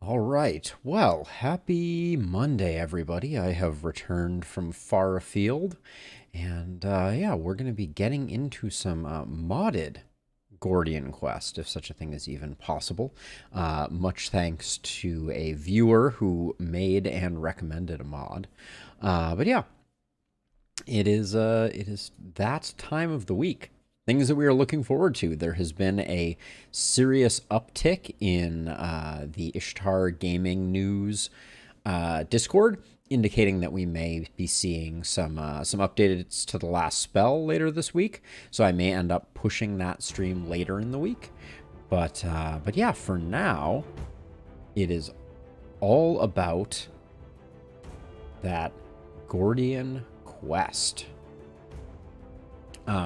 All right. Well, happy Monday, everybody. I have returned from far afield. And yeah, we're going to be getting into some modded Gordian Quest, if such a thing is even possible. Much thanks to a viewer who made and recommended a mod. But yeah, it is that time of the week. Things that we are looking forward to. There has been a serious uptick in the Ishtar Gaming News Discord, indicating that we may be seeing some updates to the last spell later this week. So I may end up pushing that stream later in the week. But yeah, for now, it is all about that Gordian Quest.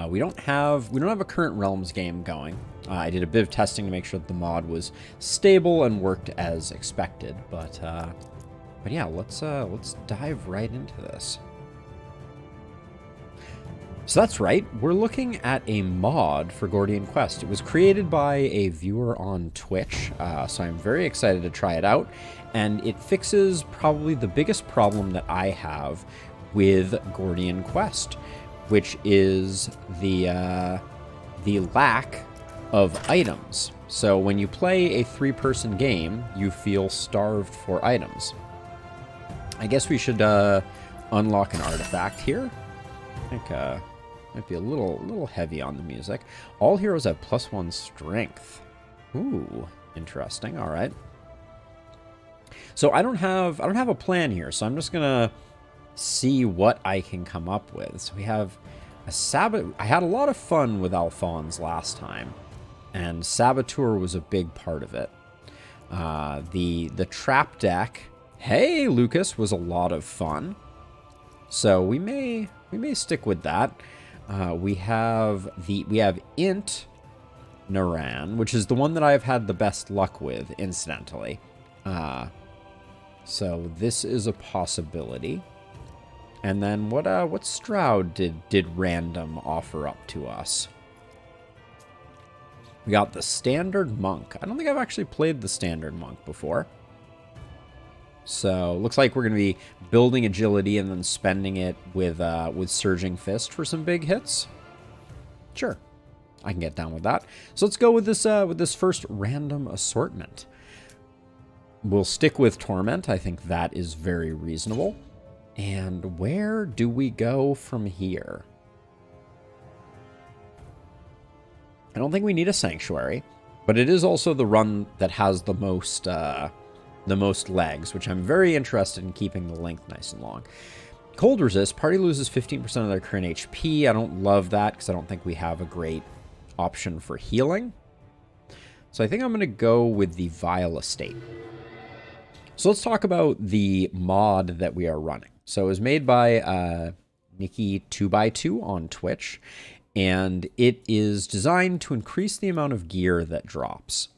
We don't have a current Realms game going. I did a bit of testing to make sure that the mod was stable and worked as expected. But yeah, let's dive right into this. So that's right, we're looking at a mod for Gordian Quest. It was created by a viewer on Twitch, so I'm very excited to try it out. And it fixes probably the biggest problem that I have with Gordian Quest, which is the lack of items. So when you play a three-person game, you feel starved for items. I guess we should unlock an artifact here. I think might be a little heavy on the music. All heroes have +1 strength. Ooh, interesting. All right. So I don't have a plan here, so I'm just gonna see what I can come up with. So we have a I had a lot of fun with Alphonse last time, and Saboteur was a big part of it. The trap deck, hey Lucas, was a lot of fun. So we may stick with that. We have Int Naran, which is the one that I've had the best luck with, incidentally. So this is a possibility. And then what Stroud did random offer up to us? We got the Standard Monk. I don't think I've actually played the Standard Monk before. So looks like we're going to be building agility and then spending it with Surging Fist for some big hits. Sure, I can get down with that. So let's go with this first random assortment. We'll stick with Torment. I think that is very reasonable. And where do we go from here? I don't think we need a Sanctuary, but it is also the run that has the most legs, which I'm very interested in keeping the length nice and long. Cold Resist, party loses 15% of their current HP. I don't love that because I don't think we have a great option for healing. So I think I'm going to go with the Vile Estate. So let's talk about the mod that we are running. So it was made by Nikki2x2 on Twitch, and it is designed to increase the amount of gear that drops.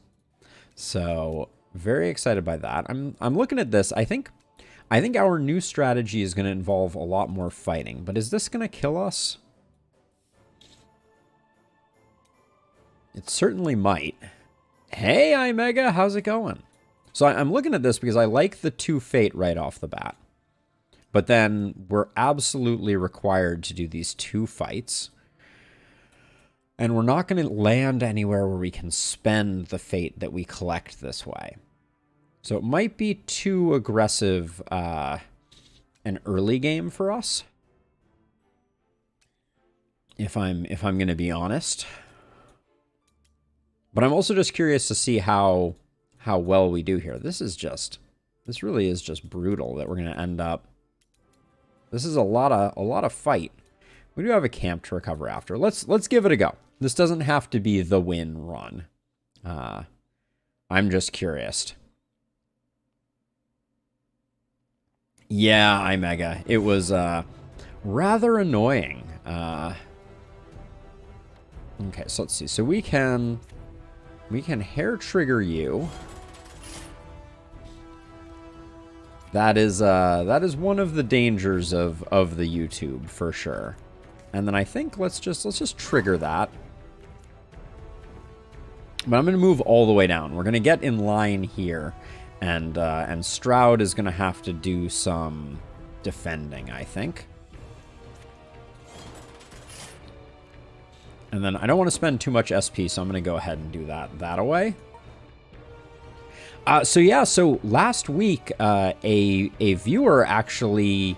So very excited by that. I'm looking at this. I think our new strategy is going to involve a lot more fighting, but is this going to kill us? It certainly might. Hey, iMega, how's it going? So I'm looking at this because I like the 2 Fate right off the bat. But then we're absolutely required to do these 2 fights. And we're not going to land anywhere where we can spend the Fate that we collect this way. So it might be too aggressive an early game for us. If I'm going to be honest. But I'm also just curious to see how well we do here. This really is just brutal that we're going to end up. This is a lot of fight. We do have a camp to recover after. Let's give it a go. This doesn't have to be the win run. I'm just curious. Yeah, iMega. It was rather annoying. Okay, so let's see. So we can hair trigger you. That is one of the dangers of the YouTube for sure. And then I think let's just trigger that. But I'm going to move all the way down. We're going to get in line here And Stroud is going to have to do some defending, I think. And then I don't want to spend too much SP, so I'm going to go ahead and do that away. So last week, a viewer actually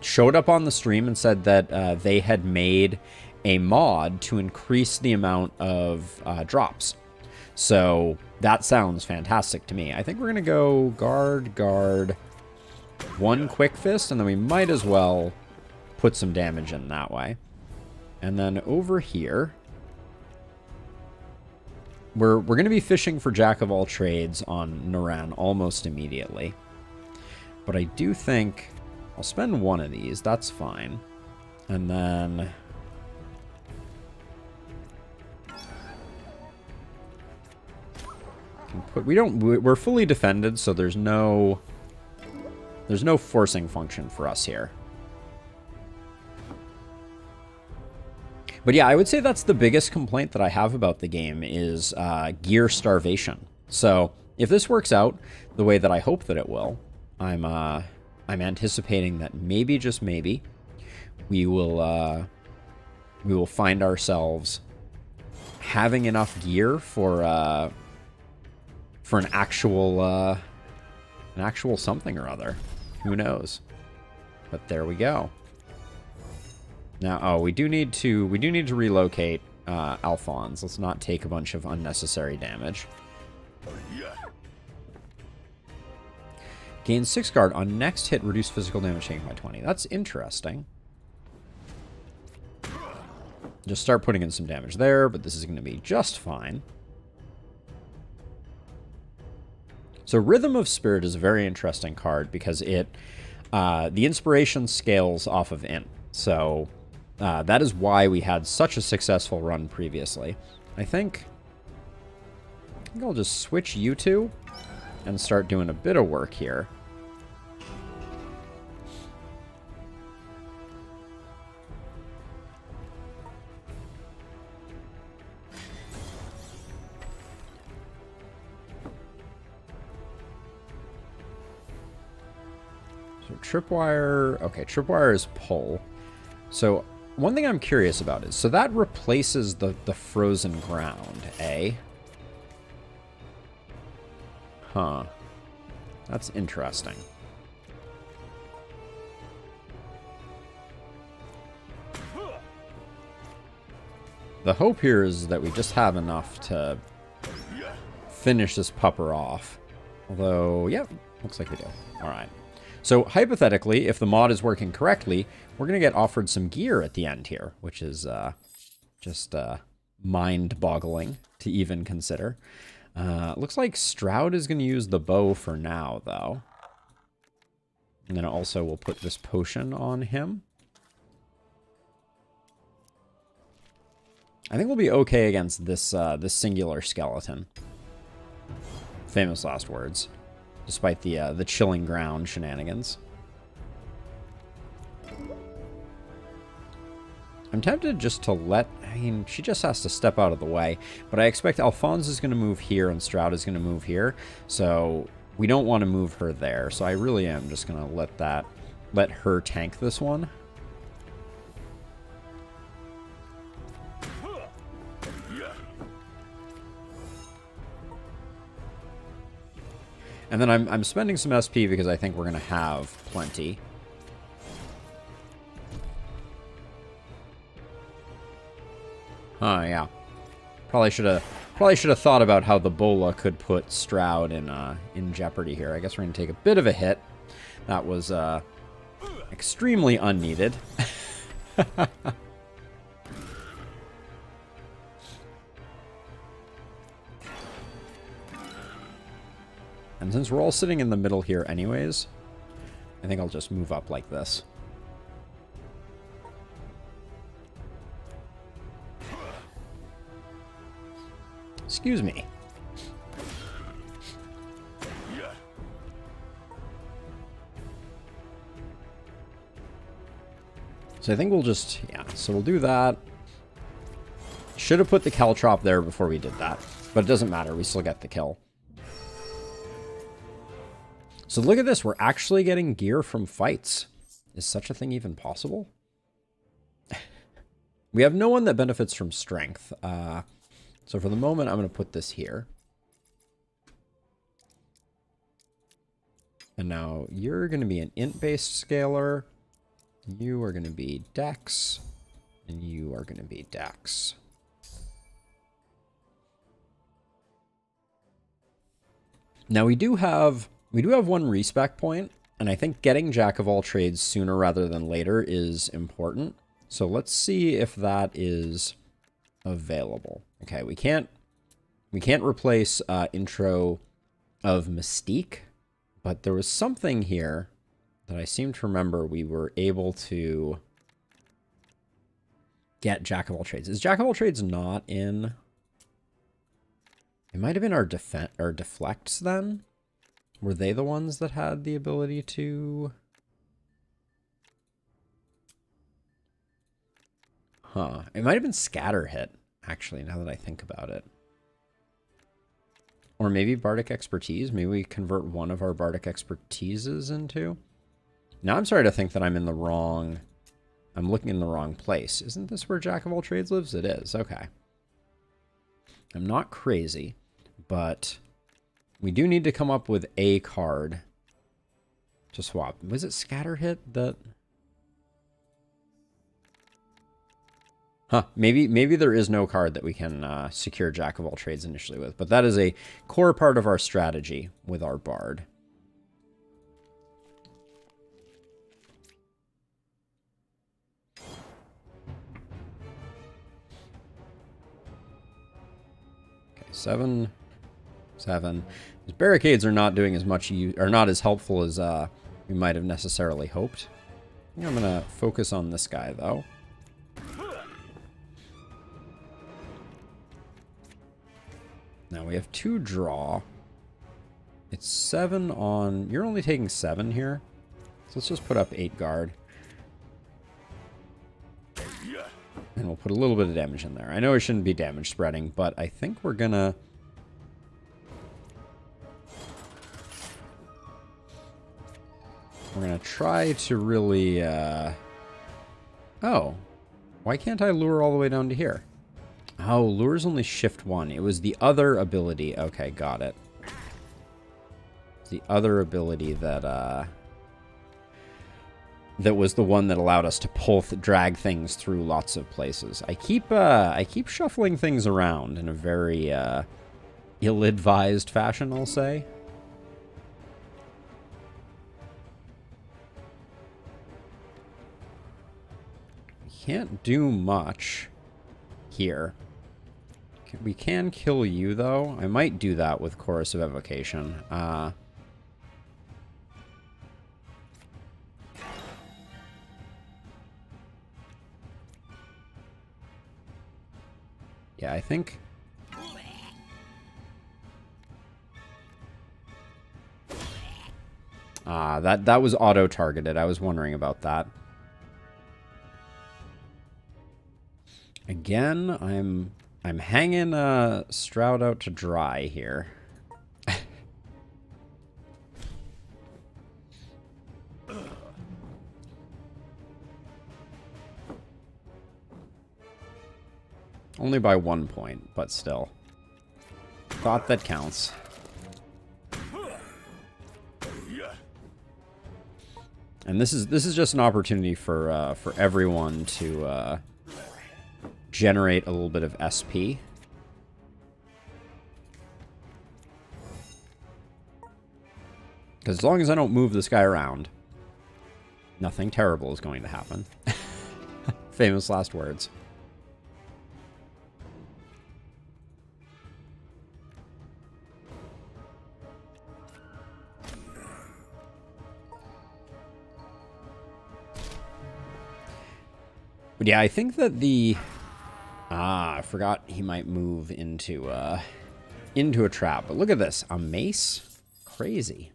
showed up on the stream and said that they had made a mod to increase the amount of drops. So that sounds fantastic to me. I think we're going to go guard, one quick fist, and then we might as well put some damage in that way. And then over here, we're going to be fishing for Jack of all trades on Naran almost immediately. But I do think I'll spend one of these. That's fine. And then we're fully defended, so there's no forcing function for us here. But yeah, I would say that's the biggest complaint that I have about the game is gear starvation. So if this works out the way that I hope that it will, I'm anticipating that maybe, just maybe, we will find ourselves having enough gear for an actual something or other. Who knows? But there we go. Now, we do need to relocate Alphonse. Let's not take a bunch of unnecessary damage. Gain 6 guard on next hit, reduce physical damage taken by 20. That's interesting. Just start putting in some damage there, but this is going to be just fine. So Rhythm of Spirit is a very interesting card because it the inspiration scales off of int. So that is why we had such a successful run previously. I think I'll just switch you two and start doing a bit of work here. So tripwire, okay, tripwire is pull. So one thing I'm curious about is, so that replaces the frozen ground, eh? Huh. That's interesting. The hope here is that we just have enough to finish this pupper off. Although, yeah, looks like we do. All right. So hypothetically, if the mod is working correctly, we're going to get offered some gear at the end here, which is just mind-boggling to even consider. Looks like Stroud is going to use the bow for now, though. And then also we'll put this potion on him. I think we'll be okay against this this singular skeleton. Famous last words. Despite the chilling ground shenanigans. I'm tempted just to let... I mean, she just has to step out of the way. But I expect Alphonse is going to move here and Stroud is going to move here. So we don't want to move her there. So I really am just going to let her tank this one. And then I'm spending some SP because I think we're going to have plenty. Oh, yeah. Probably should have thought about how the Bola could put Stroud in jeopardy here. I guess we're going to take a bit of a hit. That was extremely unneeded. And since we're all sitting in the middle here anyways, I think I'll just move up like this. Excuse me. So I think we'll just, yeah, so we'll do that. Should have put the Caltrop there before we did that, but it doesn't matter. We still get the kill. So look at this. We're actually getting gear from fights. Is such a thing even possible? We have no one that benefits from strength. So for the moment, I'm going to put this here. And now you're going to be an int-based scaler. You are going to be dex. And you are going to be dex. Now we do have one respec point, and I think getting Jack of all trades sooner rather than later is important. So let's see if that is available. Okay, we can't replace intro of Mystique, but there was something here that I seem to remember we were able to get Jack of all trades. Is Jack of all trades not in? It might have been our deflects then. Were they the ones that had the ability to? Huh. It might have been scatter hit, actually, now that I think about it. Or maybe Bardic Expertise. Maybe we convert one of our Bardic Expertises into. Now I'm sorry to think that I'm in the wrong... I'm looking in the wrong place. Isn't this where Jack of all trades lives? It is. Okay. I'm not crazy, but we do need to come up with a card to swap. Was it scatter hit that... Huh, maybe there is no card that we can secure Jack of all trades initially with, but that is a core part of our strategy with our Bard. Okay, 7. These barricades are not doing as much, are not as helpful as we might have necessarily hoped. I think I'm gonna focus on this guy though. Now we have 2 draw. It's 7 on... You're only taking 7 here. So let's just put up 8 guard. And we'll put a little bit of damage in there. I know it shouldn't be damage spreading, but I think we're gonna... We're gonna try to really... Oh. Why can't I lure all the way down to here? Oh, lure's only shift 1. It was the other ability. Okay, got it. It's the other ability that that was the one that allowed us to drag things through lots of places. I keep shuffling things around in a very ill-advised fashion, I'll say. We can't do much here. We can kill you, though. I might do that with Chorus of Evocation. Yeah, I think... that was auto-targeted. I was wondering about that. Again, I'm hanging Stroud out to dry here. Only by 1 point, but still. Thought that counts. And this is just an opportunity for everyone to generate a little bit of SP. Because as long as I don't move this guy around, nothing terrible is going to happen. Famous last words. But yeah, I think that the... I forgot he might move into a trap. But look at this. A mace? Crazy.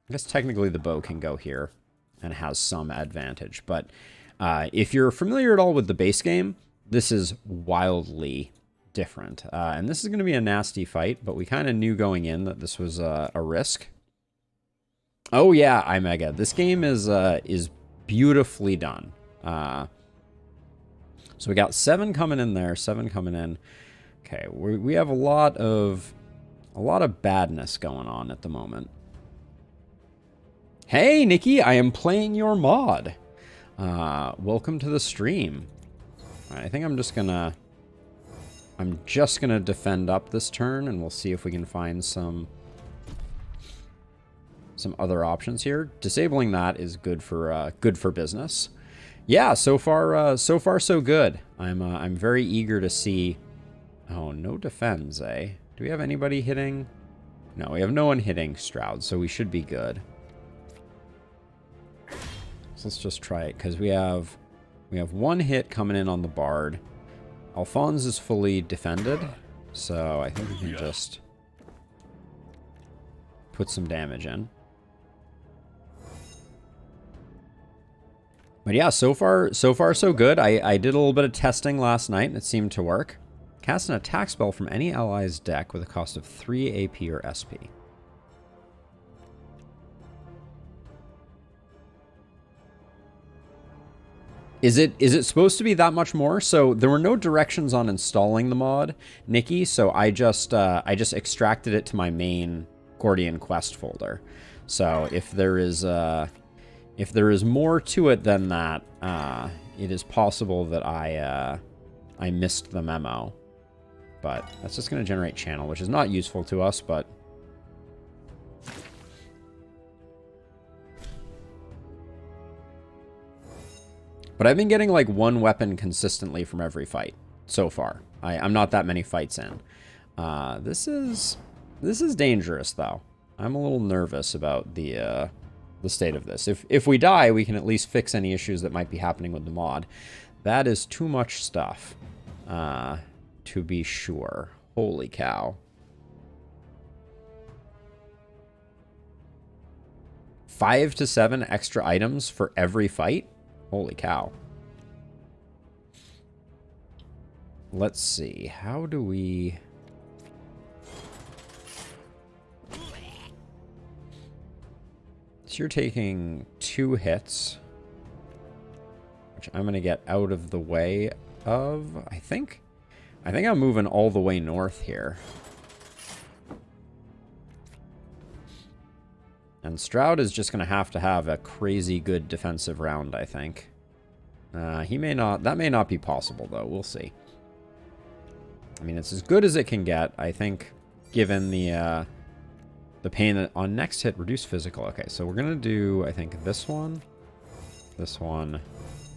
I guess technically the bow can go here and has some advantage. But if you're familiar at all with the base game, this is wildly different. And this is going to be a nasty fight, but we kind of knew going in that this was a risk. Oh yeah, iMega. This game is beautifully done. So we got 7 coming in there, 7 coming in. Okay, we have a lot of badness going on at the moment. Hey, Nikki, I am playing your mod. Welcome to the stream. All right, I think I'm just gonna defend up this turn, and we'll see if we can find some other options here. Disabling that is good for business. Yeah, so far so good. I'm very eager to see. Oh, no defends, eh? Do we have anybody hitting? No, we have no one hitting Stroud, so we should be good. So let's just try it, because we have 1 hit coming in on the Bard. Alphonse is fully defended, so I think we can just put some damage in. But yeah, so far so good. I did a little bit of testing last night, and it seemed to work. Cast an attack spell from any ally's deck with a cost of 3 AP or SP. Is it supposed to be that much more? So there were no directions on installing the mod, Nikki, so I just extracted it to my main Gordian quest folder. So if there is more to it than that, it is possible that I missed the memo. But that's just going to generate channel, which is not useful to us, but... But I've been getting like 1 weapon consistently from every fight so far. I'm not that many fights in. This is dangerous, though. I'm a little nervous about the state of this. If we die, we can at least fix any issues that might be happening with the mod. That is too much stuff, to be sure. Holy cow. 5 to 7 extra items for every fight? Holy cow. Let's see. How do we... So you're taking 2 hits, which I'm going to get out of the way of, I think I'm moving all the way north here. And Stroud is just going to have a crazy good defensive round, I think. He may not, that may not be possible, though. We'll see. I mean, it's as good as it can get, I think, given the pain on next hit, reduce physical. Okay, so we're going to do, I think, this one, this one,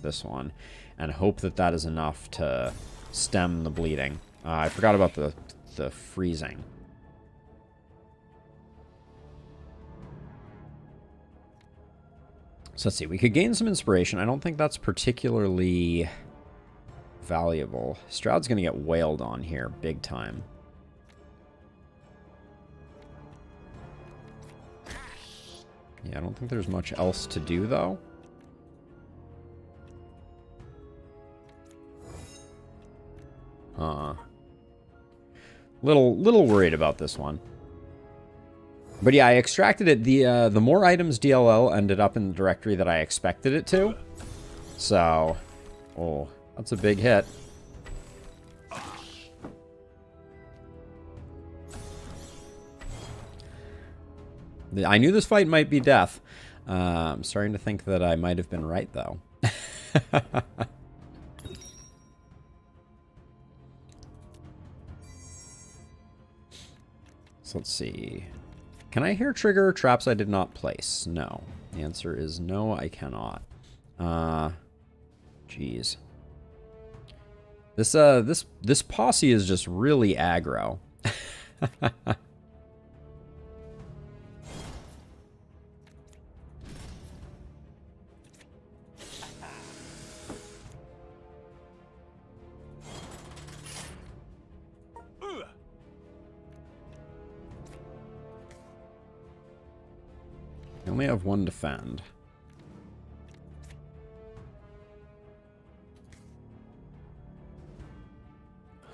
this one, and hope that that is enough to stem the bleeding. I forgot about the freezing. So let's see, we could gain some inspiration. I don't think that's particularly valuable. Stroud's going to get wailed on here big time. Yeah, I don't think there's much else to do, though. Little worried about this one. But yeah, I extracted it. The more items DLL ended up in the directory that I expected it to. So, oh, that's a big hit. I knew this fight might be death. I'm starting to think that I might have been right, though. So let's see. Can I hair trigger traps I did not place? No. The answer is no, I cannot. Jeez. This posse is just really aggro. I only have 1 defend.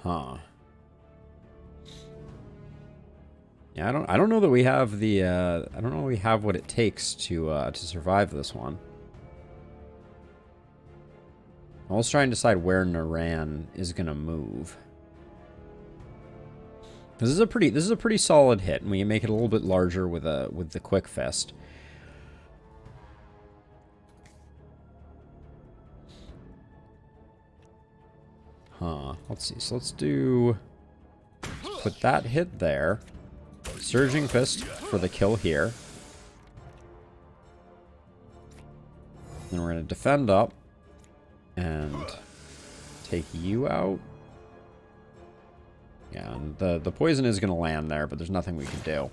Huh. Yeah, I don't know that we have the I don't know we have what it takes to survive this one. I was trying to decide where Naran is gonna move. This is a pretty solid hit, and we can make it a little bit larger with the quick fist. Huh. Let's see. So let's put that hit there. Surging fist for the kill here. Then we're gonna defend up and take you out. Yeah, and the poison is going to land there, but there's nothing we can do.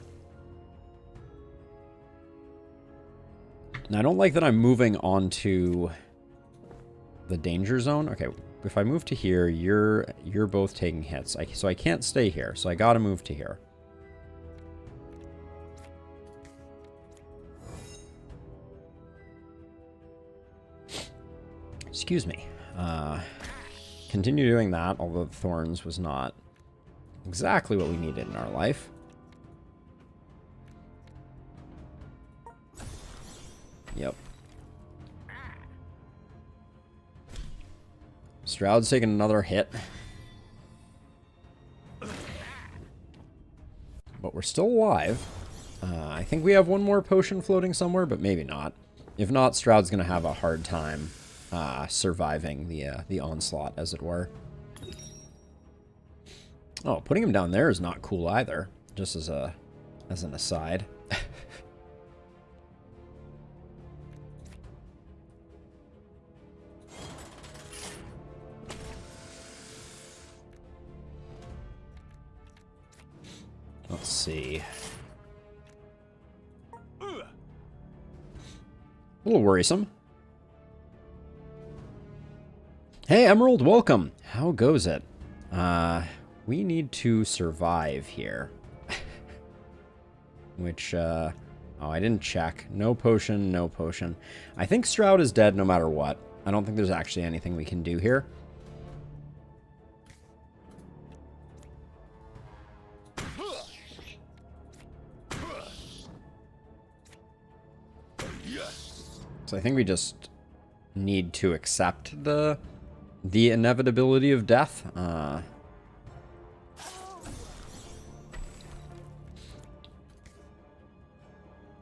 Now, I don't like that I'm moving onto the danger zone. Okay, if I move to here, you're both taking hits. So I can't stay here, so I got to move to here. Excuse me. Continue doing that, although the thorns was not exactly what we needed in our life. Yep. Stroud's taking another hit. But we're still alive. I think we have one more potion floating somewhere, but maybe not. If not, Stroud's going to have a hard time surviving the onslaught, as it were. Oh, putting him down there is not cool either. Just as an aside. Let's see. A little worrisome. Hey, Emerald, welcome. How goes it? We need to survive here. Which, oh, I didn't check. No potion, no potion. I think Stroud is dead no matter what. I don't think there's actually anything we can do here. So I think we just need to accept the inevitability of death.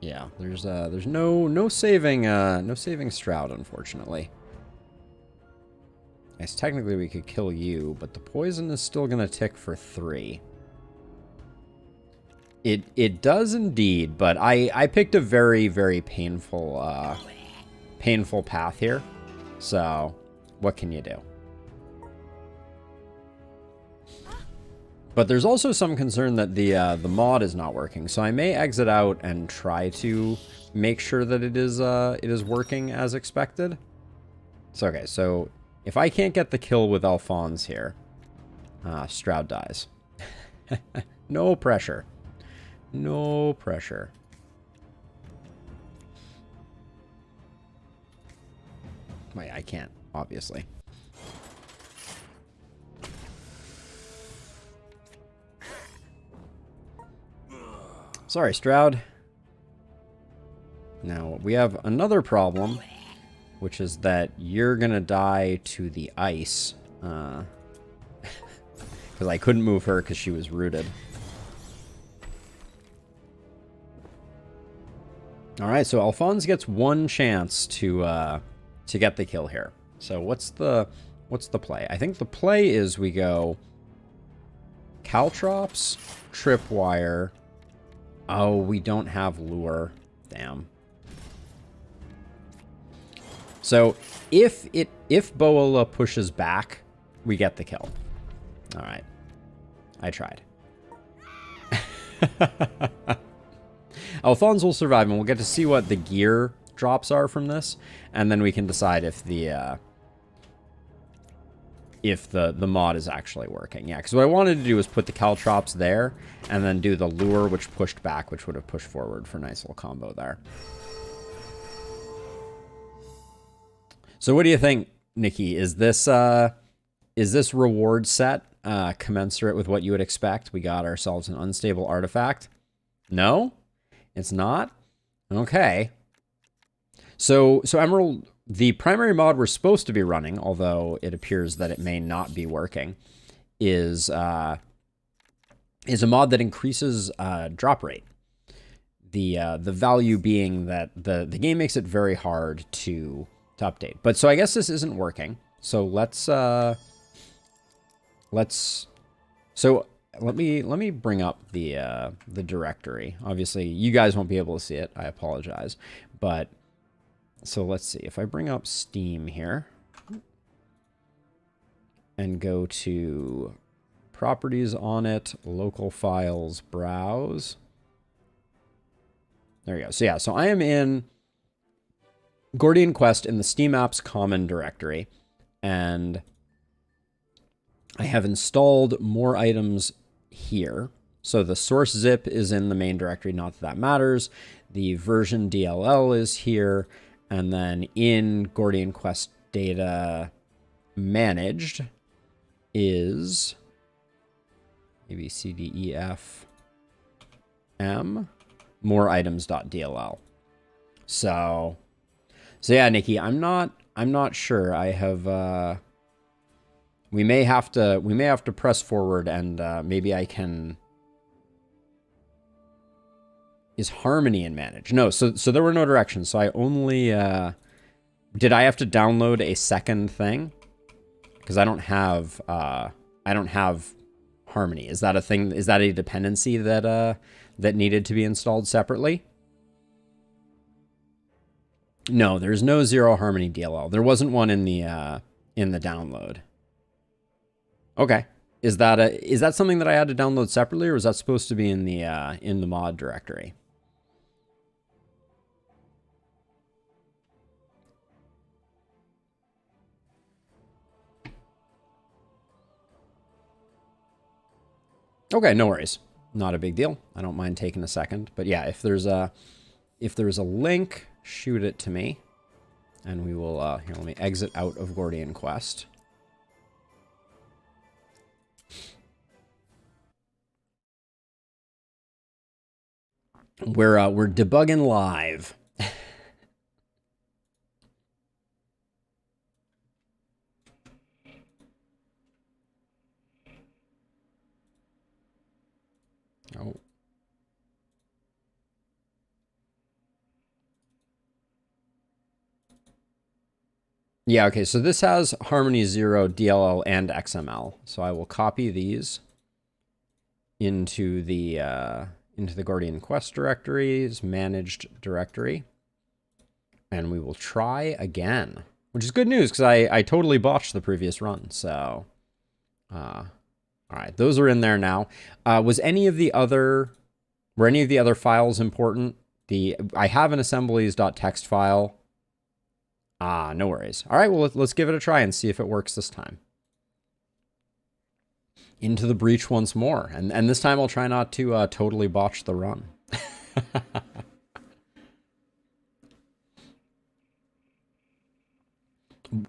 Yeah, there's no saving Stroud, unfortunately. Yes, technically we could kill you, but the poison is still gonna tick for 3. It does indeed, but I picked a very, very painful path here. So what can you do? But there's also some concern that the mod is not working, so I may exit out and try to make sure that it is working as expected. So okay, so if I can't get the kill with Alphonse here, Stroud dies. No pressure. No pressure. Wait, I can't, obviously. Sorry, Stroud. Now, we have another problem, which is that you're gonna die to the ice. Because I couldn't move her because she was rooted. Alright, so Alphonse gets one chance to get the kill here. So what's the play? I think the play is we go Caltrops, Tripwire. Oh, we don't have Lure. Damn. So if Boala pushes back, we get the kill. All right. I tried. Alphonse will survive, and we'll get to see what the gear drops are from this, and then we can decide if the mod is actually working. Yeah, because what I wanted to do was put the Caltrops there, and then do the Lure, which pushed back, which would have pushed forward for a nice little combo there. So what do you think, Nikki? Is this reward set commensurate with what you would expect? We got ourselves an unstable artifact. No? It's not? Okay. So Emerald, the primary mod we're supposed to be running, although it appears that it may not be working, is a mod that increases drop rate. The value being that the game makes it very hard to update. But so I guess this isn't working. So let's let me bring up the directory. Obviously, you guys won't be able to see it. I apologize. But so let's see. If I bring up Steam here and go to properties on it, local files, browse. There you go. So yeah, so I am in Gordian Quest in the Steam Apps Common directory, and I have installed more items here. So the source zip is in the main directory, not that that matters. The version DLL is here, and then in Gordian Quest data managed is maybe CDEF M more items.dll. So yeah, Nikki, I'm not sure. I have we may have to press forward, and maybe I can. Is Harmony in manage? No, so there were no directions. So I only did I have to download a second thing? Because I don't have Harmony. Is that a thing? Is that a dependency that that needed to be installed separately? No, there's no Zero Harmony DLL. There wasn't one in the download. Okay. Is that something that I had to download separately, or was that supposed to be in the mod directory? Okay, no worries. Not a big deal. I don't mind taking a second. But yeah, if there's a link, shoot it to me. And we will here, let me exit out of Gordian Quest. We're debugging live. Oh. Yeah, okay, so this has Harmony 0, DLL, and XML. So I will copy these into the Gordian Quest directories, managed directory. And we will try again, which is good news because I totally botched the previous run. So, all right, those are in there now. Were any of the other files important? I have an assemblies.txt file. No worries. All right, well, let's give it a try and see if it works this time. Into the breach once more. And this time I'll try not to totally botch the run.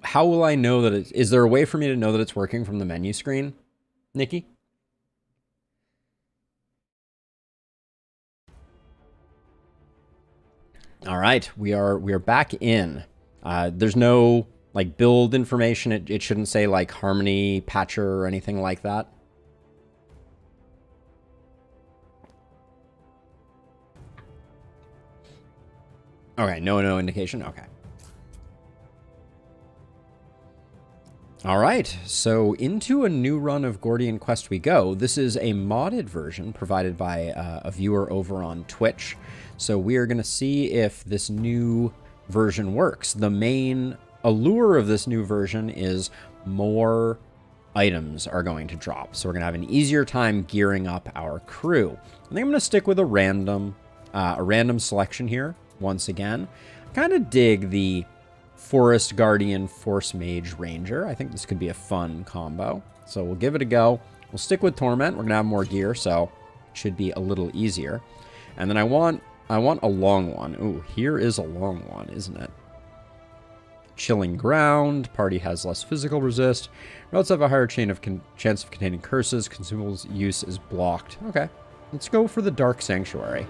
How will I know that is there a way for me to know that it's working from the menu screen, Nikki? All right, we are back in. There's no like build information. It shouldn't say like Harmony Patcher or anything like that. Okay, no indication. Okay. All right, so into a new run of Gordian Quest we go. This is a modded version provided by a viewer over on Twitch. So we are going to see if this new version works. The main allure of this new version is more items are going to drop. So we're going to have an easier time gearing up our crew. I think I'm going to stick with a random selection here once again. I kind of dig the Forest Guardian, Force Mage, Ranger. I think this could be a fun combo. So we'll give it a go. We'll stick with Torment. We're going to have more gear, so it should be a little easier. And then I want a long one. Ooh, here is a long one, isn't it? Chilling Ground. Party has less physical resist. Relics have a higher chance of containing curses. Consumables use is blocked. Okay. Let's go for the Dark Sanctuary.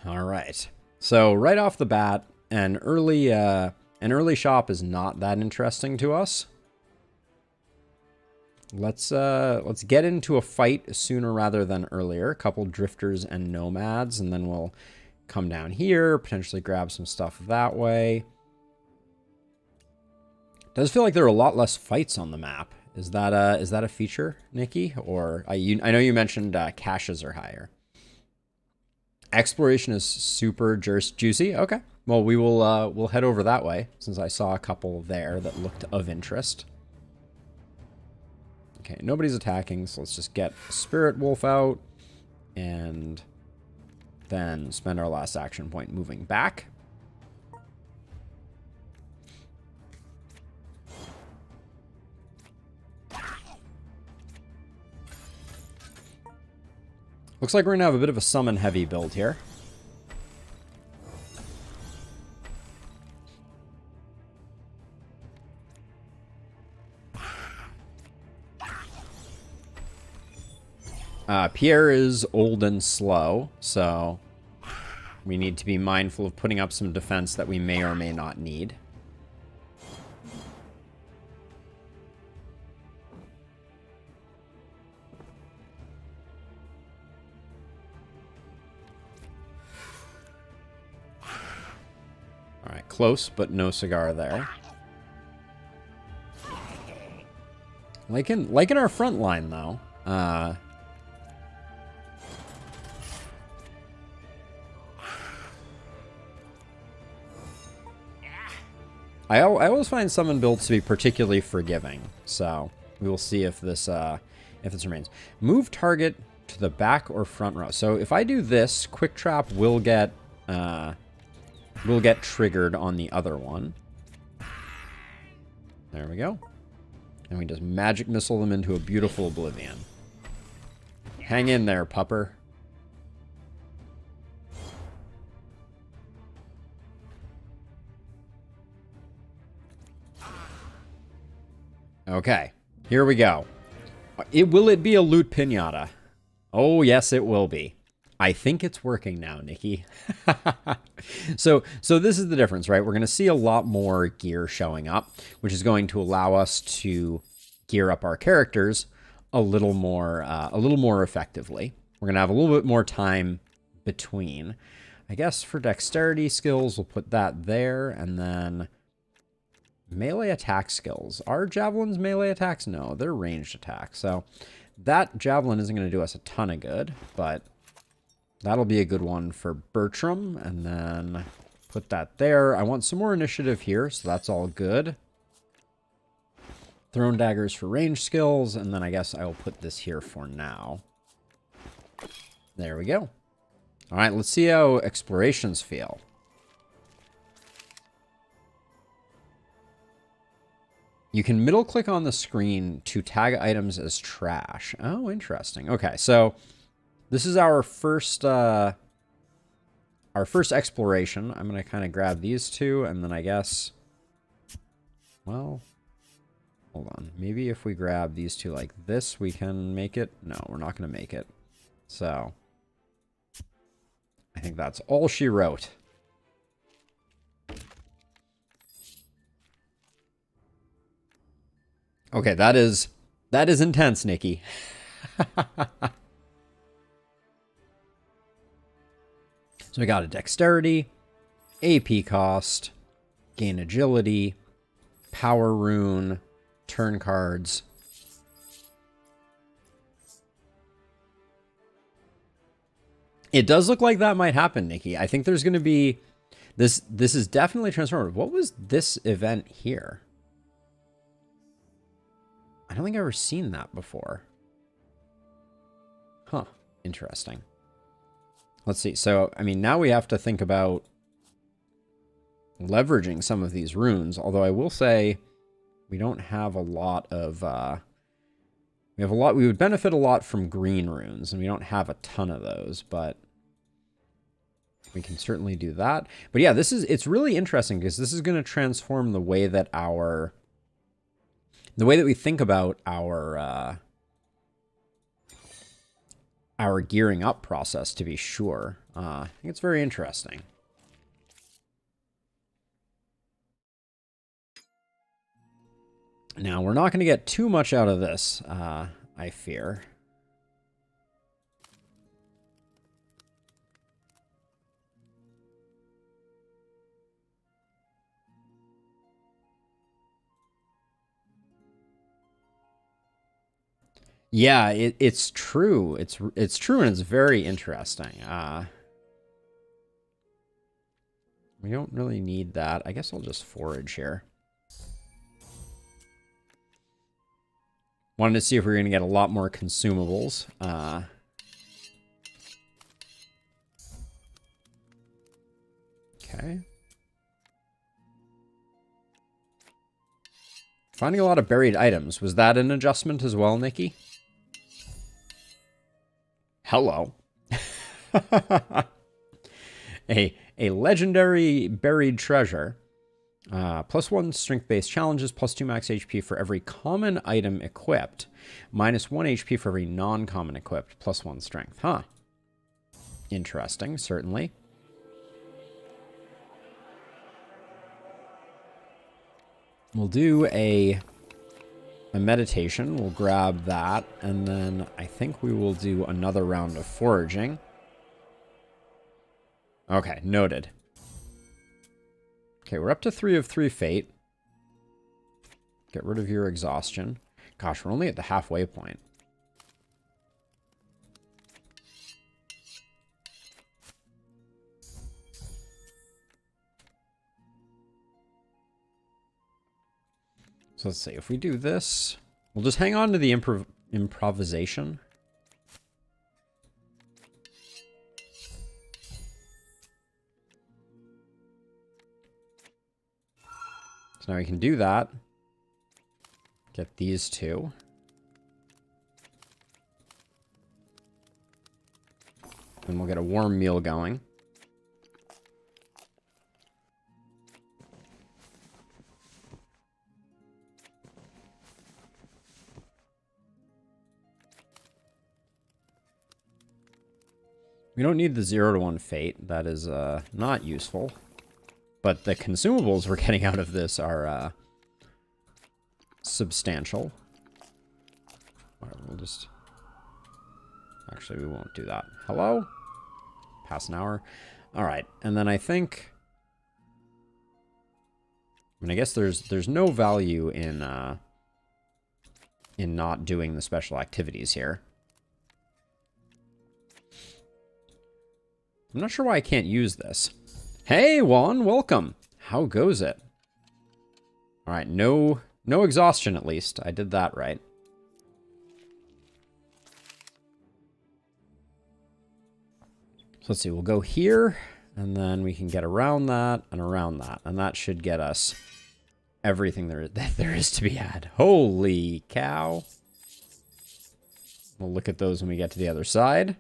All right. So right off the bat, an early shop is not that interesting to us. Let's get into a fight sooner rather than earlier. A couple drifters and nomads, and then we'll come down here, potentially grab some stuff that way. Does feel like there are a lot less fights on the map. Is that a feature, Nikki? Or I know you mentioned caches are higher. Exploration is super juicy. Okay. Well, we'll head over that way since I saw a couple there that looked of interest. Okay, nobody's attacking, so let's just get Spirit Wolf out and then spend our last action point moving back. Looks like we're going to have a bit of a summon heavy build here. Pierre is old and slow, so we need to be mindful of putting up some defense that we may or may not need. All right, close, but no cigar there. Like in our front line, though. I always find summon builds to be particularly forgiving, so we will see if this remains. Move target to the back or front row. So if I do this, Quick Trap will get triggered on the other one. There we go. And we just magic missile them into a beautiful oblivion. Hang in there, pupper. Okay, here we go. Will it be a loot pinata? Oh, yes, it will be. I think it's working now, Nikki. So this is the difference, right? We're going to see a lot more gear showing up, which is going to allow us to gear up our characters a little more effectively. We're going to have a little bit more time between. I guess for dexterity skills, we'll put that there, and then melee attack skills. Are javelins melee attacks? No, they're ranged attacks. So that javelin isn't going to do us a ton of good, but that'll be a good one for Bertram. And then put that there. I want some more initiative here, so that's all good. Thrown daggers for range skills, and then I guess I will put this here for now. There we go. All right, let's see how explorations feel. You can middle click on the screen to tag items as trash. Oh, interesting. Okay, so this is our first exploration. I'm going to kind of grab these two, and then I guess, well, hold on. Maybe if we grab these two like this, we can make it. No, we're not going to make it. So I think that's all she wrote. Okay, that is intense, Nikki. So we got a dexterity, AP cost, gain agility, power rune, turn cards. It does look like that might happen, Nikki. I think there's going to be this is definitely transformative. What was this event here? I don't think I've ever seen that before. Huh. Interesting. Let's see. So, I mean, now we have to think about leveraging some of these runes. Although I will say we don't have a lot of... we would benefit a lot from green runes, and we don't have a ton of those, but we can certainly do that. But yeah, it's really interesting because this is going to transform the way that The way that we think about our gearing up process, to be sure, I think it's very interesting. Now, we're not going to get too much out of this, I fear. Yeah, it's true. It's true, and it's very interesting. We don't really need that. I guess I'll just forage here. Wanted to see if we were going to get a lot more consumables. Okay. Finding a lot of buried items. Was that an adjustment as well, Nikki? Hello. a legendary buried treasure. +1 strength-based challenges, +2 max HP for every common item equipped, -1 HP for every non-common equipped, +1 strength. Huh. Interesting, certainly. We'll do a meditation. We'll grab that, and then I think we will do another round of foraging. Okay, noted. Okay, we're up to 3 of 3 fate. Get rid of your exhaustion. Gosh, we're only at the halfway point. So let's see, if we do this, we'll just hang on to the improvisation. So now we can do that. Get these two. And we'll get a warm meal going. We don't need the 0 to 1 fate. That is not useful. But the consumables we're getting out of this are substantial. Whatever, we'll just... Actually, we won't do that. Hello? Past an hour. All right, and then I think... I mean, I guess there's no value in not doing the special activities here. I'm not sure why I can't use this. Hey, Juan, welcome. How goes it? All right, no exhaustion at least. I did that right. So let's see, we'll go here, and then we can get around that and around that, and that should get us everything there is to be had. Holy cow. We'll look at those when we get to the other side.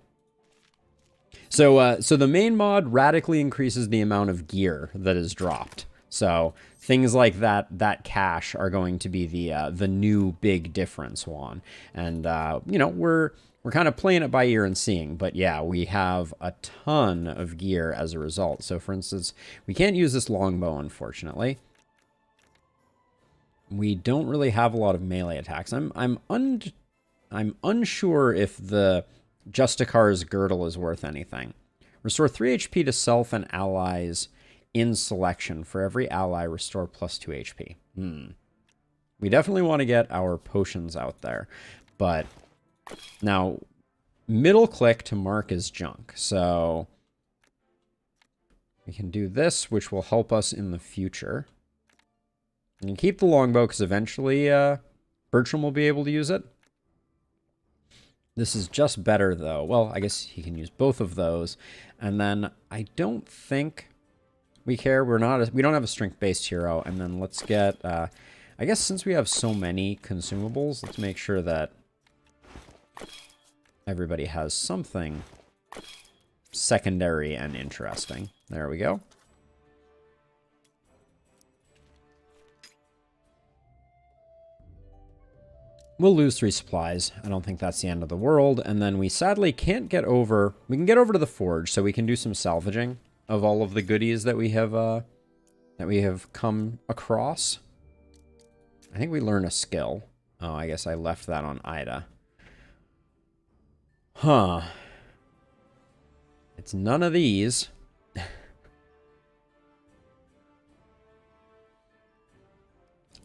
So the main mod radically increases the amount of gear that is dropped. So things like that cache are going to be the new big difference, Juan. And you know, we're kind of playing it by ear and seeing, but yeah, we have a ton of gear as a result. So for instance, we can't use this longbow, unfortunately. We don't really have a lot of melee attacks. I'm unsure if the Justicar's girdle is worth anything. Restore 3 HP to self and allies in selection. For every ally, restore +2 HP. We definitely want to get our potions out there. But now, middle click to mark as junk. So we can do this, which will help us in the future. We can keep the longbow because eventually Bertram will be able to use it. This is just better, though. Well, I guess he can use both of those. And then I don't think we care. We don't have a strength-based hero. And then let's get... I guess since we have so many consumables, let's make sure that everybody has something secondary and interesting. There we go. We'll lose 3 supplies. I don't think that's the end of the world. And then we sadly can't get over... We can get over to the forge, so we can do some salvaging of all of the goodies that we have come across. I think we learn a skill. Oh, I guess I left that on Ida. Huh. It's none of these.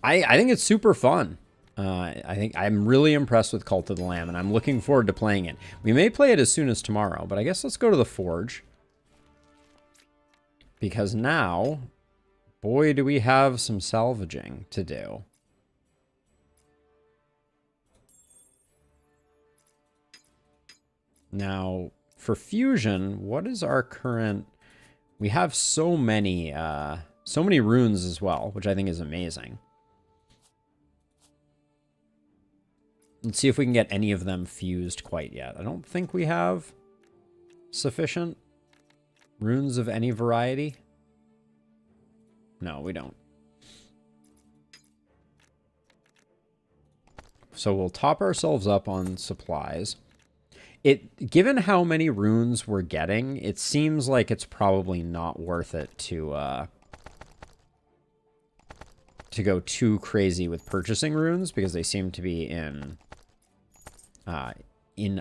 I think it's super fun. I think I'm really impressed with Cult of the Lamb, and I'm looking forward to playing it. We may play it as soon as tomorrow, but I guess let's go to the Forge. Because now, boy, do we have some salvaging to do. Now, for fusion, what is our current... We have so many runes as well, which I think is amazing. Let's see if we can get any of them fused quite yet. I don't think we have sufficient runes of any variety. No, we don't. So we'll top ourselves up on supplies. Given how many runes we're getting, it seems like it's probably not worth it to go too crazy with purchasing runes, because they seem to be in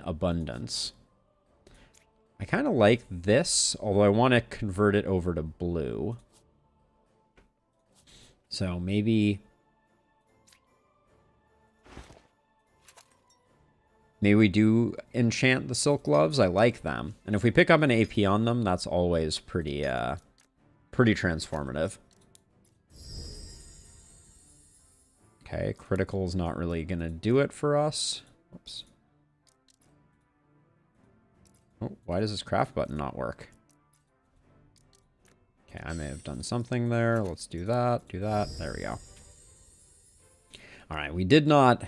abundance. I kind of like this, although I want to convert it over to blue. So maybe we do enchant the silk gloves. I like them. And if we pick up an AP on them, that's always pretty transformative. Okay, critical's not really going to do it for us. Oops. Oh, why does this craft button not work? Okay, I may have done something there. Let's do that, There we go. All right, we did not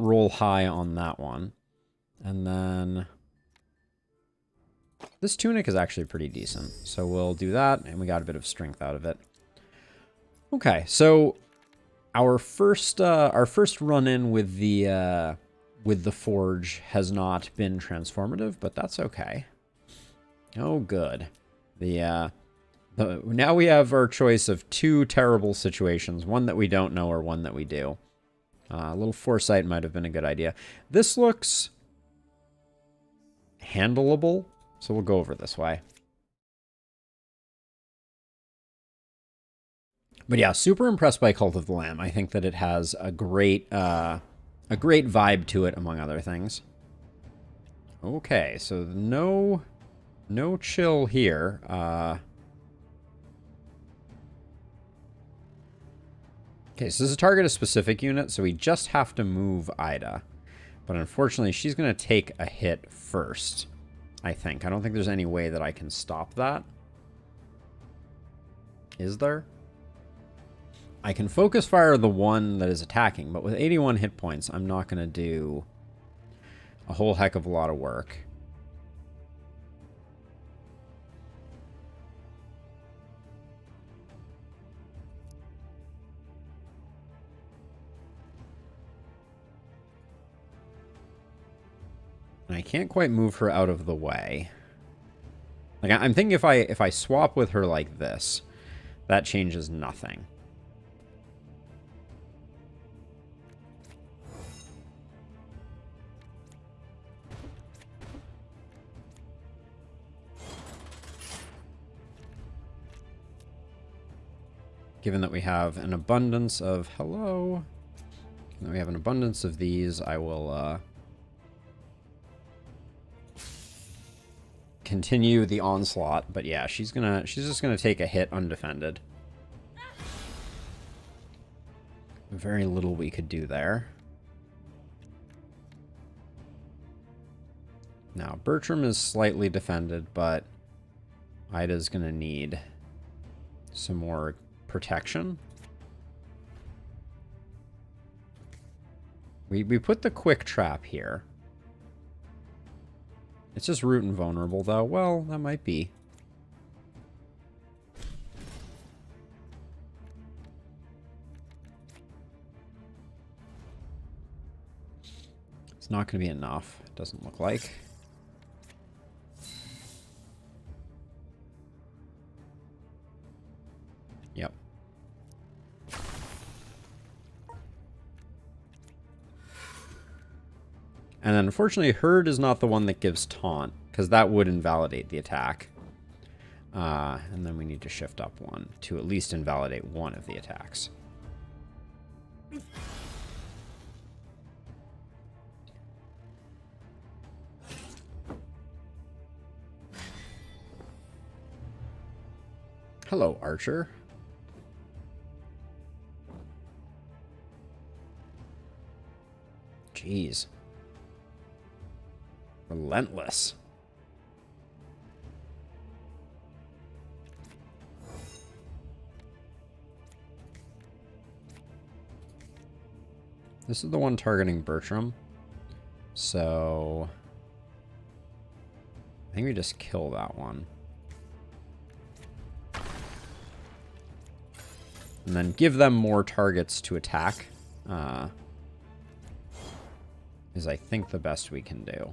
roll high on that one. And then this tunic is actually pretty decent. So we'll do that, and we got a bit of strength out of it. Okay, so our first run-in with the forge has not been transformative, but that's okay. Oh, good. Now we have our choice of 2 terrible situations, one that we don't know or one that we do. A little foresight might have been a good idea. This looks handleable, so we'll go over this way. But yeah, super impressed by Cult of the Lamb. I think that it has a great vibe to it, among other things. Okay, so no chill here. Okay, so this is target a specific unit, so we just have to move Ida. But unfortunately, she's going to take a hit first, I think. I don't think there's any way that I can stop that. Is there? I can focus fire the one that is attacking, but with 81 hit points, I'm not going to do a whole heck of a lot of work. And I can't quite move her out of the way. Like, I'm thinking if I swap with her like this, that changes nothing. Given that we have an abundance of... Hello? Given that we have an abundance of these, I will continue the onslaught. But yeah, she's just gonna take a hit undefended. Very little we could do there. Now, Bertram is slightly defended, but Ida's gonna need some more protection. We put the quick trap here. It's just root and vulnerable, though. Well, that might be. not going to be enough. It doesn't look like. Yep. And then unfortunately, Herd is not the one that gives Taunt, because that would invalidate the attack. And then we need to shift up one to at least invalidate one of the attacks. Hello, Archer. Jeez. Relentless. This is the one targeting Bertram. So I think we just kill that one. And then give them more targets to attack. Is I think the best we can do.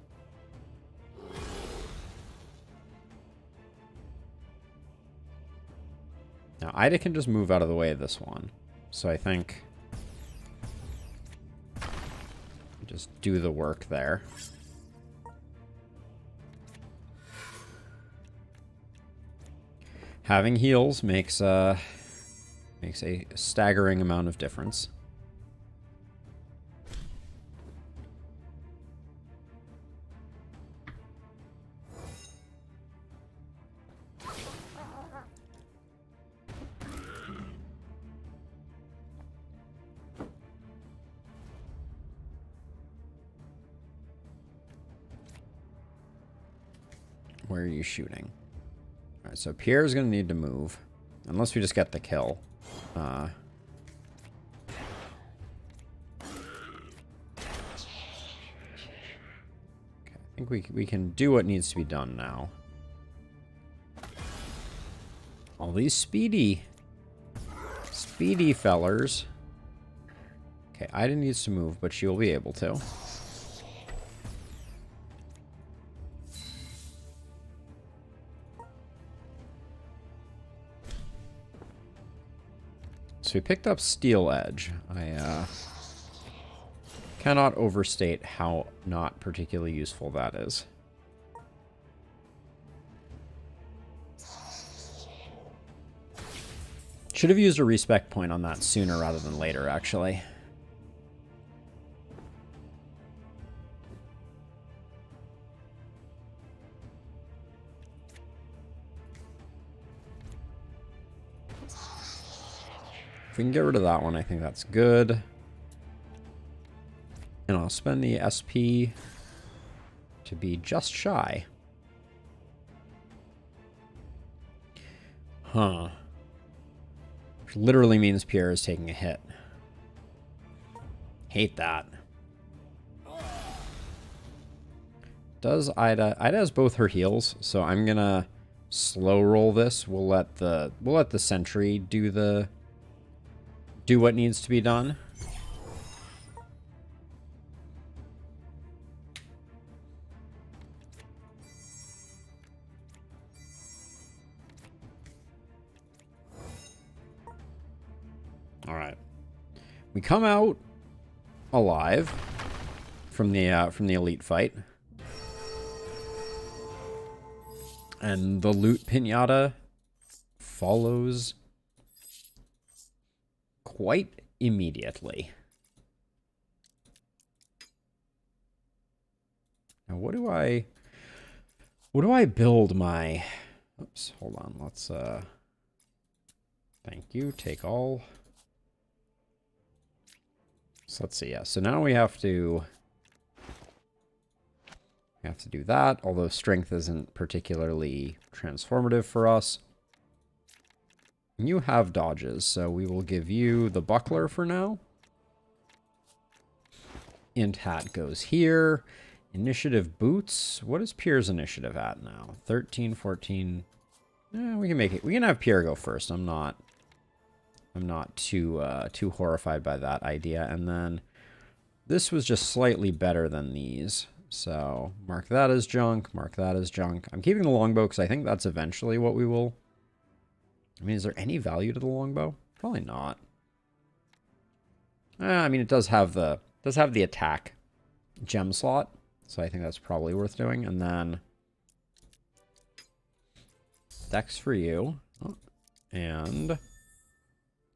Now, Ida can just move out of the way of this one. So I think just do the work there. Having heals makes a staggering amount of difference. Where are you shooting? All right, so Pierre's going to need to move. Unless we just get the kill. Okay, I think we can do what needs to be done now. All these speedy fellers. Okay, Ida needs to move, but she will be able to. So we picked up Steel Edge. I cannot overstate how not particularly useful that is. Should have used a respec point on that sooner rather than later, actually. If we can get rid of that one, I think that's good. And I'll spend the SP to be just shy. Huh. Which literally means Pierre is taking a hit. Hate that. Does Ida... Ida has both her heals, so I'm gonna slow roll this. We'll let the sentry do what needs to be done. All right. We come out alive from the elite fight. And the loot pinata follows quite immediately. Now, what do I build my... Oops, hold on. Let's, thank you. Take all. So let's see. Yeah, so now we have to do that, although strength isn't particularly transformative for us. You have dodges, so we will give you the buckler for now. Int hat goes here. Initiative boots. What is Pierre's initiative at now? 13, 14. We can make it. We can have Pierre go first. I'm not too horrified by that idea. And then this was just slightly better than these. So mark that as junk, mark that as junk. I'm keeping the longbow because I think that's eventually what we will... I mean, is there any value to the longbow? Probably not. I mean, it does have the attack gem slot, so I think that's probably worth doing. And then dex for you. Oh, and as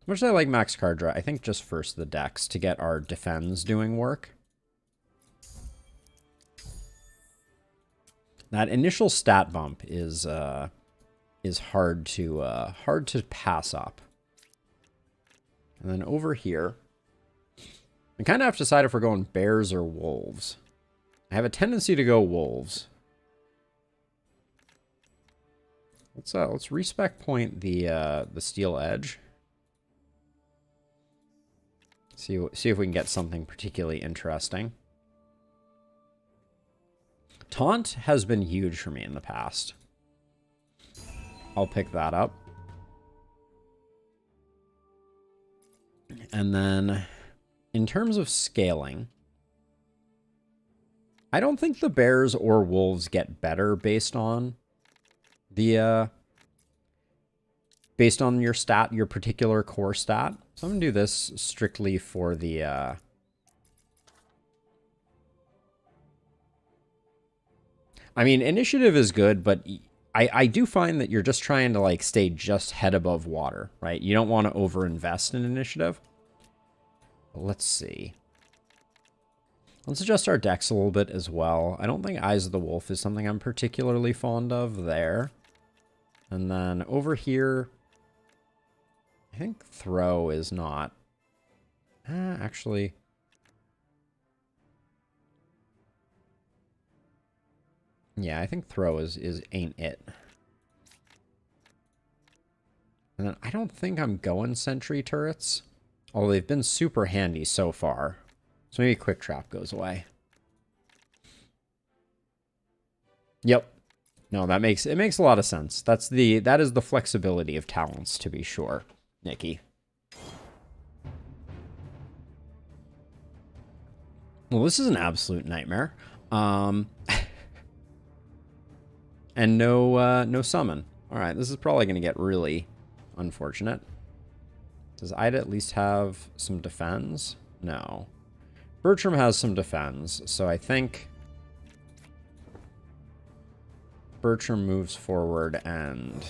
much as I like max card draw, I think just first the dex to get our defense doing work. That initial stat bump is hard to pass up. And then over here, we kind of have to decide if we're going bears or wolves. I have a tendency to go wolves. Let's respec point the steel edge. See if we can get something particularly interesting. Taunt has been huge for me in the past. I'll pick that up. And then, in terms of scaling, I don't think the bears or wolves get better based on the based on your stat, your particular core stat. So I'm gonna do this strictly for the I mean, initiative is good, but I do find that you're just trying to like stay just head above water, right? You don't want to overinvest in initiative. Let's see. Let's adjust our dex a little bit as well. I don't think Eyes of the Wolf is something I'm particularly fond of there. And then over here, I think Throw is not. Actually. Yeah, I think Throw ain't it. And then I don't think I'm going sentry turrets. Although they've been super handy so far. So maybe Quick Trap goes away. Yep. No, it makes a lot of sense. That is the flexibility of talents, to be sure, Nikki. Well, this is an absolute nightmare. And no summon. All right, this is probably going to get really unfortunate. Does Ida at least have some defense? No. Bertram has some defense, so I think Bertram moves forward, and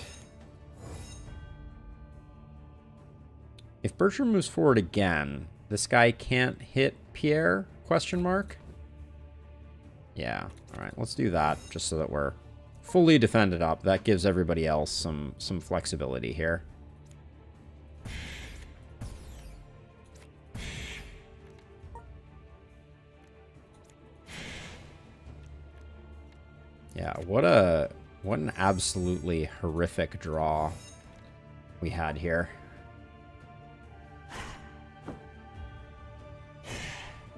if Bertram moves forward again, this guy can't hit Pierre? Question mark? Yeah. All right, let's do that just so that we're fully defended up. That gives everybody else some flexibility here. Yeah, what an absolutely horrific draw we had here.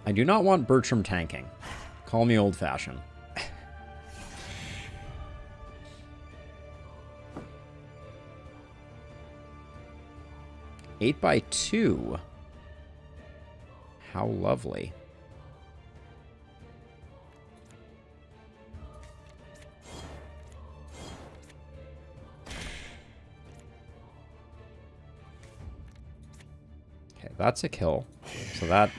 I do not want Bertram tanking. Call me old-fashioned. 8x2. How lovely. Okay, that's a kill. So that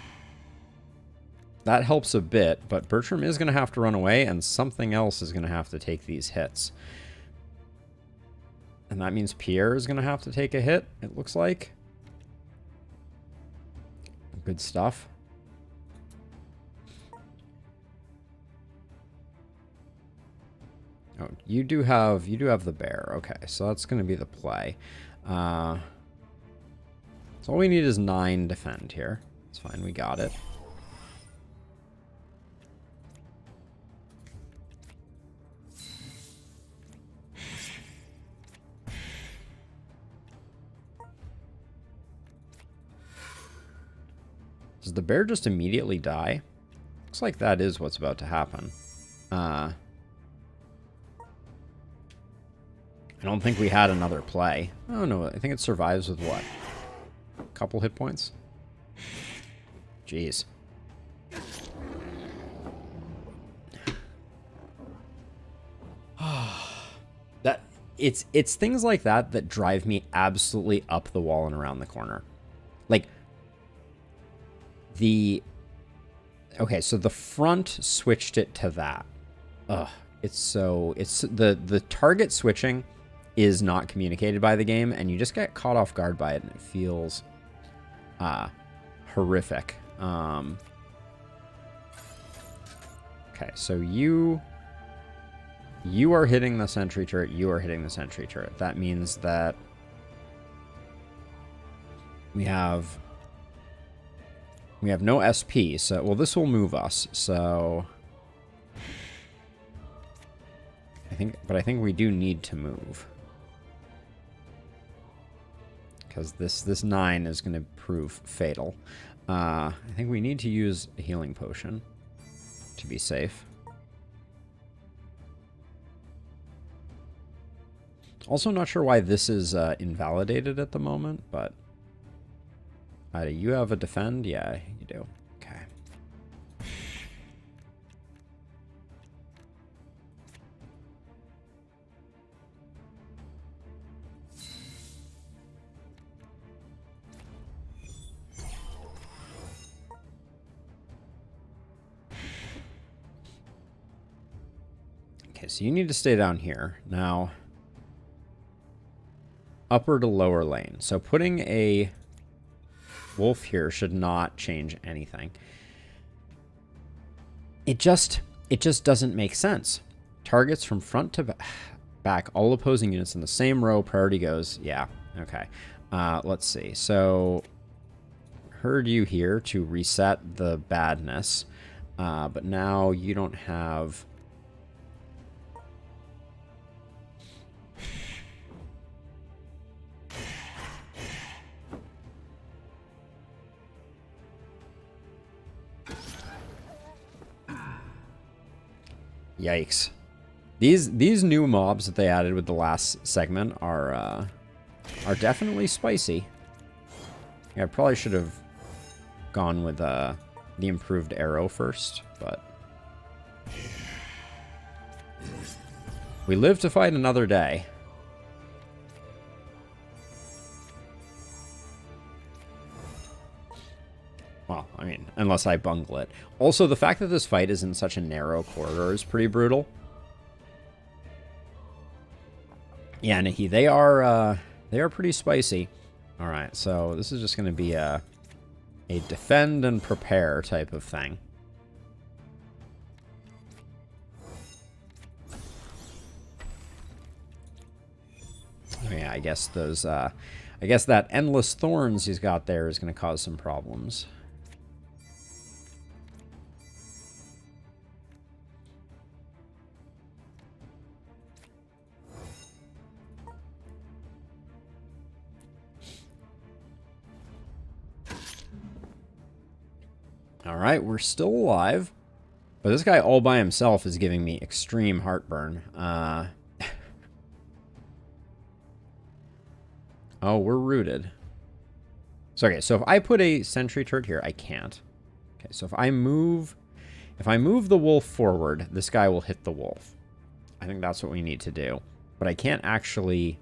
helps a bit, but Bertram is going to have to run away, and something else is going to have to take these hits. And that means Pierre is going to have to take a hit, it looks like. Good stuff. Oh, you do have the bear. Okay, so that's going to be the play. So all we need is 9 defend here. It's fine, we got it. Does the bear just immediately die? Looks like that is what's about to happen. I don't think we had another play. Oh no, I think it survives with what? A couple hit points? Jeez. it's things like that that drive me absolutely up the wall and around the corner. Like, okay, so the front switched it to that. Ugh, it's the target switching is not communicated by the game, and you just get caught off guard by it, and it feels horrific. Okay, so you are hitting the sentry turret, you are hitting the sentry turret. That means that we have no SP, so, well, this will move us, so I think we do need to move. Because this 9 is going to prove fatal. I think we need to use a healing potion to be safe. Also not sure why this is invalidated at the moment, but you have a defend? Yeah, you do. Okay. Okay, so you need to stay down here. Now, upper to lower lane. So putting a wolf here should not change anything. It just doesn't make sense. Targets from front to back, all opposing units in the same row, priority goes. Yeah, okay. Let's see. So, heard you here to reset the badness, but now you don't have... Yikes. These new mobs that they added with the last segment are definitely spicy. Yeah, I probably should have gone with the improved arrow first, but we live to fight another day. Well, I mean, unless I bungle it. Also, the fact that this fight is in such a narrow corridor is pretty brutal. Yeah, Nikki, they are pretty spicy. All right, so this is just going to be a defend and prepare type of thing. Oh yeah, I guess those I guess that endless thorns he's got there is going to cause some problems. Alright, we're still alive. But this guy all by himself is giving me extreme heartburn. Oh, we're rooted. So, okay, so if I put a sentry turret here, I can't. Okay, so if I move the wolf forward, this guy will hit the wolf. I think that's what we need to do. But I can't actually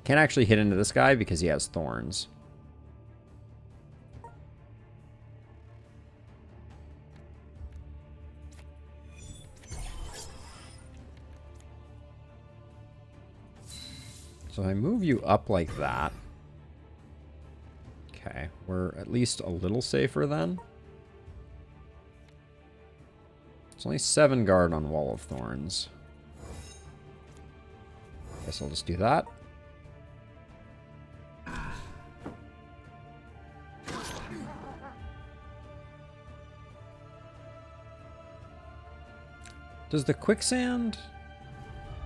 hit into this guy because he has thorns. So I move you up like that. Okay, we're at least a little safer then. It's only 7 guard on Wall of Thorns. Guess I'll just do that. Does the quicksand...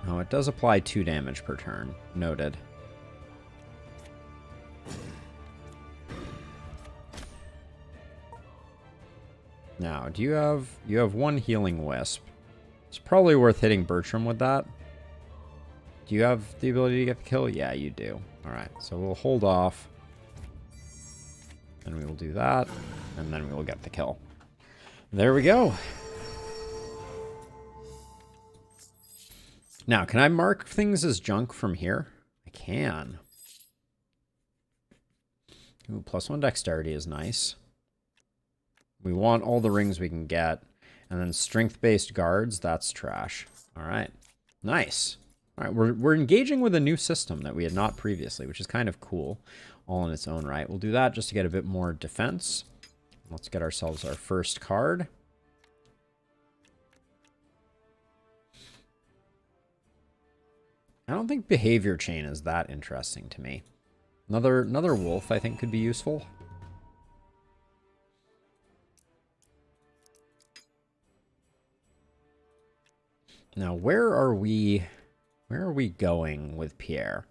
Oh, it does apply 2 damage per turn. Noted. Now, do you have... You have 1 healing wisp. It's probably worth hitting Bertram with that. Do you have the ability to get the kill? Yeah, you do. Alright, so we'll hold off. And we will do that. And then we will get the kill. There we go. Now, can I mark things as junk from here? I can. Ooh, +1 dexterity is nice. We want all the rings we can get. And then strength-based guards, that's trash. All right. Nice. All right, we're engaging with a new system that we had not previously, which is kind of cool all in its own right. We'll do that just to get a bit more defense. Let's get ourselves our first card. I don't think behavior chain is that interesting to me. Another wolf I think could be useful. Now, where are we going with Pierre?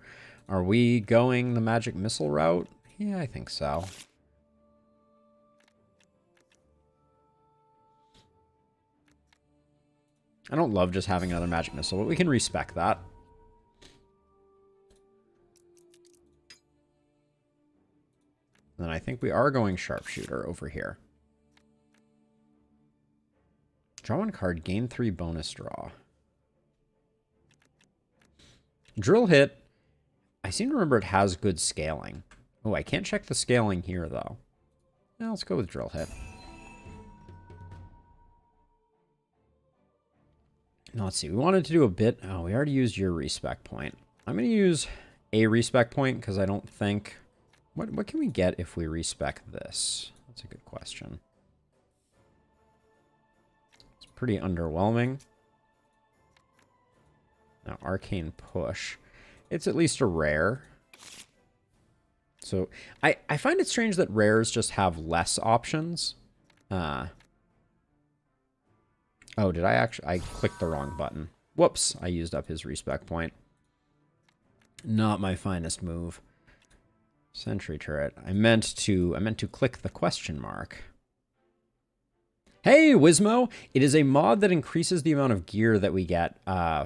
Are we going the magic missile route? Yeah, I think so. I don't love just having another magic missile, but we can respec that. And then I think we are going sharpshooter over here. Draw 1 card, gain 3 bonus draw. Drill hit, I seem to remember it has good scaling. Oh, I can't check the scaling here, though. Now, let's go with drill hit. Now, let's see. We wanted to do a bit... Oh, we already used your respec point. I'm going to use a respec point because I don't think... What can we get if we respec this? That's a good question. It's pretty underwhelming. Now, Arcane Push. It's at least a rare. So, I find it strange that rares just have less options. Oh, did I actually... I clicked the wrong button. Whoops, I used up his respec point. Not my finest move. Sentry turret. I meant to click the question mark. Hey, Wizmo! It is a mod that increases the amount of gear that we get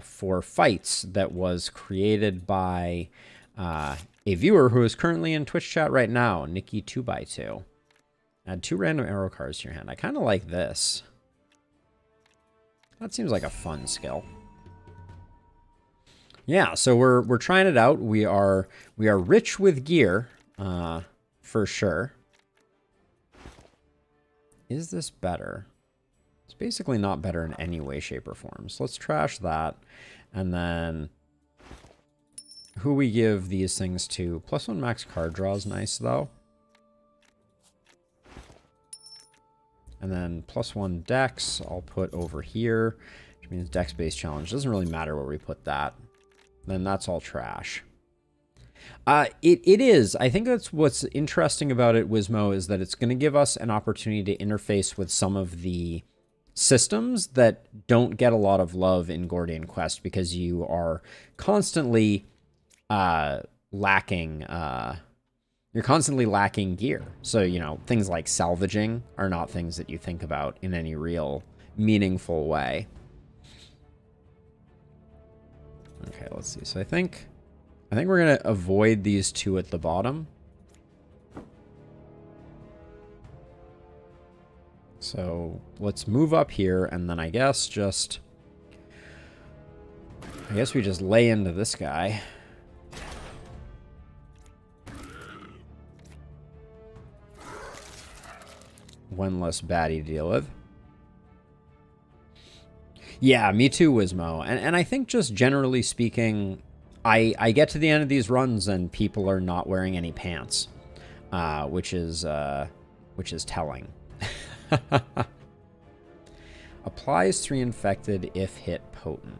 for fights that was created by a viewer who is currently in Twitch chat right now, Nikki2x2. Add 2 random arrow cards to your hand. I kind of like this. That seems like a fun skill. Yeah, so we're trying it out. We are rich with gear, for sure. Is this better? It's basically not better in any way, shape, or form. So let's trash that. And then who we give these things to. +1 max card draw is nice, though. And then +1 dex I'll put over here, which means dex-based challenge. Doesn't really matter where we put that. Then that's all trash. It is. I think that's what's interesting about it, Wizmo, is that it's going to give us an opportunity to interface with some of the systems that don't get a lot of love in Gordian Quest because you are constantly lacking... You're constantly lacking gear. So, you know, things like salvaging are not things that you think about in any real meaningful way. Okay, let's see. So I think we're going to avoid these 2 at the bottom. So let's move up here and then I guess we just lay into this guy. One less baddie to deal with. Yeah, me too, Wizmo. And I think just generally speaking, I get to the end of these runs and people are not wearing any pants, which is telling. Applies 3 infected if hit potent.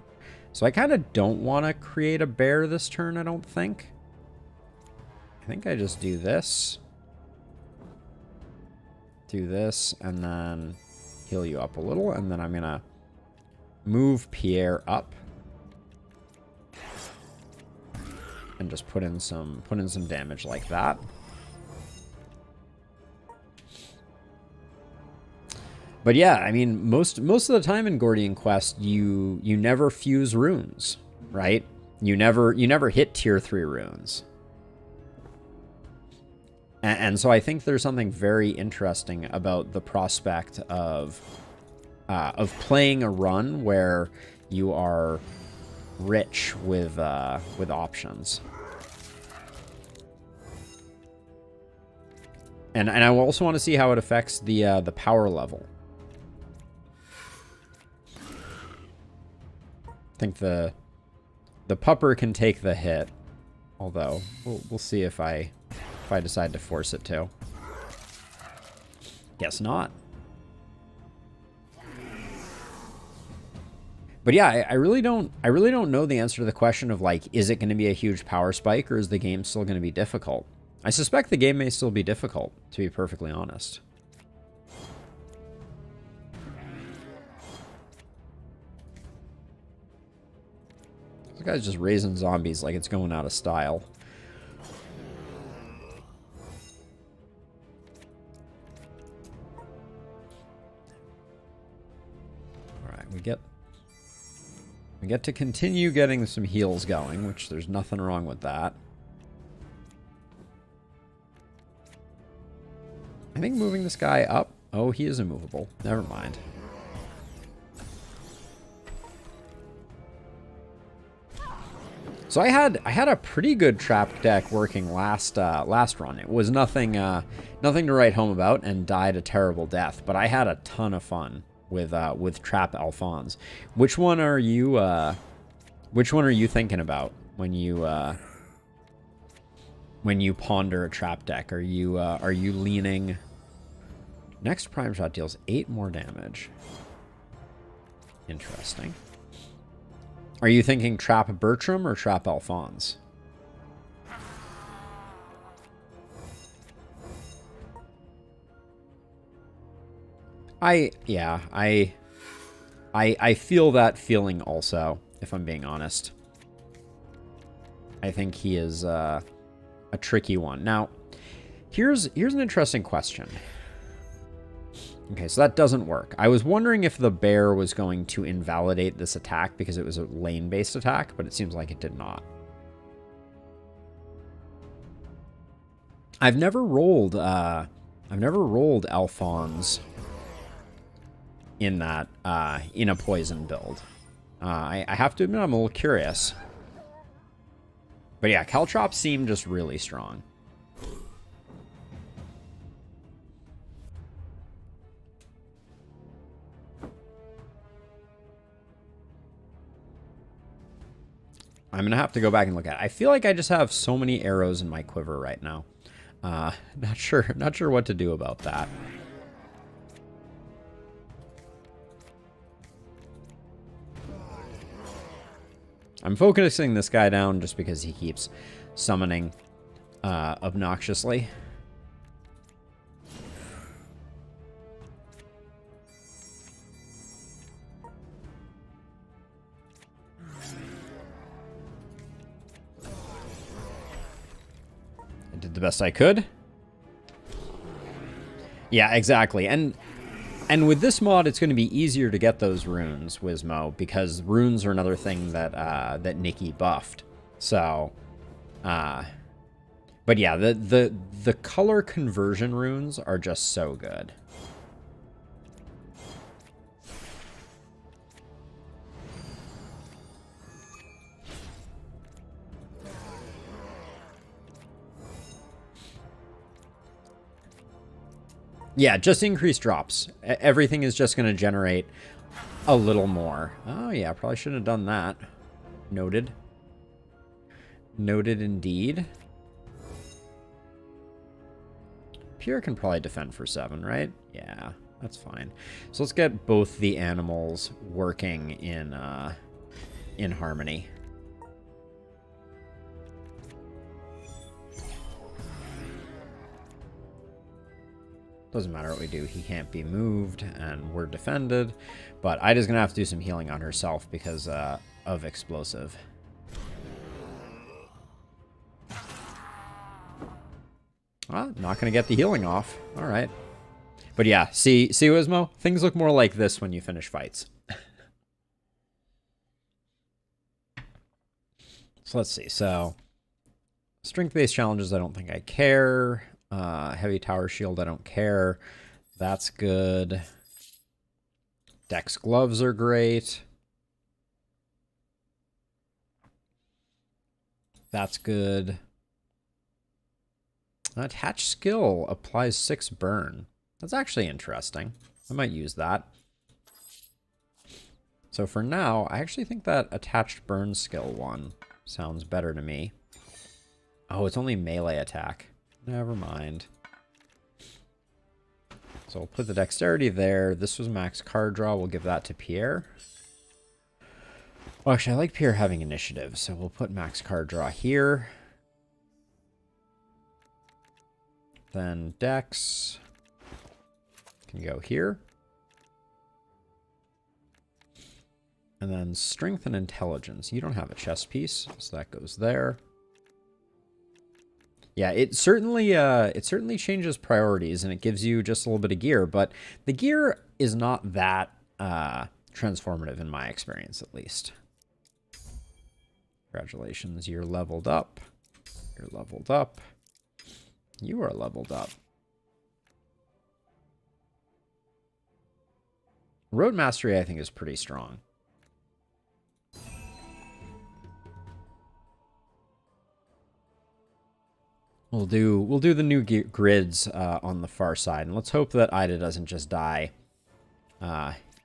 So I kind of don't want to create a bear this turn, I don't think. I think I just do this. Do this, and then heal you up a little, and then I'm going to move Pierre up. And just put in some damage like that. But yeah, I mean, most of the time in Gordian Quest, you never fuse runes, right? You never hit tier 3 runes. And so I think there's something very interesting about the prospect of playing a run where you are rich with options. And I also want to see how it affects the power level. I think the pupper can take the hit, although we'll see if I decide to force it to. Guess not. But yeah, I really don't know the answer to the question of, like, is it going to be a huge power spike, or is the game still going to be difficult? I suspect the game may still be difficult, to be perfectly honest. This guy's just raising zombies like it's going out of style. Alright, we get to continue getting some heals going, which there's nothing wrong with that. I think moving this guy up... Oh, he is immovable. Never mind. So I had a pretty good trap deck working last run. It was nothing to write home about and died a terrible death, but I had a ton of fun with Trap Alphonse. Which one are you thinking about when you ponder a trap deck? Are you leaning... Next prime shot deals 8 more damage. Interesting. Are you thinking Trap Bertram or Trap Alphonse? I feel that feeling also, if I'm being honest. I think he is a tricky one. Now, here's an interesting question. Okay, so that doesn't work. I was wondering if the bear was going to invalidate this attack because it was a lane-based attack, but it seems like it did not. I've never rolled Alphonse in that in a poison build. I have to admit I'm a little curious. But yeah, Caltrops seem just really strong. I'm going to have to go back and look at it. I feel like I just have so many arrows in my quiver right now. Not sure what to do about that. I'm focusing this guy down just because he keeps summoning obnoxiously. I did the best I could. Yeah, exactly. And with this mod, it's going to be easier to get those runes, Wizmo, because runes are another thing that that Nikki buffed. So, but yeah, the color conversion runes are just so good. Yeah, just increase drops. Everything is just going to generate a little more. Oh, yeah, probably shouldn't have done that. Noted. Noted indeed. Pierre can probably defend for 7, right? Yeah, that's fine. So let's get both the animals working in harmony. Doesn't matter what we do, he can't be moved, and we're defended. But Ida's going to have to do some healing on herself because of explosive. Well, not going to get the healing off. All right. But yeah, see Wizmo? Things look more like this when you finish fights. So let's see. So, strength-based challenges, I don't think I care. Heavy tower shield, I don't care. That's good. Dex gloves are great. That's good. Attach skill applies 6 burn. That's actually interesting. I might use that. So for now, I actually think that attached burn skill one sounds better to me. Oh, it's only melee attack. Never mind. So we'll put the dexterity there. This was max card draw. We'll give that to Pierre. Well, actually, I like Pierre having initiative, so we'll put max card draw here. Then Dex can go here. And then Strength and Intelligence. You don't have a chess piece, so that goes there. Yeah, it certainly changes priorities, and it gives you just a little bit of gear, but the gear is not that transformative in my experience, at least. Congratulations, you're leveled up. You're leveled up. You are leveled up. Road Mastery, I think, is pretty strong. We'll do the new grids on the far side, and let's hope that Ida doesn't just die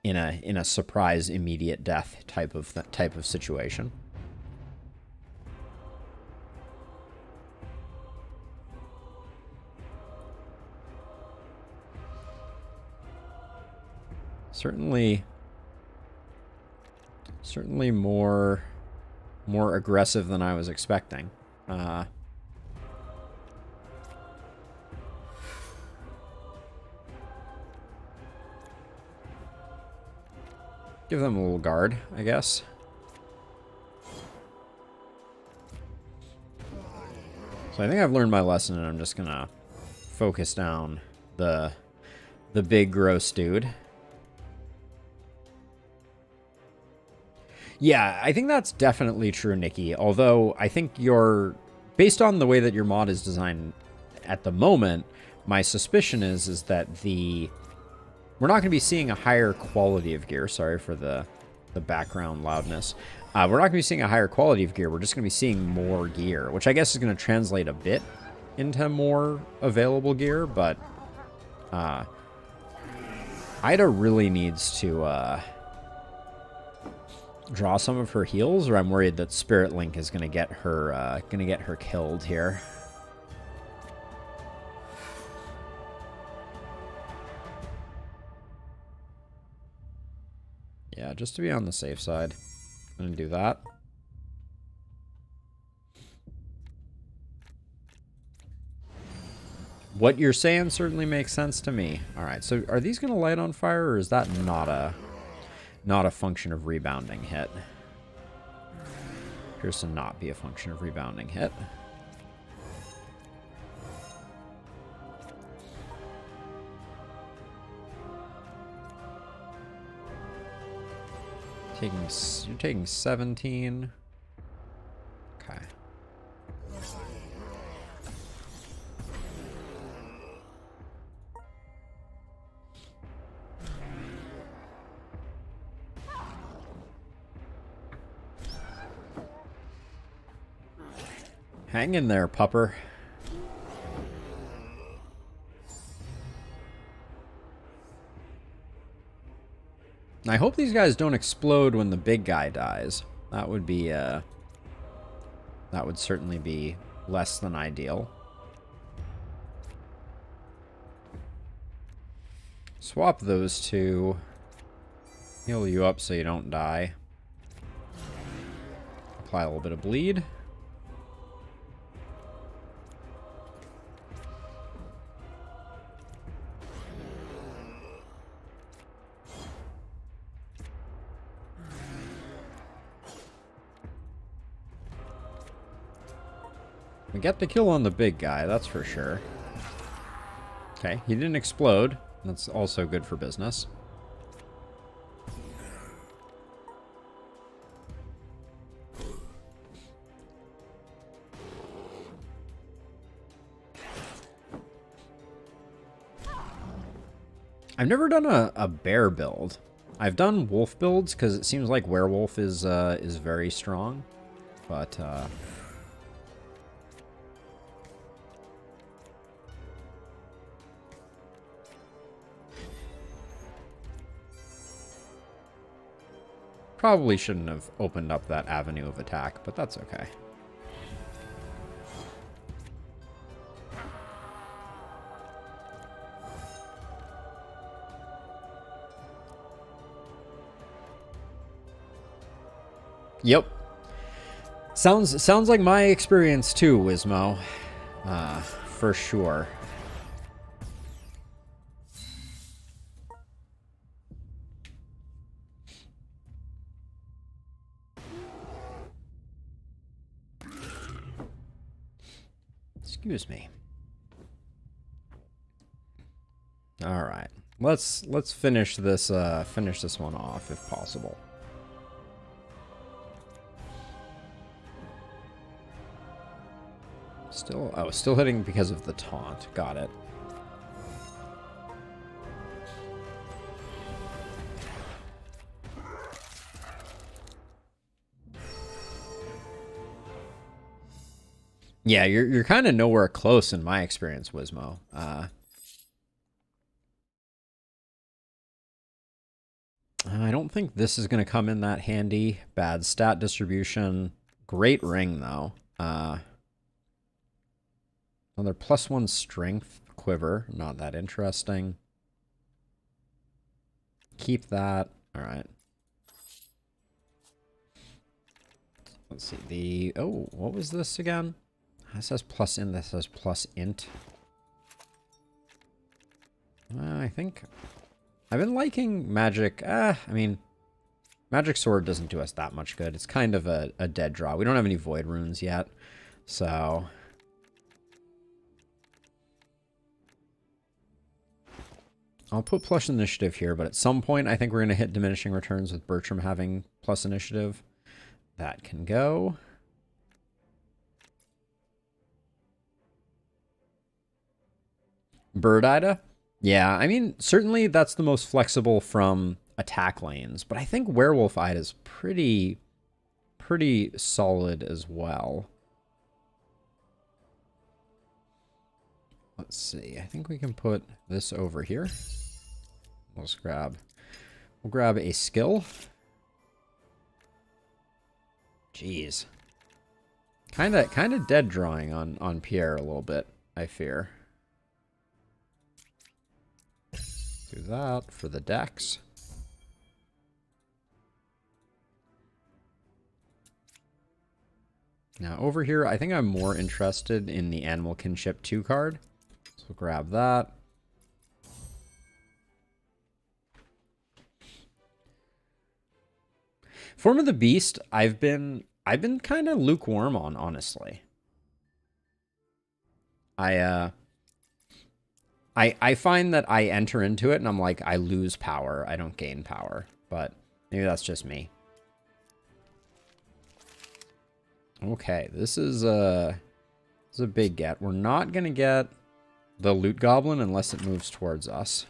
in a surprise immediate death type of situation. Certainly more aggressive than I was expecting. Give them a little guard, I guess. So I think I've learned my lesson, and I'm just gonna focus down the big gross dude. Yeah, I think that's definitely true, Nikki. Although I think based on the way that your mod is designed at the moment, my suspicion is that we're not going to be seeing a higher quality of gear. Sorry for the background loudness. We're not going to be seeing a higher quality of gear. We're just going to be seeing more gear, which I guess is going to translate a bit into more available gear. But Ida really needs to draw some of her heals, or I'm worried that Spirit Link is going to get her killed here. Yeah, just to be on the safe side. I'm going to do that. What you're saying certainly makes sense to me. All right, so are these going to light on fire, or is that not a function of rebounding hit? Appears to not be a function of rebounding hit. You're taking 17. Okay. Hang in there, pupper. I hope these guys don't explode when the big guy dies. That would be, that would certainly be less than ideal. Swap those two. Heal you up so you don't die. Apply a little bit of bleed. We get the kill on the big guy, that's for sure. Okay, he didn't explode. That's also good for business. I've never done a bear build. I've done wolf builds because it seems like werewolf is very strong, but Probably shouldn't have opened up that avenue of attack, but that's okay. Yep. Sounds like my experience too, Wismo. For sure. Excuse me. All right. Let's finish this one off if possible. Still hitting because of the taunt. Got it. Yeah, you're kind of nowhere close in my experience, Wismo. I don't think this is going to come in that handy. Bad stat distribution. Great ring, though. Another +1 strength quiver. Not that interesting. Keep that. All right. Let's see. Oh, what was this again? This says plus in. This says plus int. I think I've been liking magic. I mean, magic sword doesn't do us that much good. It's kind of a dead draw. We don't have any void runes yet, so I'll put plus initiative here. But at some point, I think we're going to hit diminishing returns with Bertram having plus initiative. That can go. Bird Ida? Yeah, I mean, certainly that's the most flexible from attack lanes, but I think Werewolf Ida is pretty solid as well. Let's see. I think we can put this over here. We'll grab a skill. Jeez. Kind of dead drawing on Pierre a little bit, I fear. Do that for the dex. Now over here, I think I'm more interested in the Animal Kinship 2 card. So grab that. Form of the Beast, I've been kind of lukewarm on, honestly. I find that I enter into it and I'm like, I lose power. I don't gain power. But maybe that's just me. Okay, this is a big get. We're not going to get the Loot Goblin unless it moves towards us.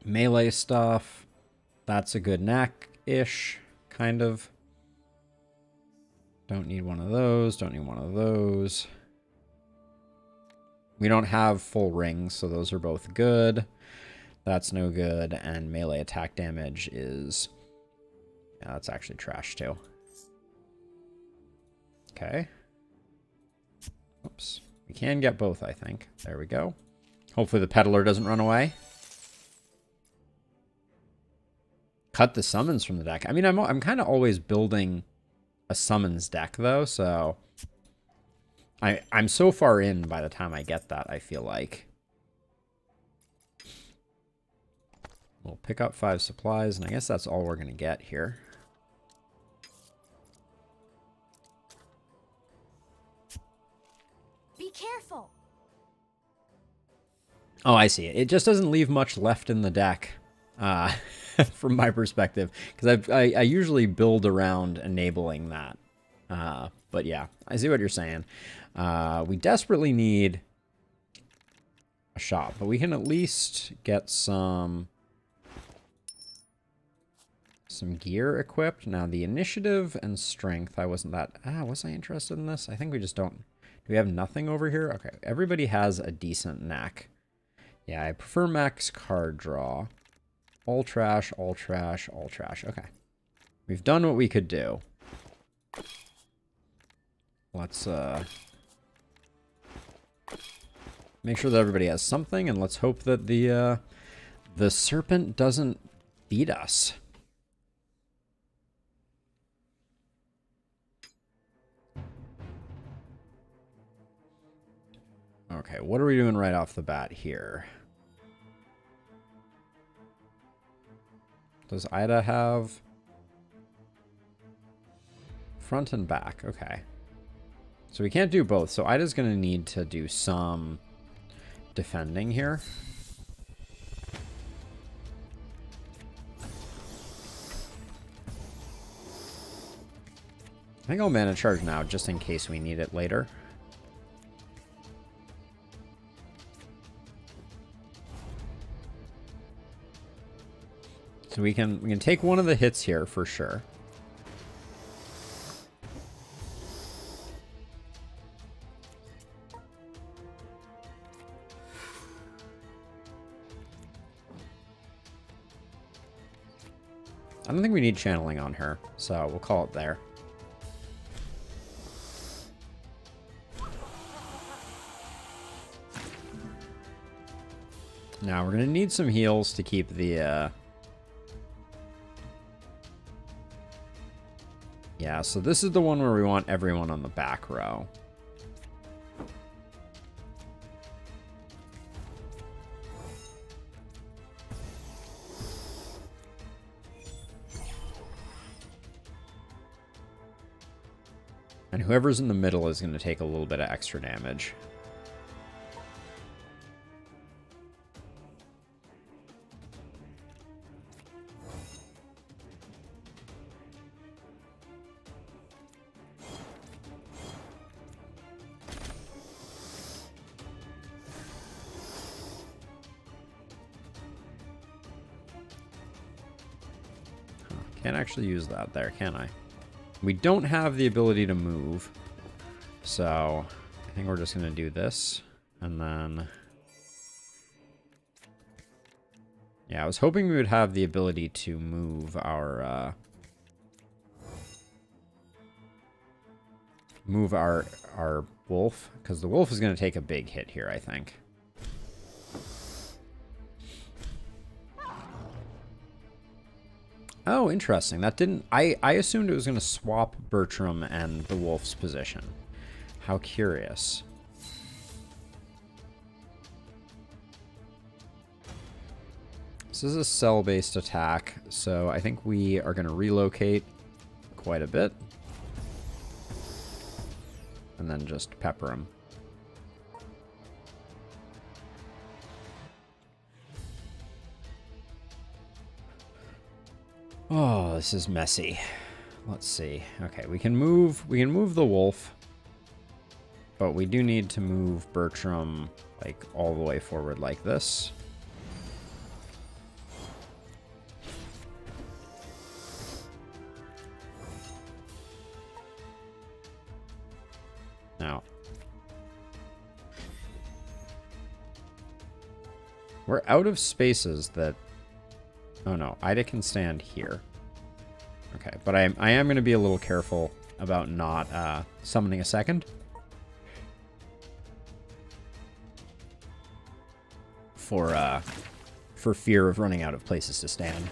Melee stuff. That's a good knack-ish, kind of. Don't need one of those. Don't need one of those. We don't have full rings, so those are both good. That's no good. And melee attack damage is... yeah, that's actually trash, too. Okay. Oops. We can get both, I think. There we go. Hopefully the peddler doesn't run away. Cut the summons from the deck. I mean, I'm kind of always building a summons deck, though, so... I'm so far in by the time I get that, I feel like. We'll pick up 5 supplies, and I guess that's all we're going to get here. Be careful. Oh, I see. It just doesn't leave much left in the deck, from my perspective, because I usually build around enabling that. But yeah, I see what you're saying. We desperately need a shop, but we can at least get some gear equipped. Now, the initiative and strength, I wasn't that... was I interested in this? I think we just don't... Do we have nothing over here? Okay, everybody has a decent knack. Yeah, I prefer max card draw. All trash, all trash, all trash. Okay. We've done what we could do. Let's make sure that everybody has something, and let's hope that the serpent doesn't beat us. Okay, what are we doing right off the bat here? Does Ida have front and back? Okay. So we can't do both. So Ida's going to need to do some defending here. I think I'll mana charge now just in case we need it later. So we can take one of the hits here for sure. I don't think we need channeling on her, so we'll call it there. Now we're gonna need some heals to keep the yeah, so this is the one where we want everyone on the back row. And whoever's in the middle is going to take a little bit of extra damage. Can't actually use that there, can I? We don't have the ability to move, so I think we're just going to do this, and then... Yeah, I was hoping we would have the ability to move our wolf, because the wolf is going to take a big hit here, I think. Oh, interesting. That didn't... I assumed it was going to swap Bertram and the wolf's position. How curious. This is a cell-based attack, so I think we are going to relocate quite a bit. And then just pepper him. Oh, this is messy. Let's see. Okay, we can move the wolf. But we do need to move Bertram like all the way forward like this. Now, we're out of spaces that... Oh no, Ida can stand here. Okay, but I am going to be a little careful about not summoning a second. For fear of running out of places to stand.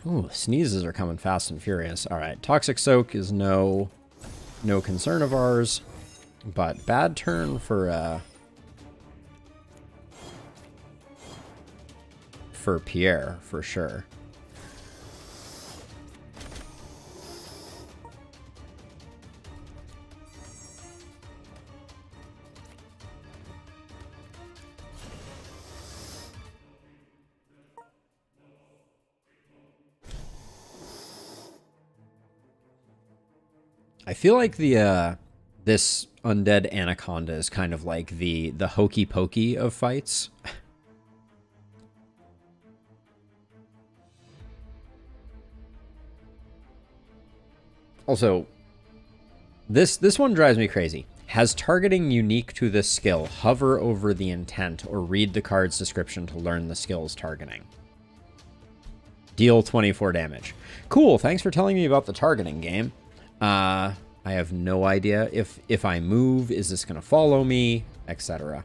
Ooh, sneezes are coming fast and furious. Alright, Toxic Soak is no concern of ours. But bad turn for Pierre, for sure. I feel like the this undead anaconda is kind of like the hokey pokey of fights. Also, this one drives me crazy. Has targeting unique to this skill. Hover over the intent or read the card's description to learn the skill's targeting. Deal 24 damage. Cool, thanks for telling me about the targeting game. I have no idea if I move, is this going to follow me, etc.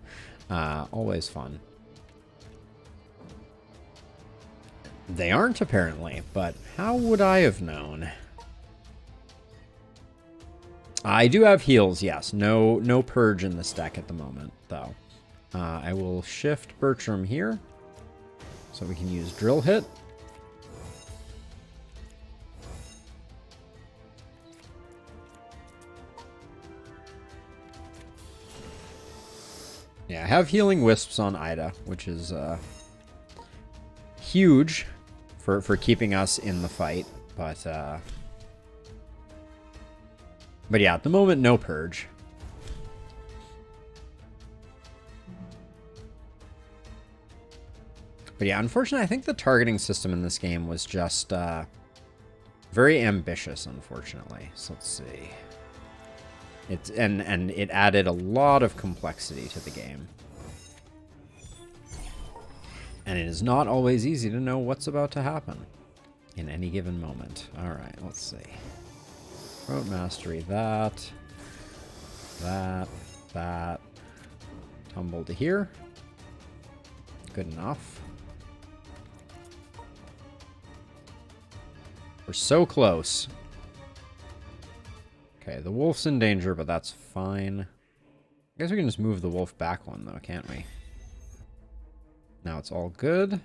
Always fun. They aren't, apparently, but how would I have known? I do have heals, yes. No purge in this deck at the moment, though. I will shift Bertram here, so we can use Drill Hit. Yeah, I have Healing Wisps on Ida, which is huge for keeping us in the fight, but yeah, at the moment, no purge. But yeah, unfortunately, I think the targeting system in this game was just very ambitious, unfortunately. So let's see. And it added a lot of complexity to the game. And it is not always easy to know what's about to happen in any given moment. All right, let's see. Rote Mastery, that. Tumble to here. Good enough. We're so close. Okay, the wolf's in danger, but that's fine. I guess we can just move the wolf back one, though, can't we? Now it's all good.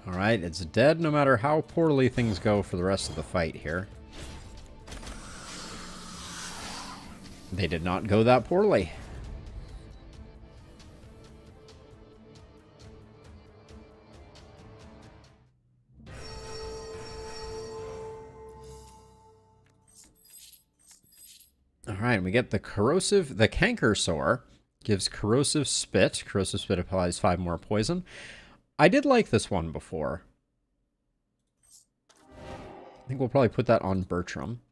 Alright, it's dead no matter how poorly things go for the rest of the fight here. They did not go that poorly. Alright, we get the Canker Sore gives Corrosive Spit. Corrosive Spit applies 5 more poison. I did like this one before. I think we'll probably put that on Bertram.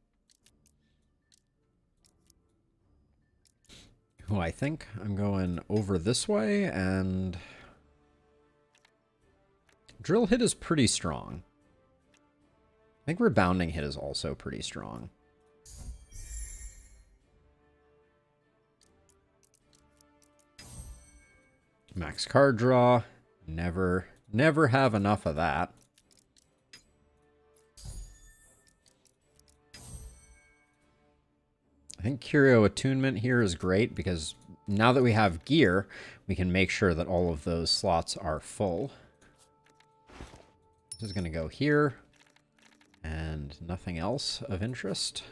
Who I think I'm going over this way, and Drill Hit is pretty strong. I think Rebounding Hit is also pretty strong. Max card draw. Never have enough of that. I think Curio Attunement here is great because now that we have gear, we can make sure that all of those slots are full. This is going to go here and nothing else of interest.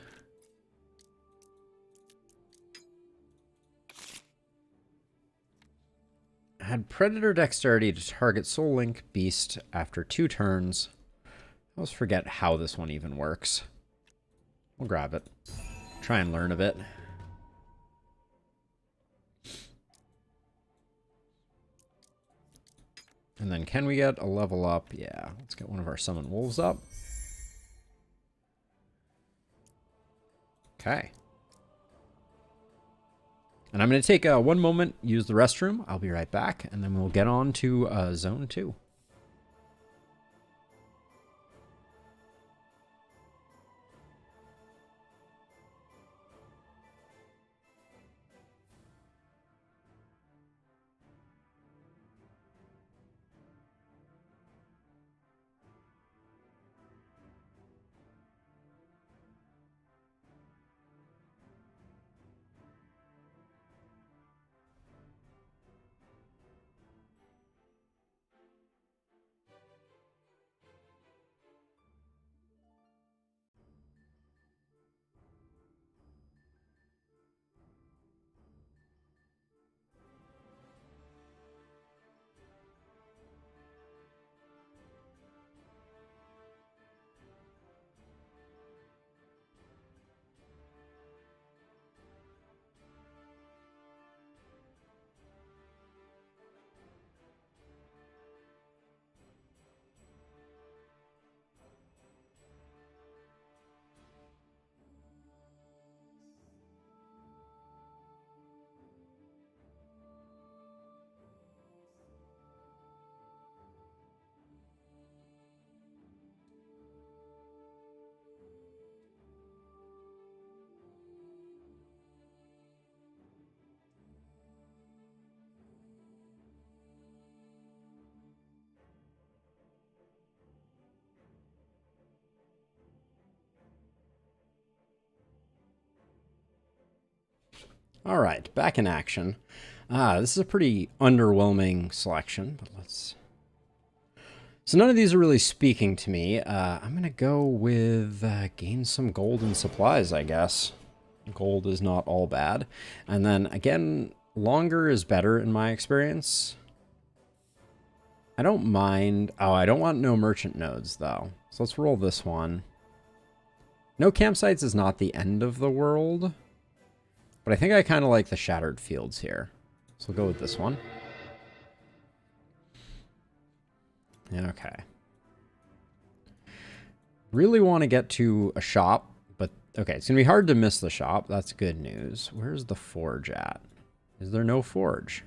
Add Predator Dexterity to target Soul Link Beast after 2 turns. I always forget how this one even works. We'll grab it. Try and learn a bit. And then can we get a level up? Yeah, let's get one of our Summon Wolves up. Okay. And I'm going to take 1 moment, use the restroom. I'll be right back, and then we'll get on to Zone 2. All right, back in action. This is a pretty underwhelming selection, but let's... So none of these are really speaking to me. I'm going to go with gain some gold and supplies, I guess. Gold is not all bad. And then, again, longer is better in my experience. I don't mind... Oh, I don't want no merchant nodes, though. So let's roll this one. No campsites is not the end of the world. But I think I kind of like the Shattered Fields here. So we'll go with this one. Okay. Really want to get to a shop, but okay, it's going to be hard to miss the shop. That's good news. Where's the forge at? Is there no forge?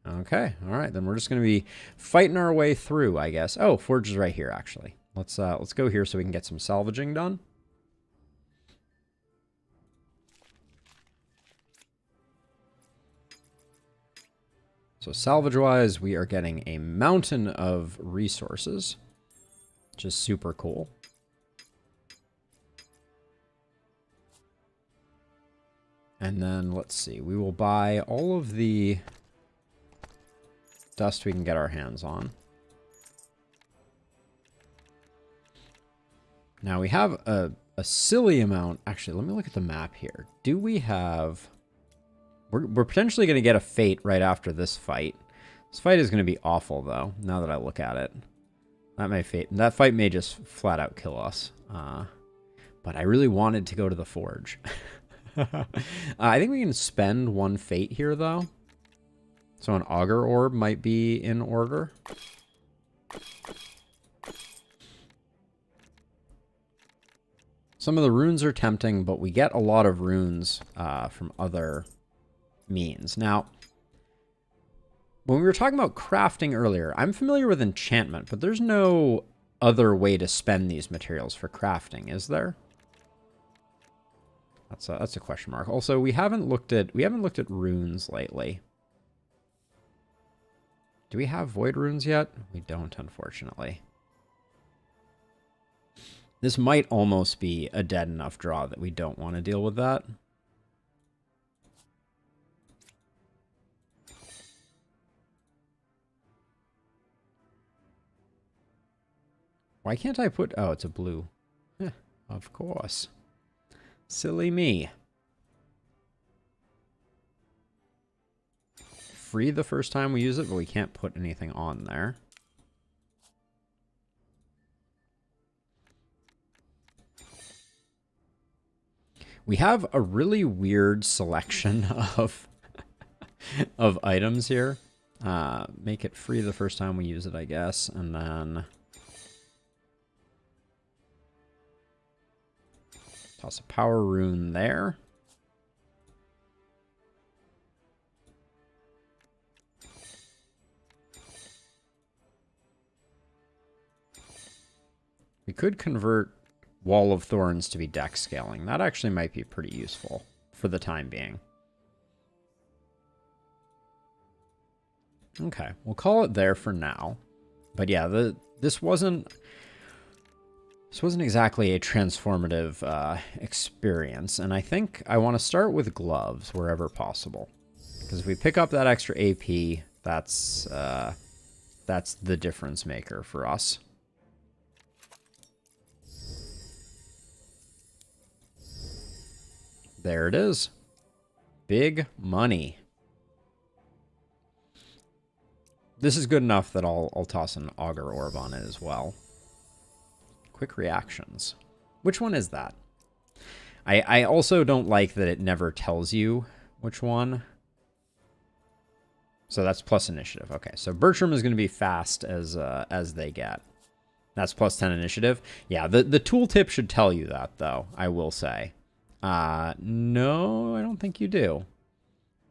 Okay, all right, then we're just going to be fighting our way through, I guess. Oh, forge is right here, actually. Let's go here so we can get some salvaging done. So salvage-wise, we are getting a mountain of resources, which is super cool. And then, let's see, we will buy all of the dust we can get our hands on. Now, we have a silly amount. Actually, let me look at the map here. Do we have... We're potentially going to get a fate right after this fight. This fight is going to be awful, though, now that I look at it. That fight may just flat out kill us. But I really wanted to go to the forge. I think we can spend one fate here, though. So an auger orb might be in order. Some of the runes are tempting, but we get a lot of runes from other means. Now, when we were talking about crafting earlier, I'm familiar with enchantment, but there's no other way to spend these materials for crafting, is there? That's a question mark. Also, we haven't looked at runes lately. Do we have void runes yet? We don't, unfortunately. This might almost be a dead enough draw that we don't want to deal with that. Why can't I put... Oh, it's a blue. Of course. Silly me. Free the first time we use it, but we can't put anything on there. We have a really weird selection of of items here. Make it free the first time we use it, I guess, and then toss a power rune there. We could convert Wall of Thorns to be deck scaling. That actually might be pretty useful for the time being. Okay, we'll call it there for now. But yeah, this wasn't exactly a transformative experience, and I think I want to start with gloves wherever possible, because if we pick up that extra AP, that's the difference maker for us. There it is. Big money. This is good enough that I'll toss an auger orb on it as well. Quick reactions. Which one is that? I also don't like that it never tells you which one. So that's plus initiative. Okay, so Bertram is going to be fast as they get. That's plus 10 initiative. Yeah, the tooltip should tell you that, though, I will say. No, I don't think you do.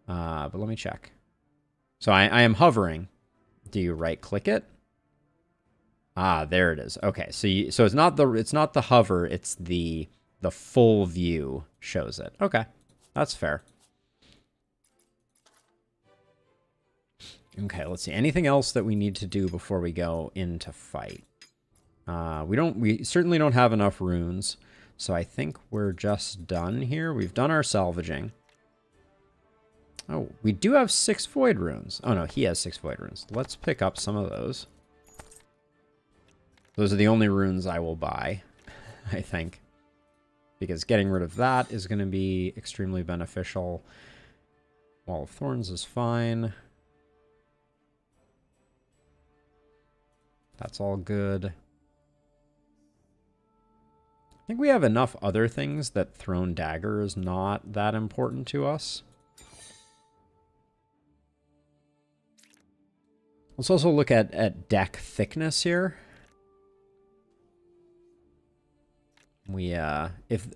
But let me check. So I am hovering. Do you right-click it? Ah, there it is. Okay, so it's not the hover, it's the full view shows it. Okay, that's fair. Okay, let's see. Anything else that we need to do before we go into fight? We certainly don't have enough runes, so I think we're just done here. We've done our salvaging. Oh, we do have 6 void runes. Oh no, he has 6 void runes. Let's pick up some of those. Those are the only runes I will buy, I think. Because getting rid of that is going to be extremely beneficial. Wall of Thorns is fine. That's all good. I think we have enough other things that Thrown Dagger is not that important to us. Let's also look at deck thickness here.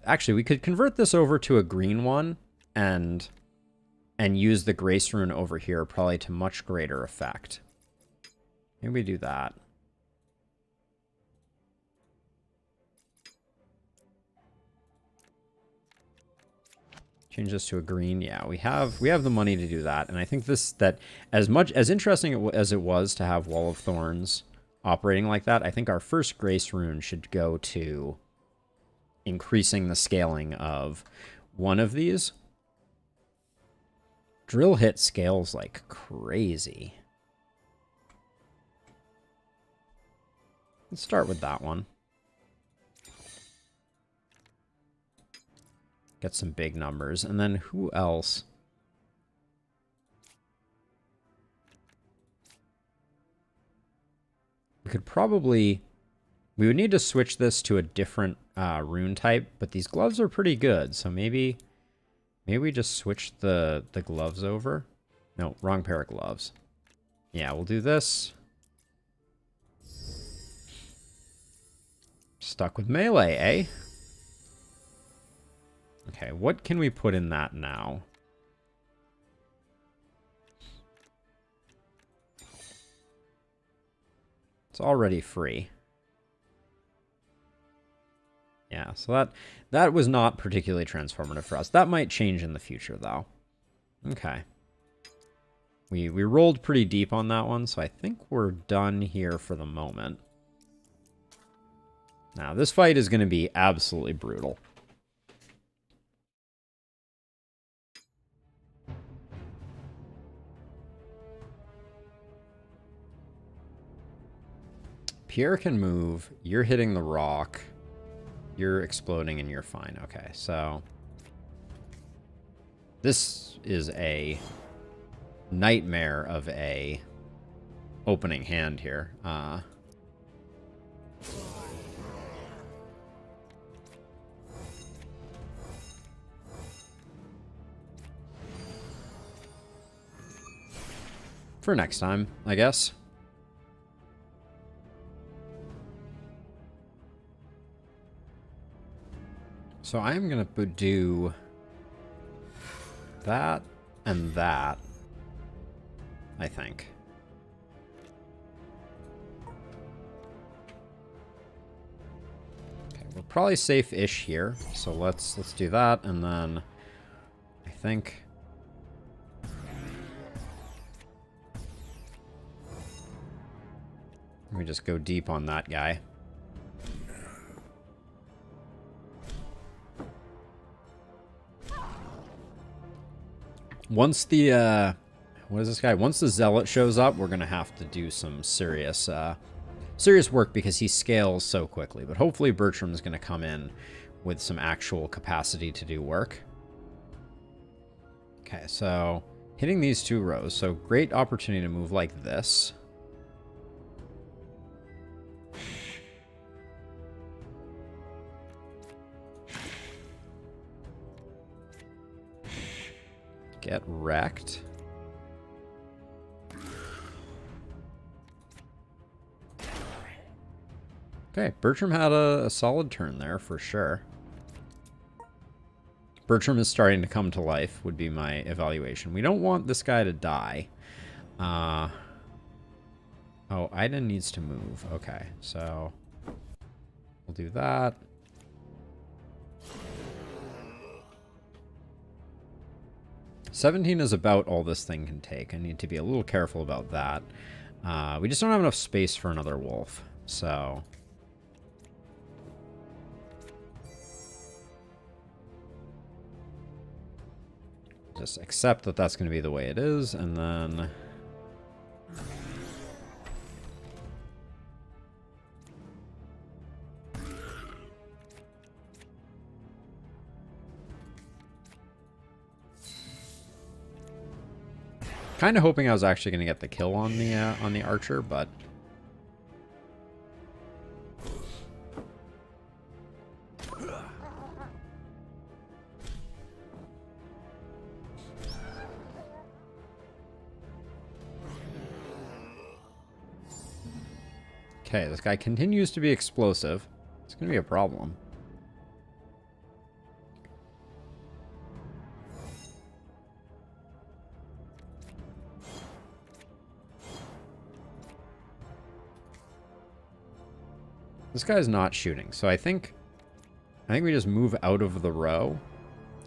Actually, we could convert this over to a green one and use the Grace Rune over here probably to much greater effect. Maybe we do that. Change this to a green. Yeah, we have the money to do that. And I think that as interesting as it was to have Wall of Thorns operating like that, I think our first Grace Rune should go to increasing the scaling of one of these. Drill hit scales like crazy. Let's start with that one. Get some big numbers. And then who else? We could probably... We would need to switch this to a different rune type, but these gloves are pretty good, so maybe we just switch the gloves over. No, wrong pair of gloves. Yeah, we'll do this. Stuck with melee, eh? Okay, what can we put in that now? It's already free. Yeah, so that was not particularly transformative for us. That might change in the future, though. Okay. We rolled pretty deep on that one, so I think we're done here for the moment. Now, this fight is going to be absolutely brutal. Pierre can move. You're hitting the rock. You're exploding and you're fine. Okay, so this is a nightmare of a opening hand here. For next time, I guess. So I'm going to do that and that, I think. Okay, we're probably safe-ish here, so let's do that, and then I think... Let me just go deep on that guy. Once the, what is this guy? Once the Zealot shows up, we're going to have to do some serious work because he scales so quickly. But hopefully Bertram's going to come in with some actual capacity to do work. Okay, so hitting these 2 rows. So great opportunity to move like this. Get wrecked. Okay, Bertram had a solid turn there for sure. Bertram is starting to come to life, would be my evaluation. We don't want this guy to die. Oh, Ida needs to move. Okay, so we'll do that. $17 is about all this thing can take. I need to be a little careful about that. We just don't have enough space for another wolf, so... Just accept that that's going to be the way it is, and then... Kind of hoping I was actually going to get the kill on the archer, but... Okay, this guy continues to be explosive. It's going to be a problem. This guy's not shooting, so I think we just move out of the row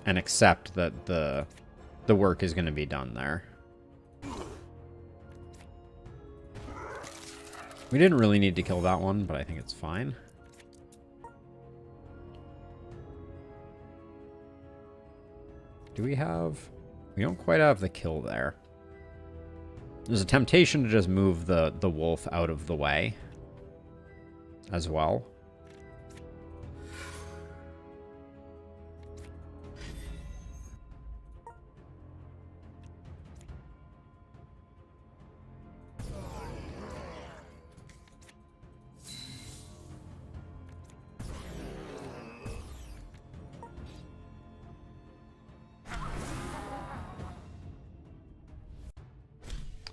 and accept that the work is going to be done there. We didn't really need to kill that one, but I think it's fine. Do we have... We don't quite have the kill there. There's a temptation to just move the wolf out of the way as well.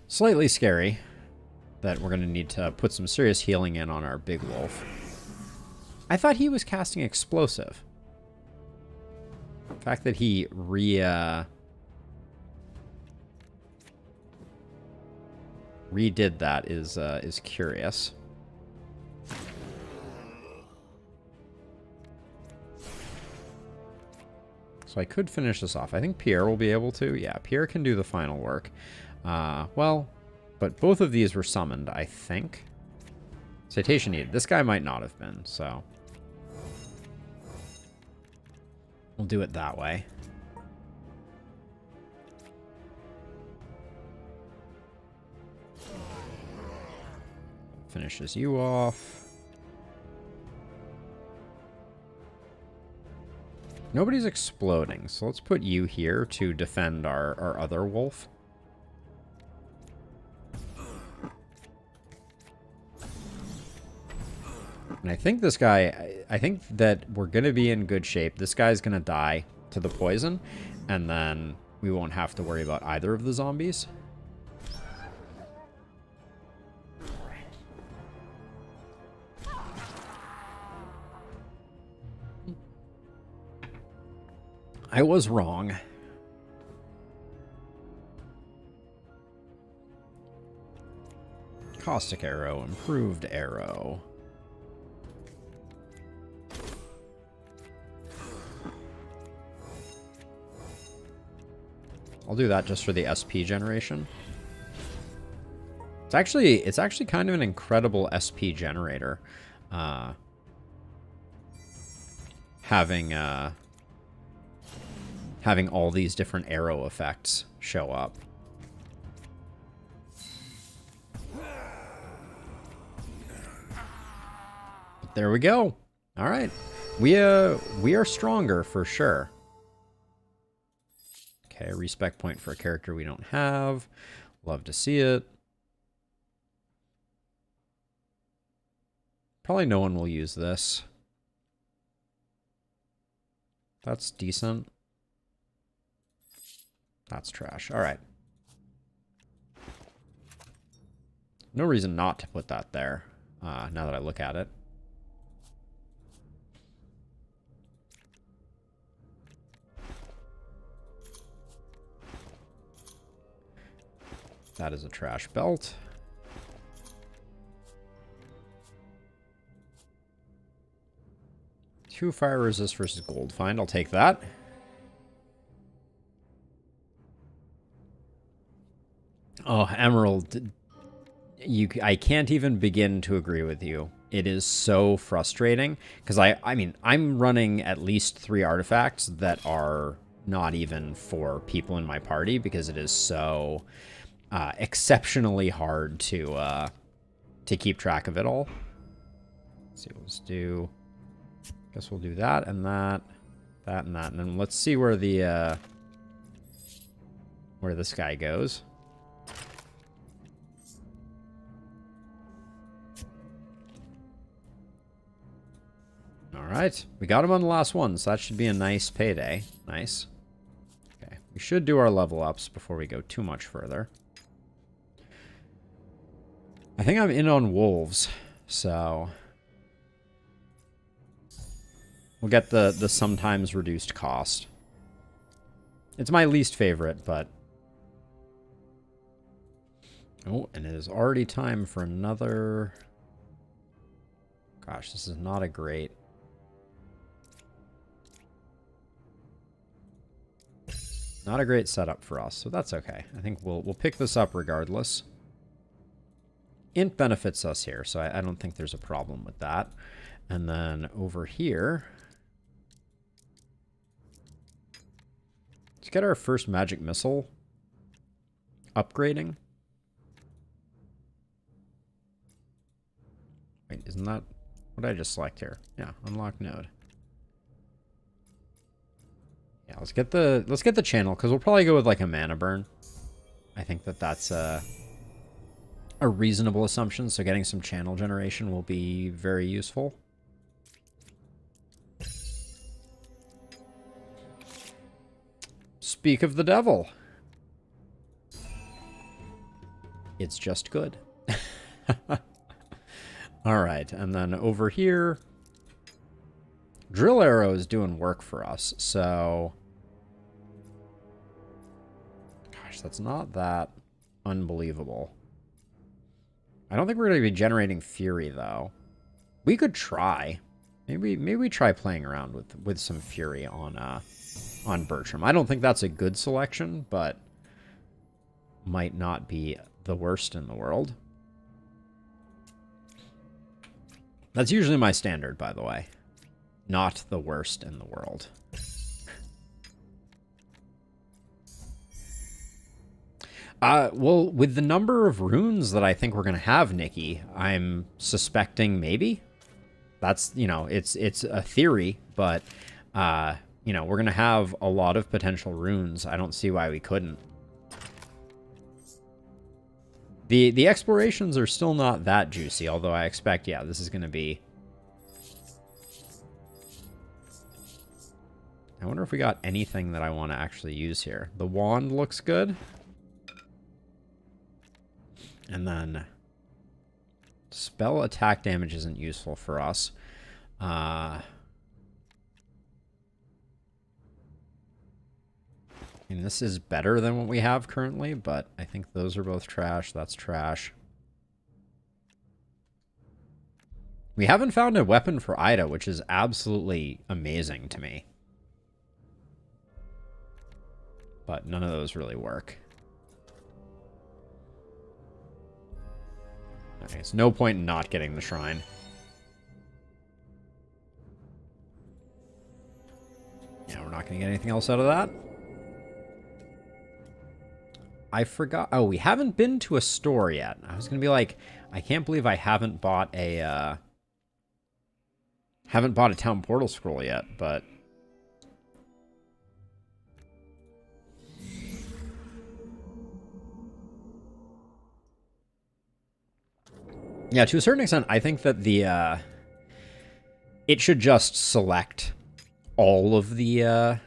Slightly scary that we're going to need to put some serious healing in on our big wolf. I thought he was casting explosive. The fact that he redid that is curious. So I could finish this off. I think Pierre will be able to. Yeah, Pierre can do the final work. Well, but both of these were summoned, I think. Citation needed. This guy might not have been, so... We'll do it that way. Finishes you off. Nobody's exploding, so let's put you here to defend our other wolf. And I think this guy, I think that we're going to be in good shape. This guy's going to die to the poison, and then we won't have to worry about either of the zombies. I was wrong. Caustic arrow, improved arrow. I'll do that just for the SP generation. It's actually kind of an incredible SP generator. Having all these different arrow effects show up. But there we go. All right. We are stronger for sure. Okay, respec point for a character we don't have. Love to see it. Probably no one will use this. That's decent. That's trash. All right. No reason not to put that there, now that I look at it. That is a trash belt. Two fire resist versus gold find. I'll take that. Oh, Emerald. I can't even begin to agree with you. It is so frustrating because I mean, I'm running at least 3 artifacts that are not even for people in my party, because it is so exceptionally hard to keep track of it all. Let's see, let's do... Guess we'll do that and that, that and that, and then let's see where the where this guy goes. All right, we got him on the last one, so that should be a nice payday. Nice. Okay, we should do our level ups before we go too much further. I think I'm in on wolves, so we'll get the sometimes reduced cost. It's my least favorite, but... Oh, and it is already time for another... Gosh, this is not a great... Not a great setup for us, so that's okay. I think we'll pick this up regardless. Int benefits us here, so I don't think there's a problem with that. And then over here... Let's get our first magic missile upgrading. Wait, isn't that what did I just select here? Yeah, unlock node. Yeah, let's get the channel, because we'll probably go with like a mana burn. I think that's a reasonable assumption. So getting some channel generation will be very useful. Speak of the devil. It's just good. All right, and then over here, drill arrow is doing work for us, so... Gosh, that's not that unbelievable. I don't think we're going to be generating fury, though. We could try. Maybe we try playing around with some fury on Bertram. I don't think that's a good selection, but might not be the worst in the world. That's usually my standard, by the way. Not the worst in the world. Well, with the number of runes that I think we're going to have, Nikki, I'm suspecting maybe. That's, you know, it's a theory, but, you know, we're going to have a lot of potential runes. I don't see why we couldn't. The explorations are still not that juicy, although I expect, yeah, this is going to be... I wonder if we got anything that I want to actually use here. The wand looks good. And then... spell attack damage isn't useful for us. And this is better than what we have currently, but I think those are both trash. That's trash. We haven't found a weapon for Ida, which is absolutely amazing to me. But none of those really work. Okay, so no point in not getting the shrine. Yeah, we're not going to get anything else out of that. I forgot. Oh, we haven't been to a store yet. I was going to be like, I can't believe I haven't bought a town portal scroll yet, but yeah, to a certain extent, I think that the it should just select all of the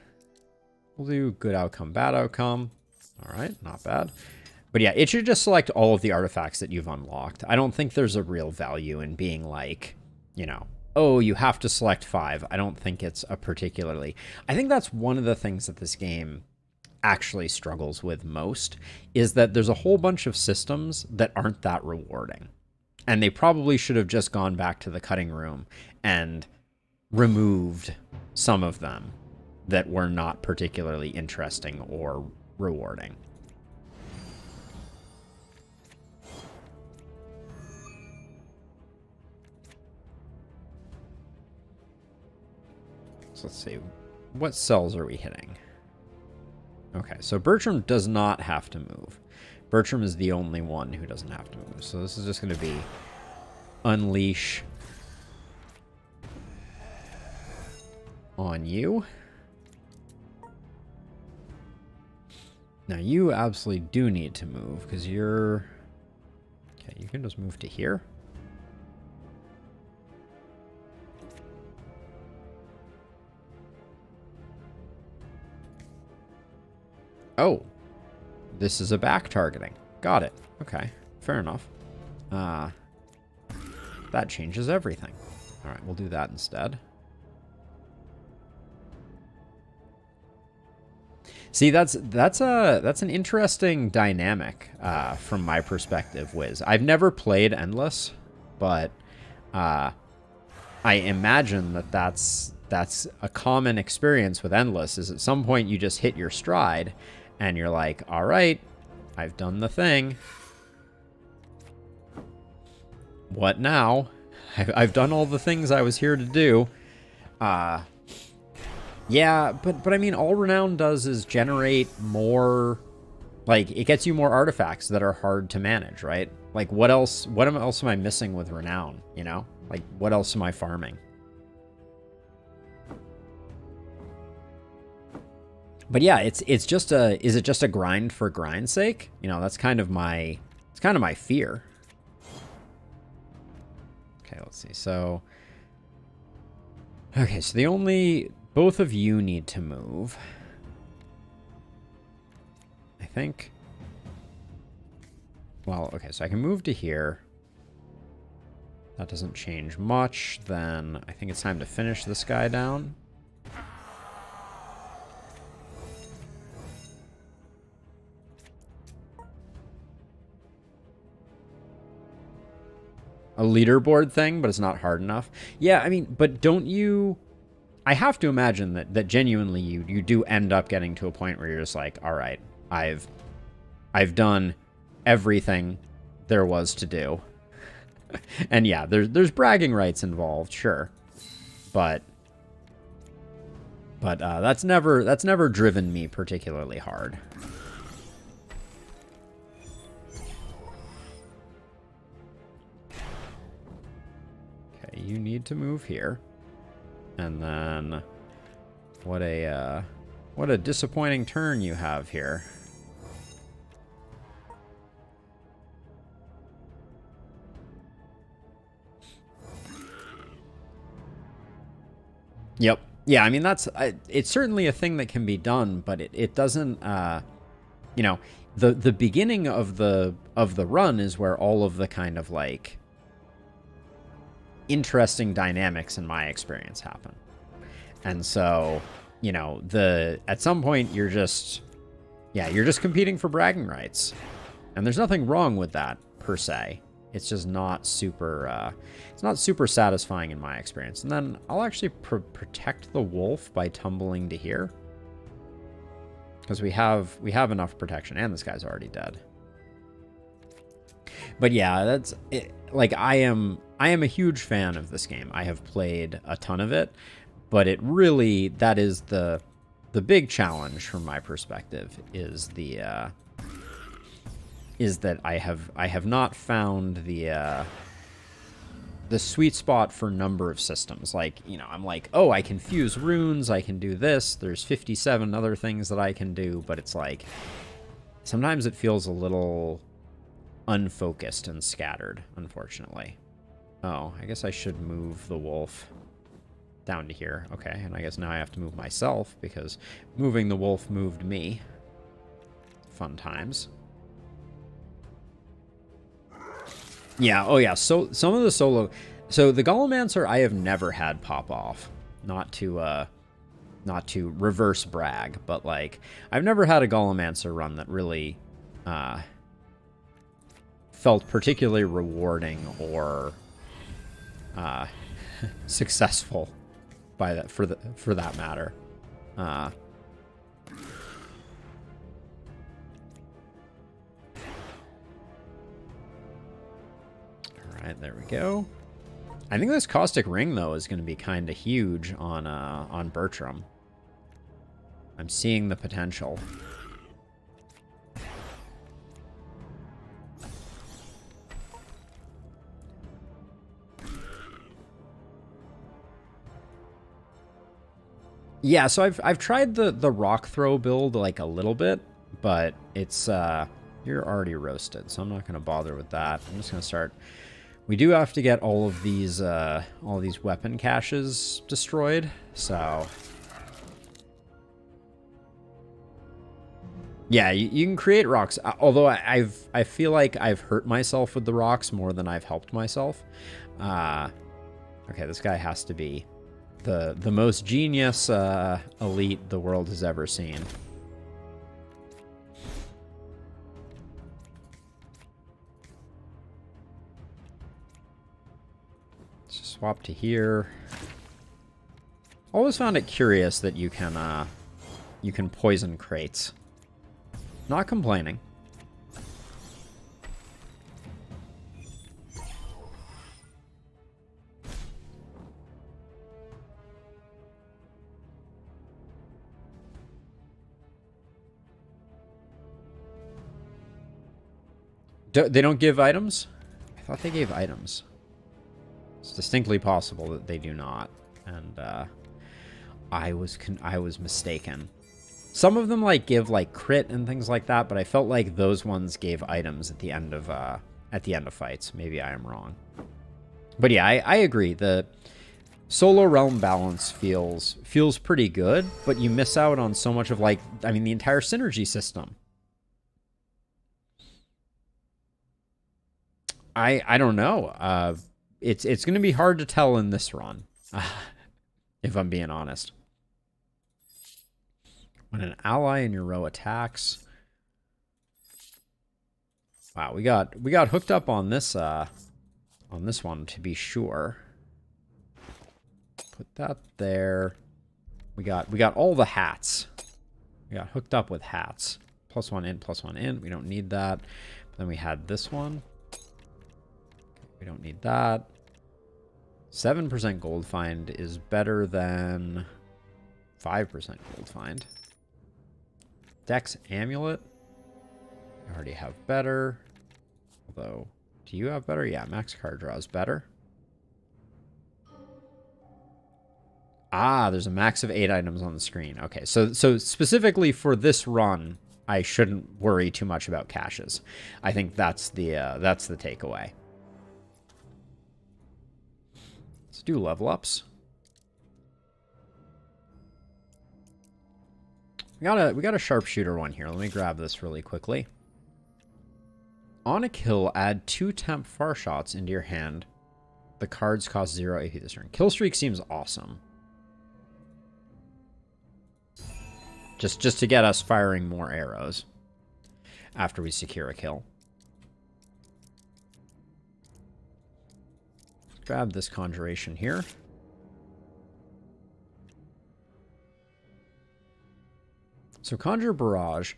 we'll do good outcome, bad outcome. All right, not bad. But yeah, it should just select all of the artifacts that you've unlocked. I don't think there's a real value in being like, you know, oh, you have to select 5. I don't think it's a particularly... I think that's one of the things that this game actually struggles with most, is that there's a whole bunch of systems that aren't that rewarding. And they probably should have just gone back to the cutting room and removed some of them that were not particularly interesting or rewarding. So let's see. What cells are we hitting? Okay, so Bertram does not have to move. Bertram is the only one who doesn't have to move. So this is just going to be unleash on you. Now you absolutely do need to move because you're... Okay, you can just move to here. Oh, this is a back targeting. Got it. Okay, fair enough. That changes everything. All right, we'll do that instead. See, that's an interesting dynamic from my perspective, Wiz. I've never played Endless, but I imagine that that's a common experience with Endless. Is at some point you just hit your stride, and you're like, all right, I've done the thing. What now? I've done all the things I was here to do. Yeah, but I mean, all Renown does is generate more, like, it gets you more artifacts that are hard to manage, right? Like, what else am I missing with Renown, you know? Like, what else am I farming? But yeah, is it just a grind for grind's sake? You know, that's kind of my fear. Okay, let's see. So, okay, so both of you need to move. I think. Well, okay, so I can move to here. That doesn't change much. Then I think it's time to finish this guy down. A leaderboard thing, but it's not hard enough. Yeah, I mean, but don't you... I have to imagine that genuinely you do end up getting to a point where you're just like, all right, I've done everything there was to do. And yeah, there's bragging rights involved, sure. But that's never driven me particularly hard. Okay, you need to move here. And then what a disappointing turn you have here. Yep. Yeah, I mean, it's certainly a thing that can be done, but it doesn't, you know, the beginning of the run is where all of the kind of like interesting dynamics in my experience happen. And so, you know, at some point you're just competing for bragging rights. And there's nothing wrong with that per se. It's just not super satisfying in my experience. And then I'll actually protect the wolf by tumbling to here. Because we have enough protection, and this guy's already dead. But yeah, that's it. Like, I am a huge fan of this game. I have played a ton of it, but that is the big challenge from my perspective is that I have not found the sweet spot for number of systems. Like, you know, I'm like, oh, I can fuse runes, I can do this. There's 57 other things that I can do, but it's like sometimes it feels a little unfocused and scattered, unfortunately. Oh, I guess I should move the wolf down to here. Okay, and I guess now I have to move myself because moving the wolf moved me. Fun times. Yeah, oh yeah, so some of the solo... So the Golemancer I have never had pop off. Not to reverse brag, but like, I've never had a Golemancer run that really felt particularly rewarding or successful by that for that matter. All right, there we go. I think this Caustic Ring though is going to be kind of huge on Bertram. I'm seeing the potential. Yeah, so I've tried the rock throw build like a little bit, but it's you're already roasted, so I'm not gonna bother with that. I'm just gonna start. We do have to get all of these weapon caches destroyed, so yeah, you can create rocks. Although I feel like I've hurt myself with the rocks more than I've helped myself. Okay, this guy has to be the most genius elite the world has ever seen. Let's just swap to here. Always found it curious that you can poison crates. Not complaining. They don't give items? I thought they gave items. It's distinctly possible that they do not. And I was mistaken. Some of them like give like crit and things like that, but I felt like those ones gave items at the end of fights. Maybe I am wrong. But yeah, I agree. The solo realm balance feels pretty good, but you miss out on so much of like, I mean, the entire synergy system. I don't know. It's going to be hard to tell in this run, if I'm being honest. When an ally in your row attacks, wow, we got hooked up on this one to be sure. Put that there. We got all the hats. We got hooked up with hats. +1 in, +1 in. We don't need that. But then we had this one. We don't need that. 7% gold find is better than 5% gold find. Dex amulet. I already have better. Although, do you have better? Yeah, max card draw is better. Ah, there's a max of 8 items on the screen. Okay, so specifically for this run, I shouldn't worry too much about caches. I think that's the takeaway. Let's do level ups. We got a sharpshooter one here. Let me grab this really quickly. On a kill, add 2 temp far shots into your hand. The cards cost 0 AP this turn. Kill streak seems awesome. Just to get us firing more arrows after we secure a kill. Grab this conjuration here. So Conjure Barrage,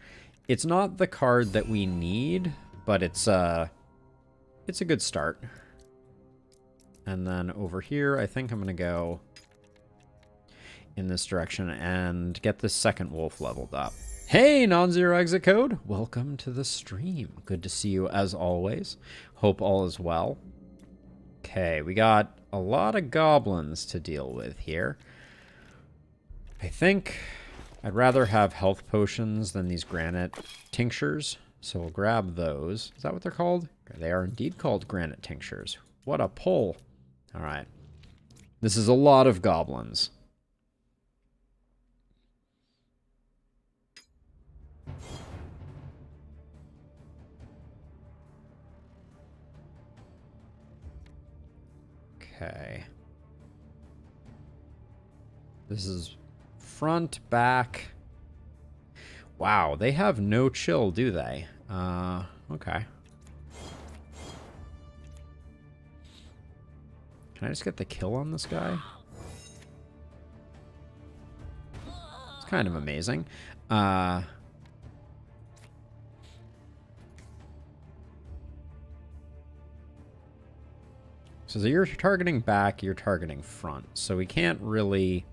it's not the card that we need, but it's a good start. And then over here, I think I'm going to go in this direction and get this second wolf leveled up. Hey, non-zero exit code. Welcome to the stream. Good to see you as always. Hope all is well. Okay, we got a lot of goblins to deal with here. I think I'd rather have health potions than these granite tinctures, so we'll grab those. Is that what they're called? They are indeed called granite tinctures. What a pull. All right. This is a lot of goblins. Okay. This is front, back. Wow, they have no chill, do they? Okay. Can I just get the kill on this guy? It's kind of amazing. So you're targeting back, you're targeting front. So we can't really...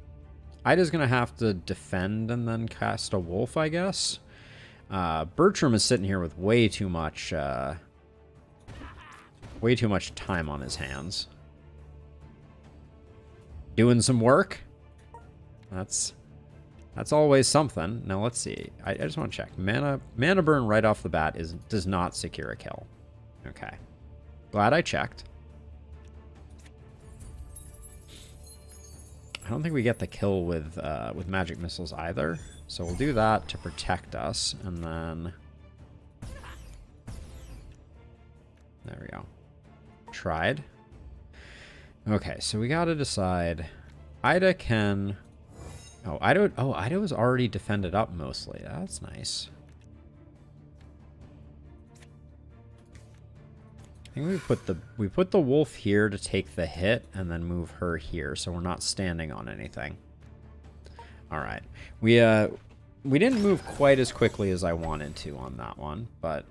Ida's going to have to defend and then cast a wolf, I guess. Bertram is sitting here with way too much time on his hands. Doing some work. That's That's always something. Now let's see. I just want to check. Mana burn right off the bat does not secure a kill. Okay. Glad I checked. I don't think we get the kill with magic missiles either. So we'll do that to protect us, and then there we go. Tried. Okay, so we gotta decide. Ida can. Ida was already defended up mostly. That's nice. I think we put the wolf here to take the hit and then move her here, so we're not standing on anything. All right, we didn't move quite as quickly as I wanted to on that one, but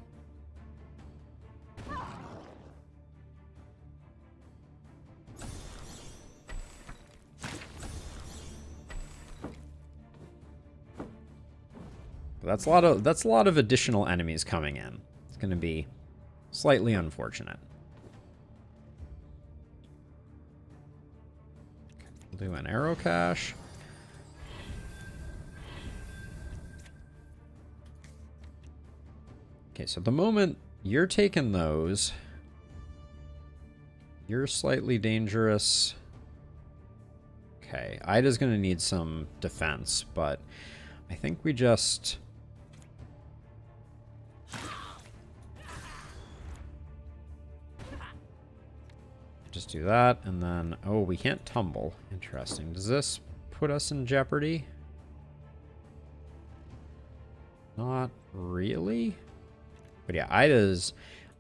that's a lot of additional enemies coming in. It's going to be slightly unfortunate. We'll do an arrow cache. Okay, so the moment you're taking those, you're slightly dangerous. Okay, Ida's going to need some defense, but I think we just do that, and then, oh, we can't tumble. Interesting. Does this put us in jeopardy? Not really. But yeah, Ida's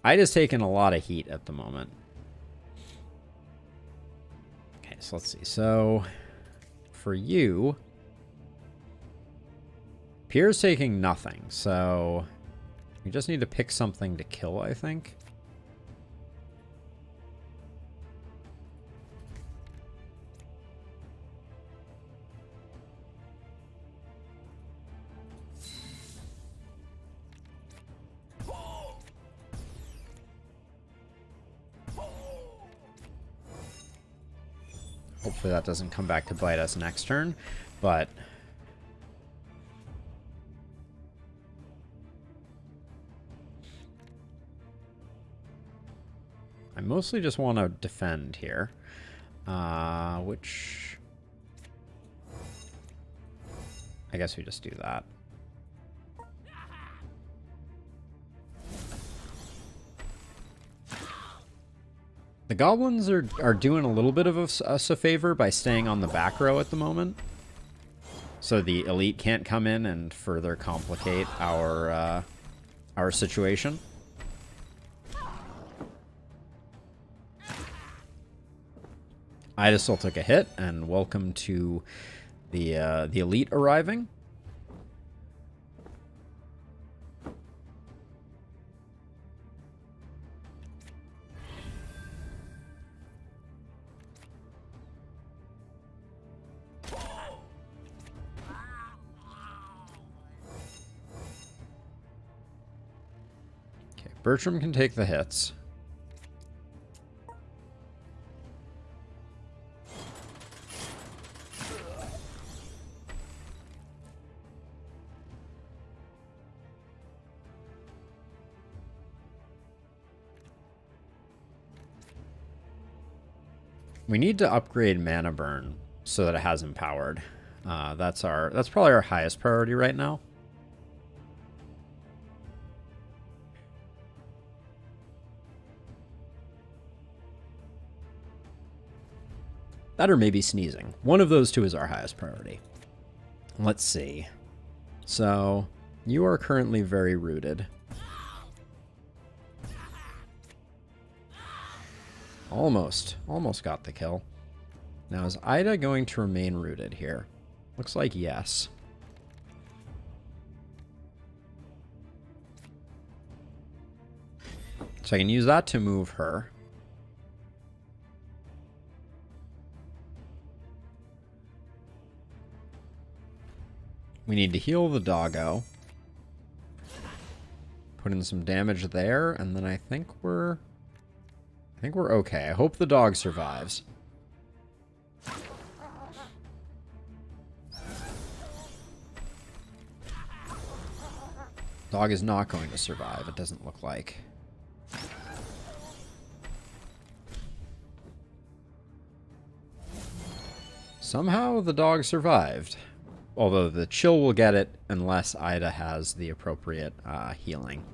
taking a lot of heat at the moment. Okay, so let's see. So for you, Pierre's taking nothing, so we just need to pick something to kill, I think. Hopefully that doesn't come back to bite us next turn, but I mostly just want to defend here, which I guess we just do that. The goblins are doing a little bit of us a favor by staying on the back row at the moment. So the elite can't come in and further complicate our situation. Ida still took a hit, and welcome to the elite arriving. Bertram can take the hits. We need to upgrade mana burn so that it has empowered. That's probably our highest priority right now. That or maybe sneezing. One of those two is our highest priority. Let's see. So, you are currently very rooted. Almost got the kill. Now, is Ida going to remain rooted here? Looks like yes. So I can use that to move her. We need to heal the doggo. Put in some damage there, and then I think we're okay. I hope the dog survives. Dog is not going to survive, it doesn't look like. Somehow the dog survived. Although the chill will get it unless Ida has the appropriate healing.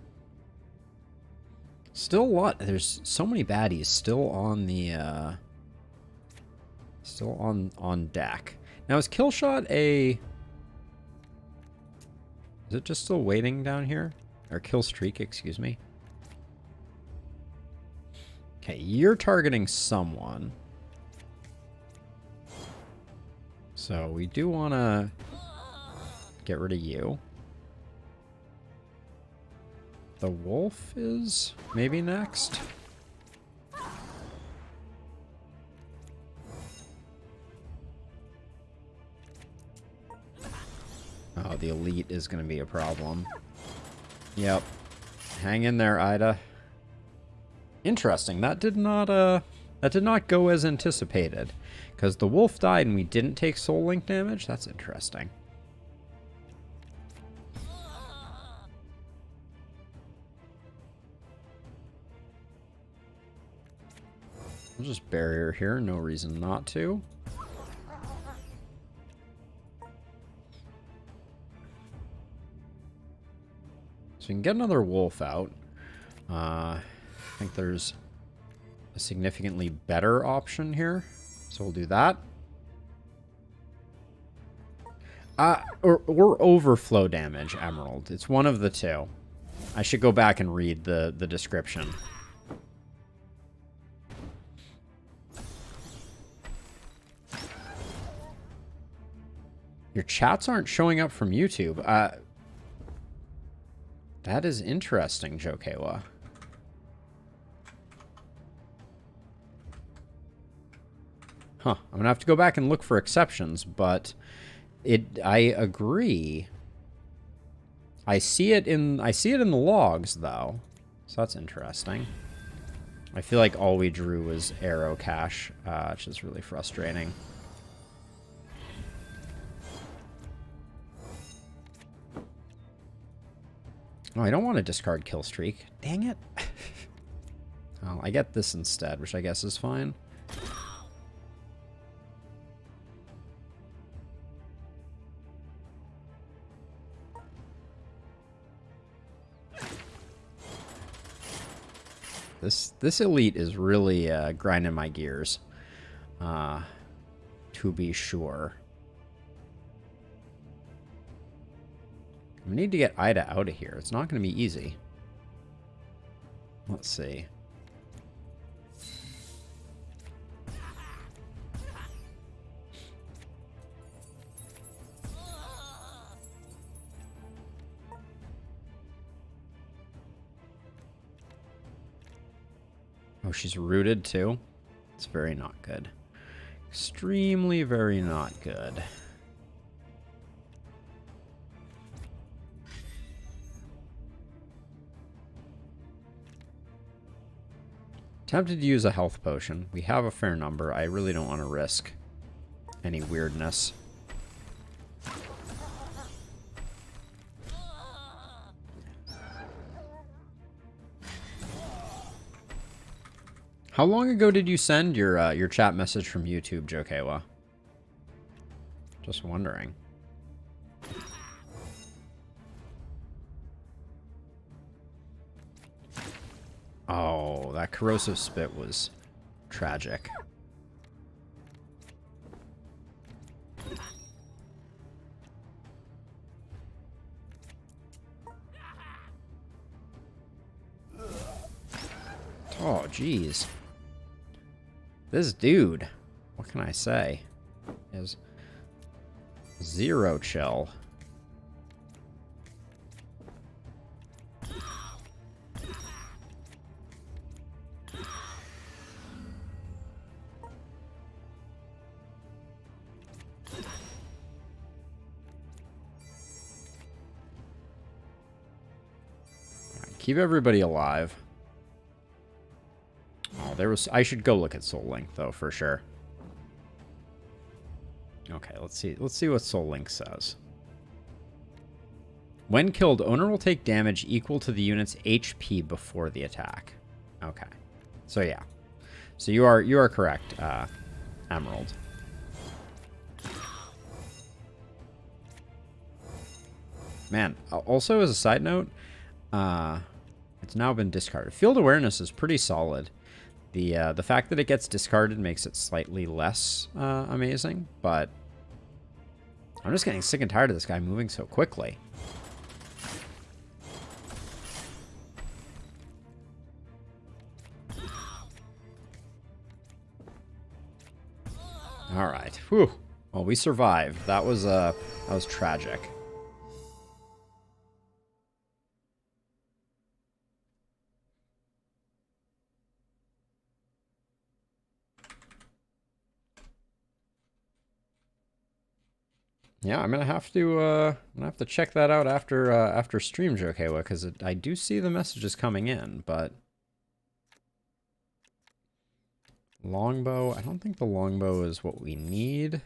Still a lot. There's so many baddies still on the... still on deck. Now is Killshot a... Is it just still waiting down here? Or kill streak, excuse me. Okay, you're targeting someone. So we do want to get rid of you. The wolf is maybe next. Oh, the elite is going to be a problem. Yep. Hang in there, Ida. Interesting. That did not go as anticipated. Because the wolf died and we didn't take soul link damage? That's interesting. I'll just barrier here. No reason not to. So we can get another wolf out. I think there's a significantly better option here. So we'll do that. Or overflow damage, Emerald. It's one of the two. I should go back and read the description. Your chats aren't showing up from YouTube. That is interesting, Jokewa. Huh. I'm gonna have to go back and look for exceptions, but I agree. I see it in the logs though. So that's interesting. I feel like all we drew was arrow cache, which is really frustrating. Oh, I don't want to discard kill streak. Dang it. Oh, I get this instead, which I guess is fine. This elite is really grinding my gears, to be sure. We need to get Ida out of here. It's not going to be easy. Let's see. Oh, she's rooted too? It's very not good. Extremely very not good. Tempted to use a health potion. We have a fair number. I really don't want to risk any weirdness. How long ago did you send your chat message from YouTube, Jokewa? Just wondering. Oh, that corrosive spit was tragic. Oh, jeez. This dude, what can I say, is zero chill. Keep everybody alive. Oh, there was... I should go look at Soul Link, though, for sure. Okay, let's see. Let's see what Soul Link says. When killed, owner will take damage equal to the unit's HP before the attack. Okay. So yeah. So you are correct, Emerald. Man, also as a side note, it's now been discarded. Field awareness is pretty solid. The fact that it gets discarded makes it slightly less amazing, but I'm just getting sick and tired of this guy moving so quickly. All right. Whew. Well, we survived. That was tragic. Yeah, I'm gonna have to check that out after stream, Jokewa, because I do see the messages coming in, but longbow, I don't think the longbow is what we need.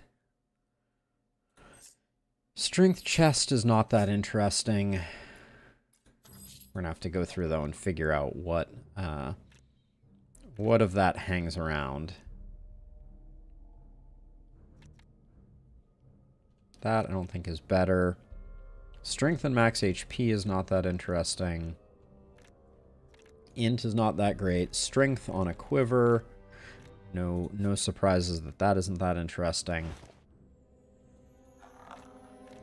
Strength chest is not that interesting. We're gonna have to go through though and figure out what of that hangs around. That I don't think is better. Strength and max HP is not that interesting. Int is not that great. Strength on a quiver. No surprises that isn't that interesting.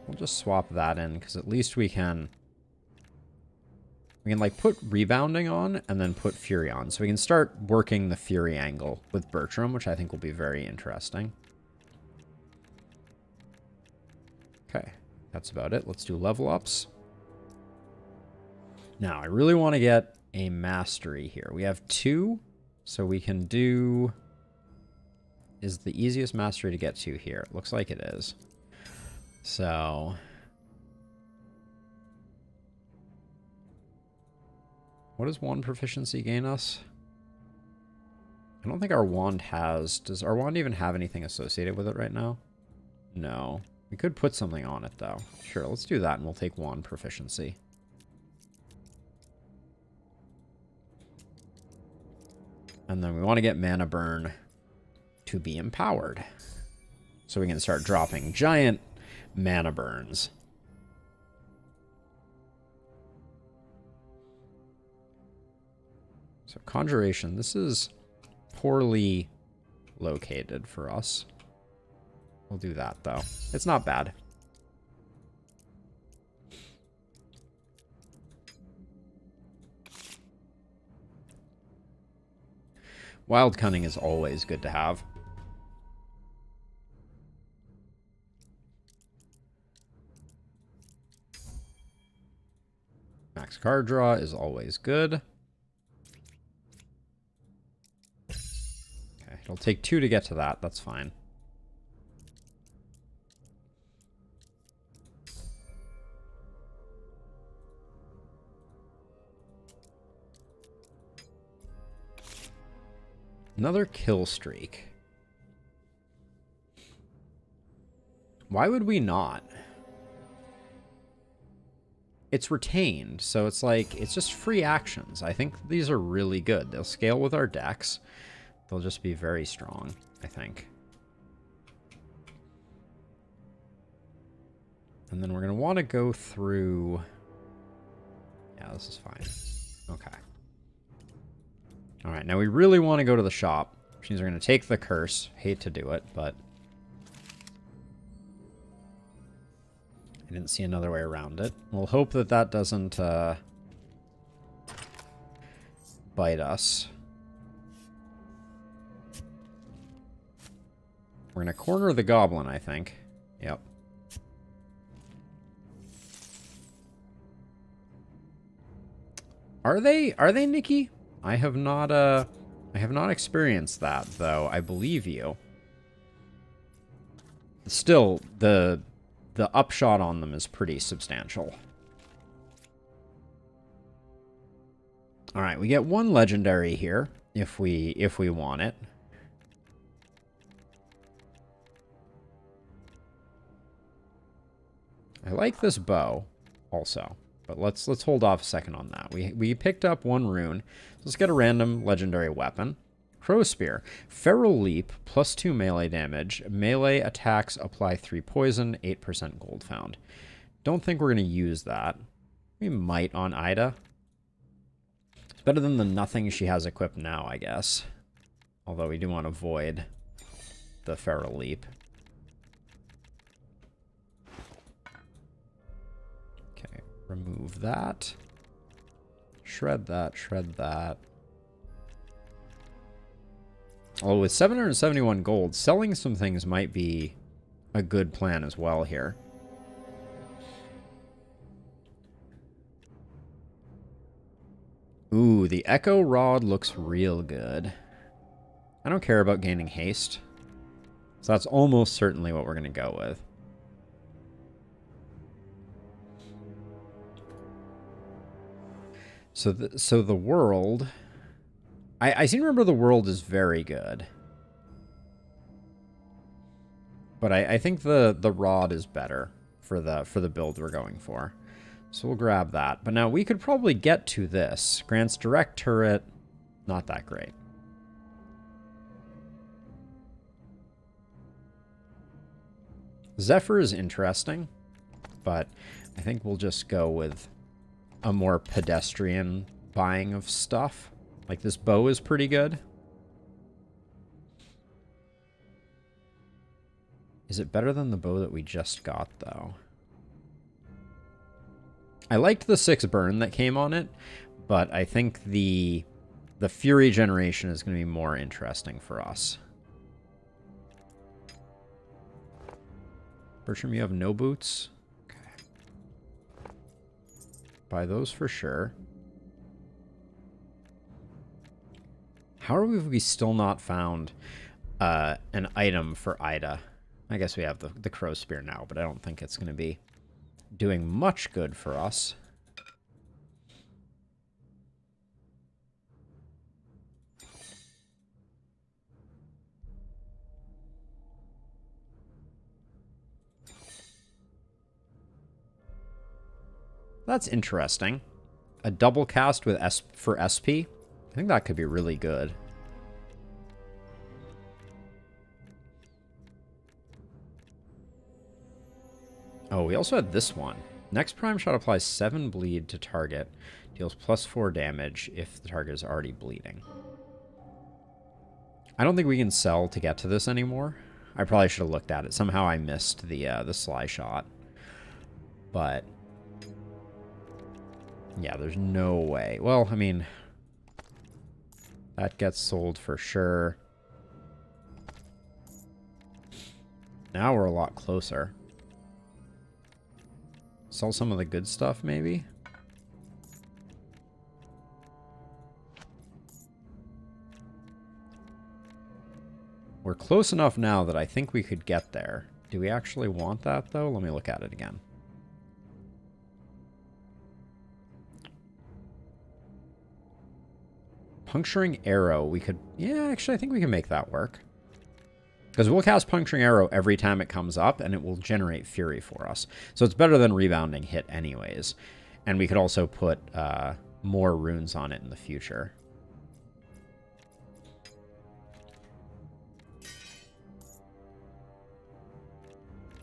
We'll just swap that in because at least we can like put rebounding on and then put fury on. So we can start working the fury angle with Bertram, which I think will be very interesting. Okay, that's about it. Let's do level ups. Now, I really want to get a mastery here. We have 2, so we can do... Is the easiest mastery to get to here? It looks like it is. So... What does wand proficiency gain us? I don't think our wand has... Does our wand even have anything associated with it right now? No. We could put something on it, though. Sure, let's do that, and we'll take wand proficiency. And then we want to get mana burn to be empowered. So we can start dropping giant mana burns. So conjuration, this is poorly located for us. We'll do that, though. It's not bad. Wild Cunning is always good to have. Max card draw is always good. Okay, it'll take 2 to get to that. That's fine. Another kill streak. Why would we not? It's retained, so it's like, it's just free actions. I think these are really good. They'll scale with our decks. They'll just be very strong, I think. And then we're going to want to go through... Yeah, this is fine. Okay. Alright, now we really want to go to the shop, which means we're going to take the curse. Hate to do it, but... I didn't see another way around it. We'll hope that that doesn't bite us. We're going to corner the goblin, I think. Yep. Are they Nikki? I have not experienced that, though. I believe you. Still, the upshot on them is pretty substantial. All right, we get 1 legendary here if we want it. I like this bow, also. But let's hold off a second on that. We picked up 1 rune. Let's get a random legendary weapon. Crow Spear. Feral Leap, +2 melee damage. Melee attacks apply 3 poison, 8% gold found. Don't think we're going to use that. We might on Ida. It's better than the nothing she has equipped now, I guess. Although we do want to avoid the Feral Leap. Okay, remove that. Shred that, shred that. Oh, with 771 gold, selling some things might be a good plan as well here. Ooh, the Echo Rod looks real good. I don't care about gaining haste. So that's almost certainly what we're going to go with. So the world... I seem to remember the world is very good. But I think the rod is better for the build we're going for. So we'll grab that. But now we could probably get to this. Grants direct turret. Not that great. Zephyr is interesting. But I think we'll just go with a more pedestrian buying of stuff. Like, this bow is pretty good. Is it better than the bow that we just got, though? I liked the 6 burn that came on it, but I think the Fury generation is going to be more interesting for us. Bertram, you have no boots? Okay. Buy those for sure. How are we still not found an item for Ida? I guess we have the Crow Spear now, but I don't think it's going to be doing much good for us. That's interesting. A double cast with for SP? I think that could be really good. Oh, we also had this one. Next prime shot applies 7 bleed to target. Deals +4 damage if the target is already bleeding. I don't think we can sell to get to this anymore. I probably should have looked at it. Somehow I missed the sly shot. But yeah, there's no way. Well, I mean, that gets sold for sure. Now we're a lot closer. Sell some of the good stuff, maybe? We're close enough now that I think we could get there. Do we actually want that, though? Let me look at it again. Puncturing Arrow, we could... Yeah, actually, I think we can make that work. Because we'll cast Puncturing Arrow every time it comes up, and it will generate Fury for us. So it's better than Rebounding Hit anyways. And we could also put more runes on it in the future.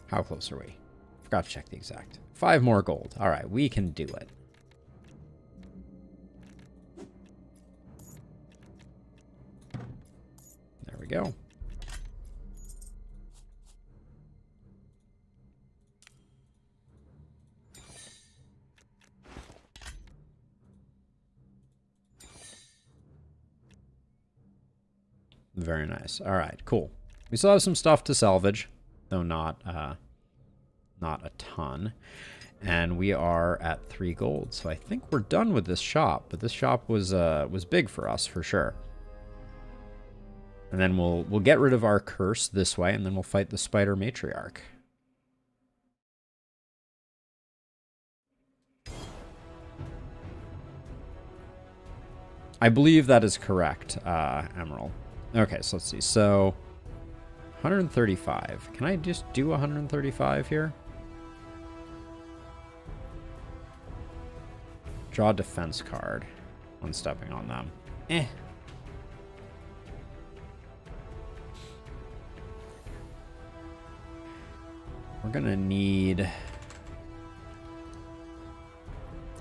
How close are we? Forgot to check the exact. 5 more gold. All right, we can do it. There we go. Very nice. All right, cool. We still have some stuff to salvage, though not a ton. And we are at 3 gold, so I think we're done with this shop. But this shop was big for us for sure. And then we'll get rid of our curse this way, and then we'll fight the Spider Matriarch. I believe that is correct, Emerald. Okay, so let's see. So 135. Can I just do 135 here? Draw a defense card when stepping on them. Eh. We're gonna need...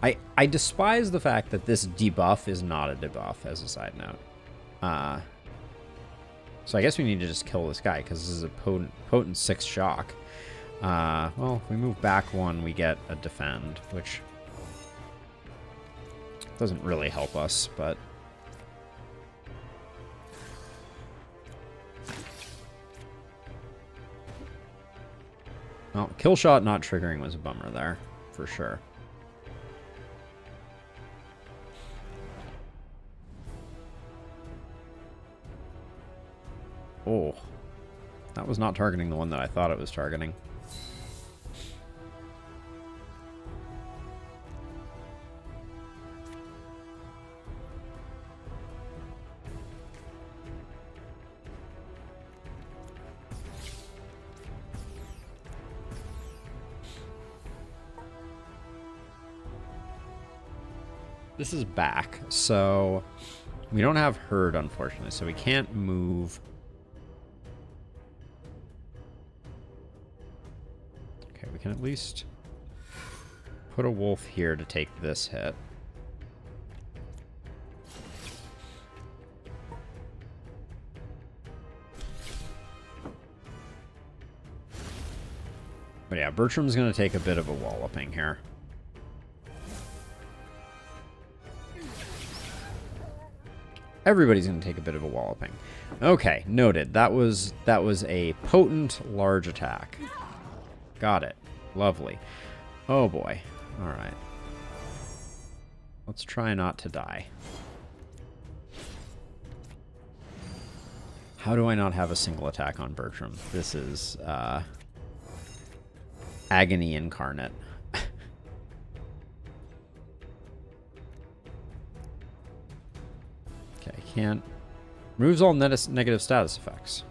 I despise the fact that this debuff is not a debuff, as a side note. So I guess we need to just kill this guy, because this is a potent 6 shock. Well, if we move back 1, we get a defend, which doesn't really help us, but... Well, kill shot not triggering was a bummer there, for sure. Oh, that was not targeting the one that I thought it was targeting. This is back, so we don't have herd, unfortunately, so we can't move. Okay, we can at least put a wolf here to take this hit. But yeah, Bertram's going to take a bit of a walloping here. Everybody's going to take a bit of a walloping. Okay, noted. That was a potent, large attack. Got it. Lovely. Oh boy. All right. Let's try not to die. How do I not have a single attack on Bertram? This is agony incarnate. Okay, can't. Removes all negative status effects.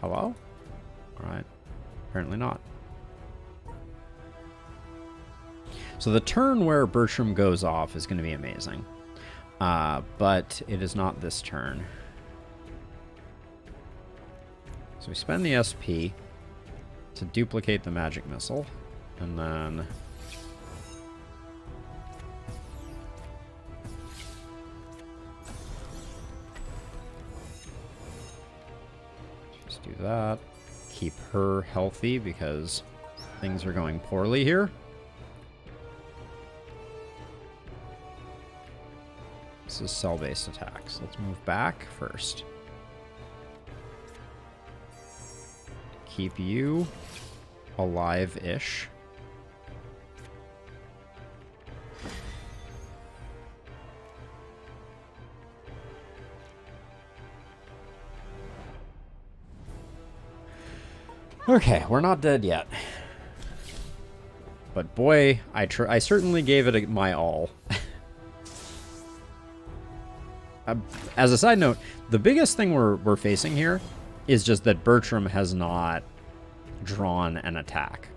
Hello? Alright. Apparently not. So the turn where Bertram goes off is going to be amazing. But it is not this turn. So we spend the SP to duplicate the magic missile. And then... do that. Keep her healthy because things are going poorly here. This is cell-based attacks. Let's move back first. Keep you alive-ish. Okay, we're not dead yet. But boy, I certainly gave it my all. As a side note, the biggest thing we're facing here is just that Bertram has not drawn an attack,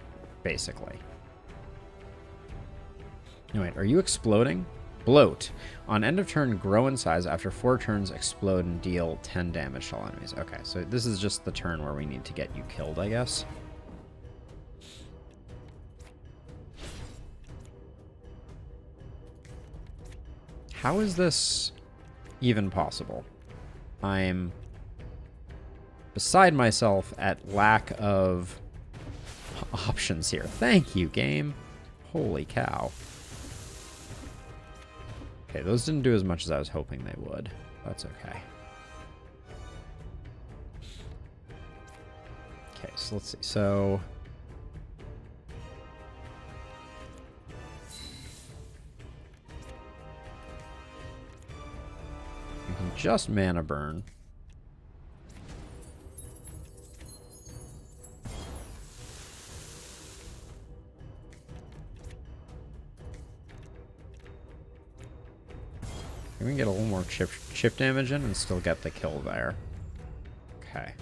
basically. No, wait, are you exploding? Bloat. On end of turn, grow in size. After 4 turns, explode and deal 10 damage to all enemies. Okay, so this is just the turn where we need to get you killed, I guess. How is this even possible? I'm beside myself at lack of options here. Thank you, game. Holy cow. Okay, those didn't do as much as I was hoping they would. That's okay. Okay, so let's see. So... we can just mana burn. We can get a little more chip damage in and still get the kill there. Okay.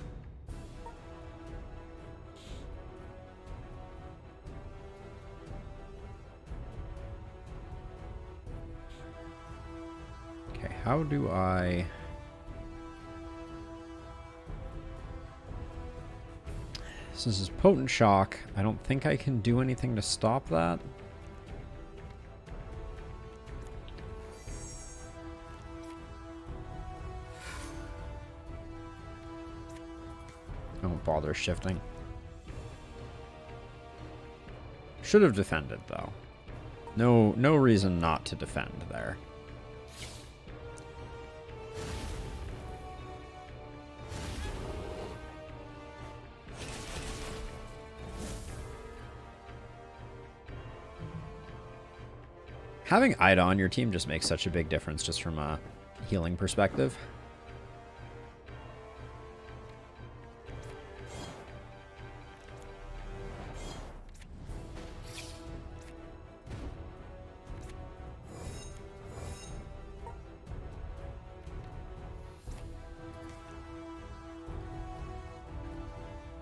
how do I... This is potent shock. I don't think I can do anything to stop that. Don't bother shifting. Should have defended, though. No reason not to defend there. Having Ida on your team just makes such a big difference just from a healing perspective.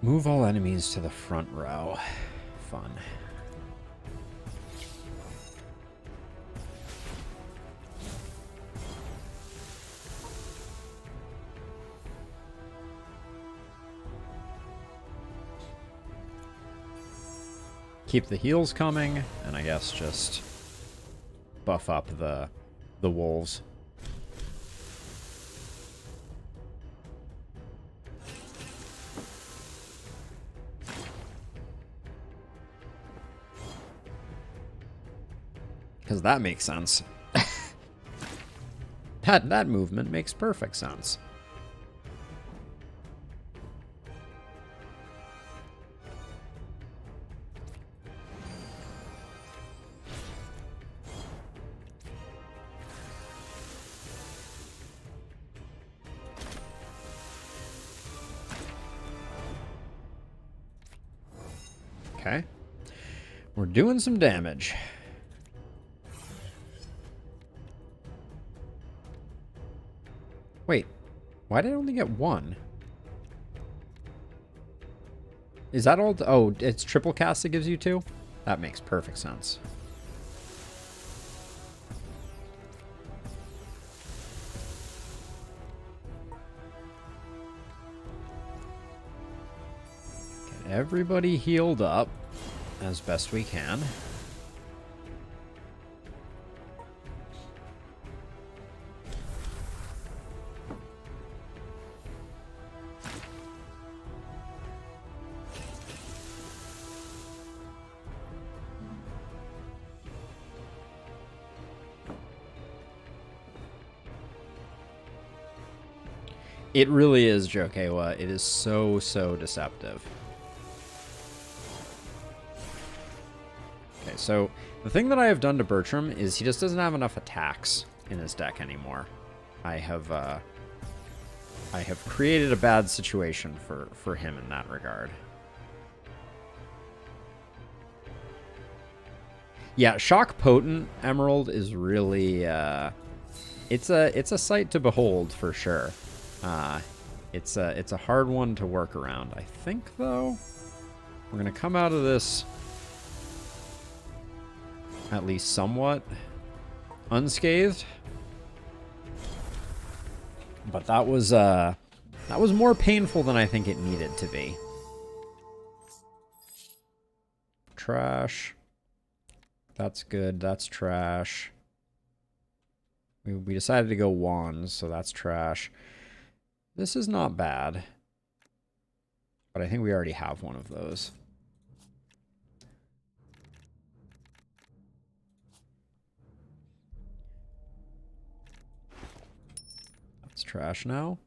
Move all enemies to the front row. Fun. Keep the heals coming, and I guess just buff up the wolves. Because that makes sense. That movement makes perfect sense. Okay. We're doing some damage. Wait, why did I only get one? Is that all? Oh, it's triple cast that gives you two? That makes perfect sense. Get everybody healed up as best we can. It really is, Jokewa. It is so deceptive. Okay, so the thing that I have done to Bertram is he just doesn't have enough attacks in his deck anymore. I have created a bad situation for him in that regard. Yeah, Shock Potent Emerald is really it's a sight to behold for sure. It's a hard one to work around. I think, though, we're going to come out of this at least somewhat unscathed. But that was more painful than I think it needed to be. Trash. That's good. That's trash. We decided to go wands, so that's trash. This is not bad, but I think we already have one of those. That's trash now.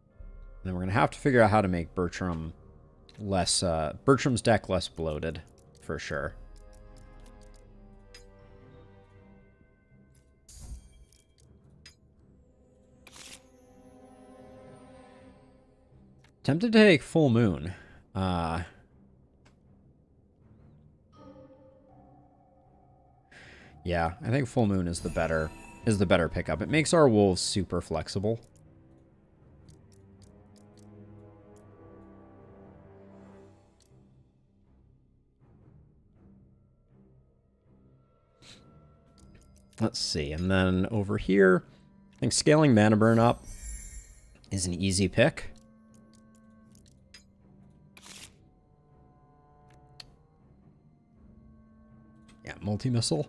And then we're going to have to figure out how to make Bertram less, Bertram's deck less bloated, for sure. Tempted to take Full Moon. Yeah, I think Full Moon is the better pickup. It makes our wolves super flexible. Let's see. And then over here, I think scaling mana burn up is an easy pick. Yeah, multi-missile.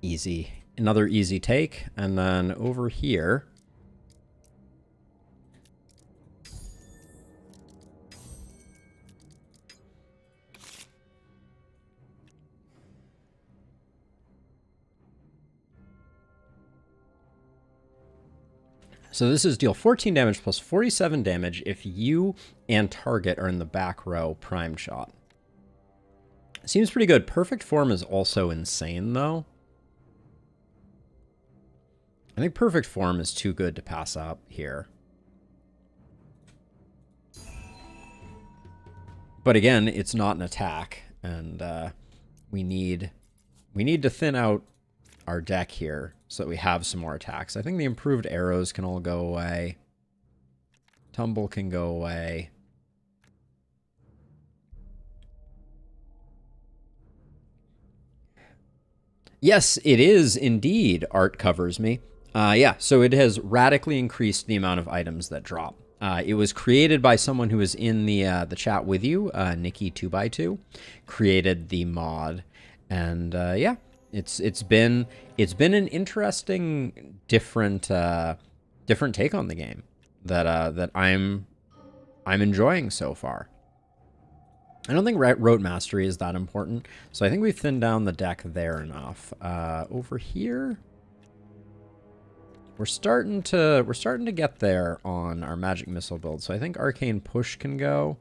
Easy. Another easy take. And then over here, so this is deal 14 damage plus 47 damage if you and target are in the back row prime shot. Seems pretty good. Perfect form is also insane, though. I think perfect form is too good to pass up here. But again, it's not an attack, and we need to thin out our deck here so that we have some more attacks. I think the improved arrows can all go away. Tumble can go away. Yes, it is indeed. Art covers me. Yeah, so it has radically increased the amount of items that drop. It was created by someone who was in the chat with you, Nikki 2x2, created the mod, and yeah, it's been an interesting different take on the game that I'm enjoying so far. I don't think rote mastery is that important, so I think we've thinned down the deck there enough. Over here, we're starting to get there on our magic missile build. So I think arcane push can go,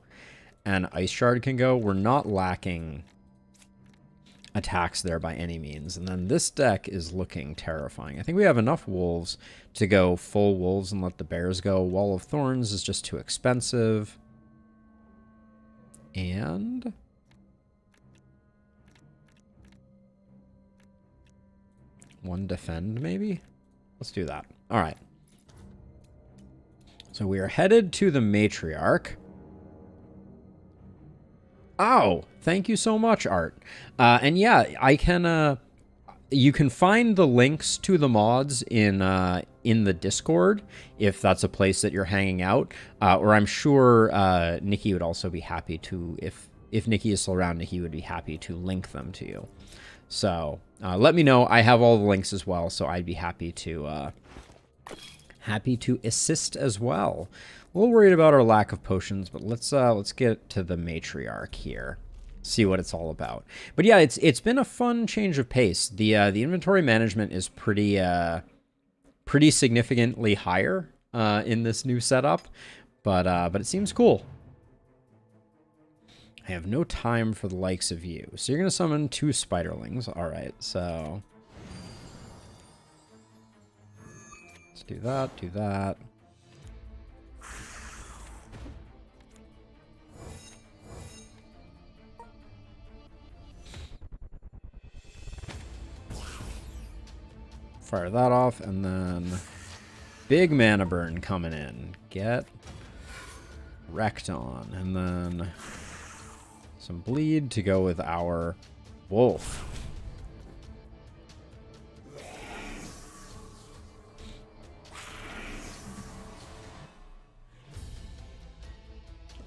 and ice shard can go. We're not lacking attacks there by any means. And then this deck is looking terrifying. I think we have enough wolves to go full wolves and let the bears go. Wall of Thorns is just too expensive. And one defend, maybe? Let's do that. All right. So we are headed to the matriarch. Oh, thank you so much, Art. And yeah, I can. You can find the links to the mods in the Discord if that's a place that you're hanging out. Or I'm sure Nikki would also be happy to, if Nikki is still around, Nikki would be happy to link them to you. So let me know. I have all the links as well, so I'd be happy to assist as well. A little worried about our lack of potions, but let's get to the matriarch here. See what it's all about. But yeah, it's been a fun change of pace. The inventory management is pretty significantly higher in this new setup, but it seems cool. I have no time for the likes of you. So you're gonna summon 2 spiderlings. All right, so let's do that. Do that. Fire that off, and then big mana burn coming in. Get wrecked on, and then some bleed to go with our wolf.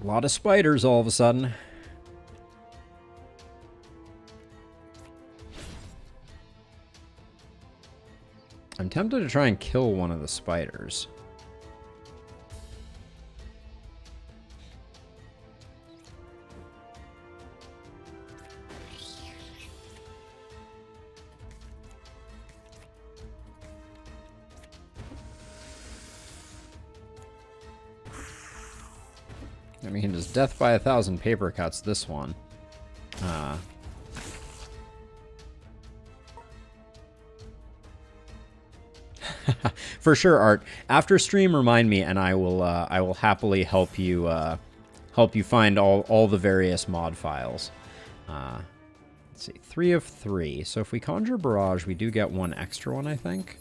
A lot of spiders all of a sudden. I'm tempted to try and kill one of the spiders. I mean, just death by 1,000 paper cuts, this one. For sure, Art. After stream, remind me, and I will happily help you find all the various mod files. Let's see, 3 of 3. So if we conjure barrage, we do get 1 extra one, I think.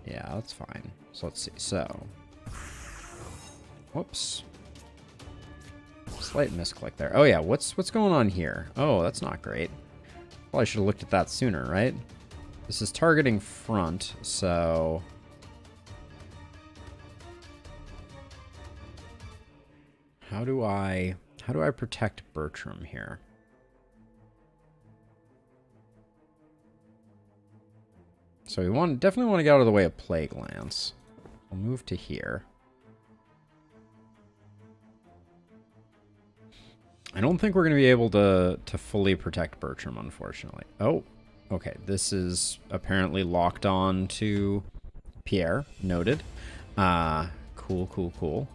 Yeah, that's fine. So let's see. So, whoops. Slight misclick there. Oh yeah, what's going on here? Oh, that's not great. Well, I should have looked at that sooner, right? This is targeting front, so... How do I protect Bertram here? So we definitely want to get out of the way of Plague Lance. We'll move to here. I don't think we're going to be able to fully protect Bertram, unfortunately. Oh, okay. This is apparently locked on to Pierre. Noted. Cool, cool, cool.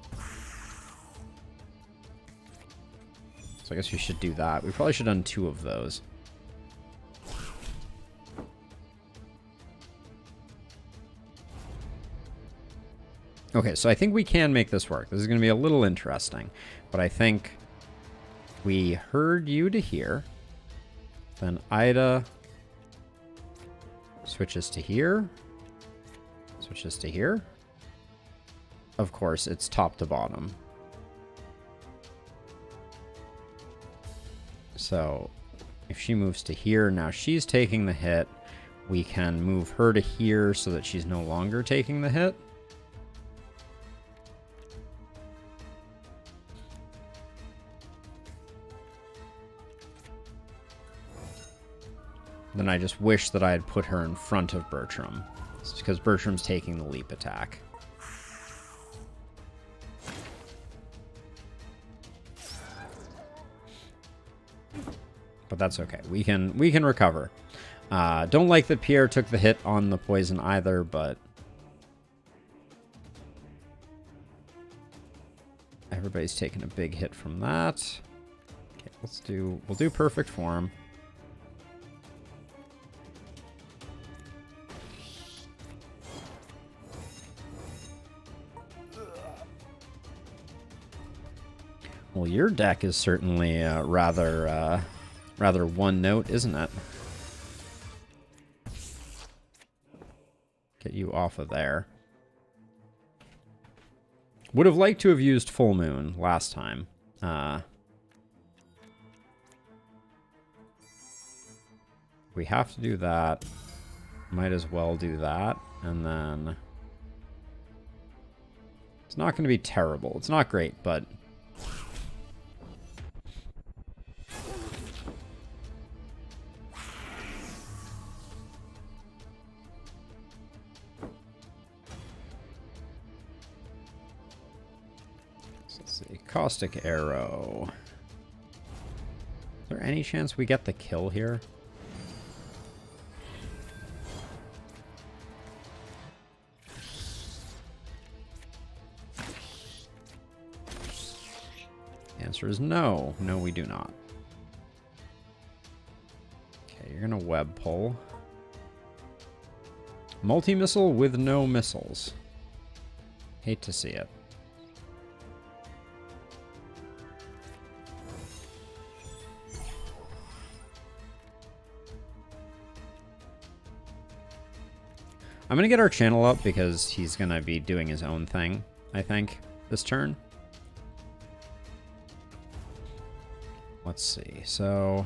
So I guess we should do that. We probably should have done 2 of those. Okay, so I think we can make this work. This is going to be a little interesting, but I think we herd you to here. Then Ida switches to here. Switches to here. Of course, it's top to bottom. So if she moves to here, now she's taking the hit. We can move her to here so that she's no longer taking the hit. Then I just wish that I had put her in front of Bertram. It's because Bertram's taking the leap attack. But that's okay. We can recover. Don't like that Pierre took the hit on the poison either, but everybody's taking a big hit from that. Okay, we'll do perfect form. Well, your deck is certainly rather one note, isn't it? Get you off of there. Would have liked to have used Full Moon last time. We have to do that. Might as well do that. And then... It's not going to be terrible. It's not great, but... Caustic Arrow. Is there any chance we get the kill here? The answer is no. No, we do not. Okay, you're gonna web pull. Multi-missile with no missiles. Hate to see it. I'm going to get our channel up because he's going to be doing his own thing, I think, this turn. Let's see. So...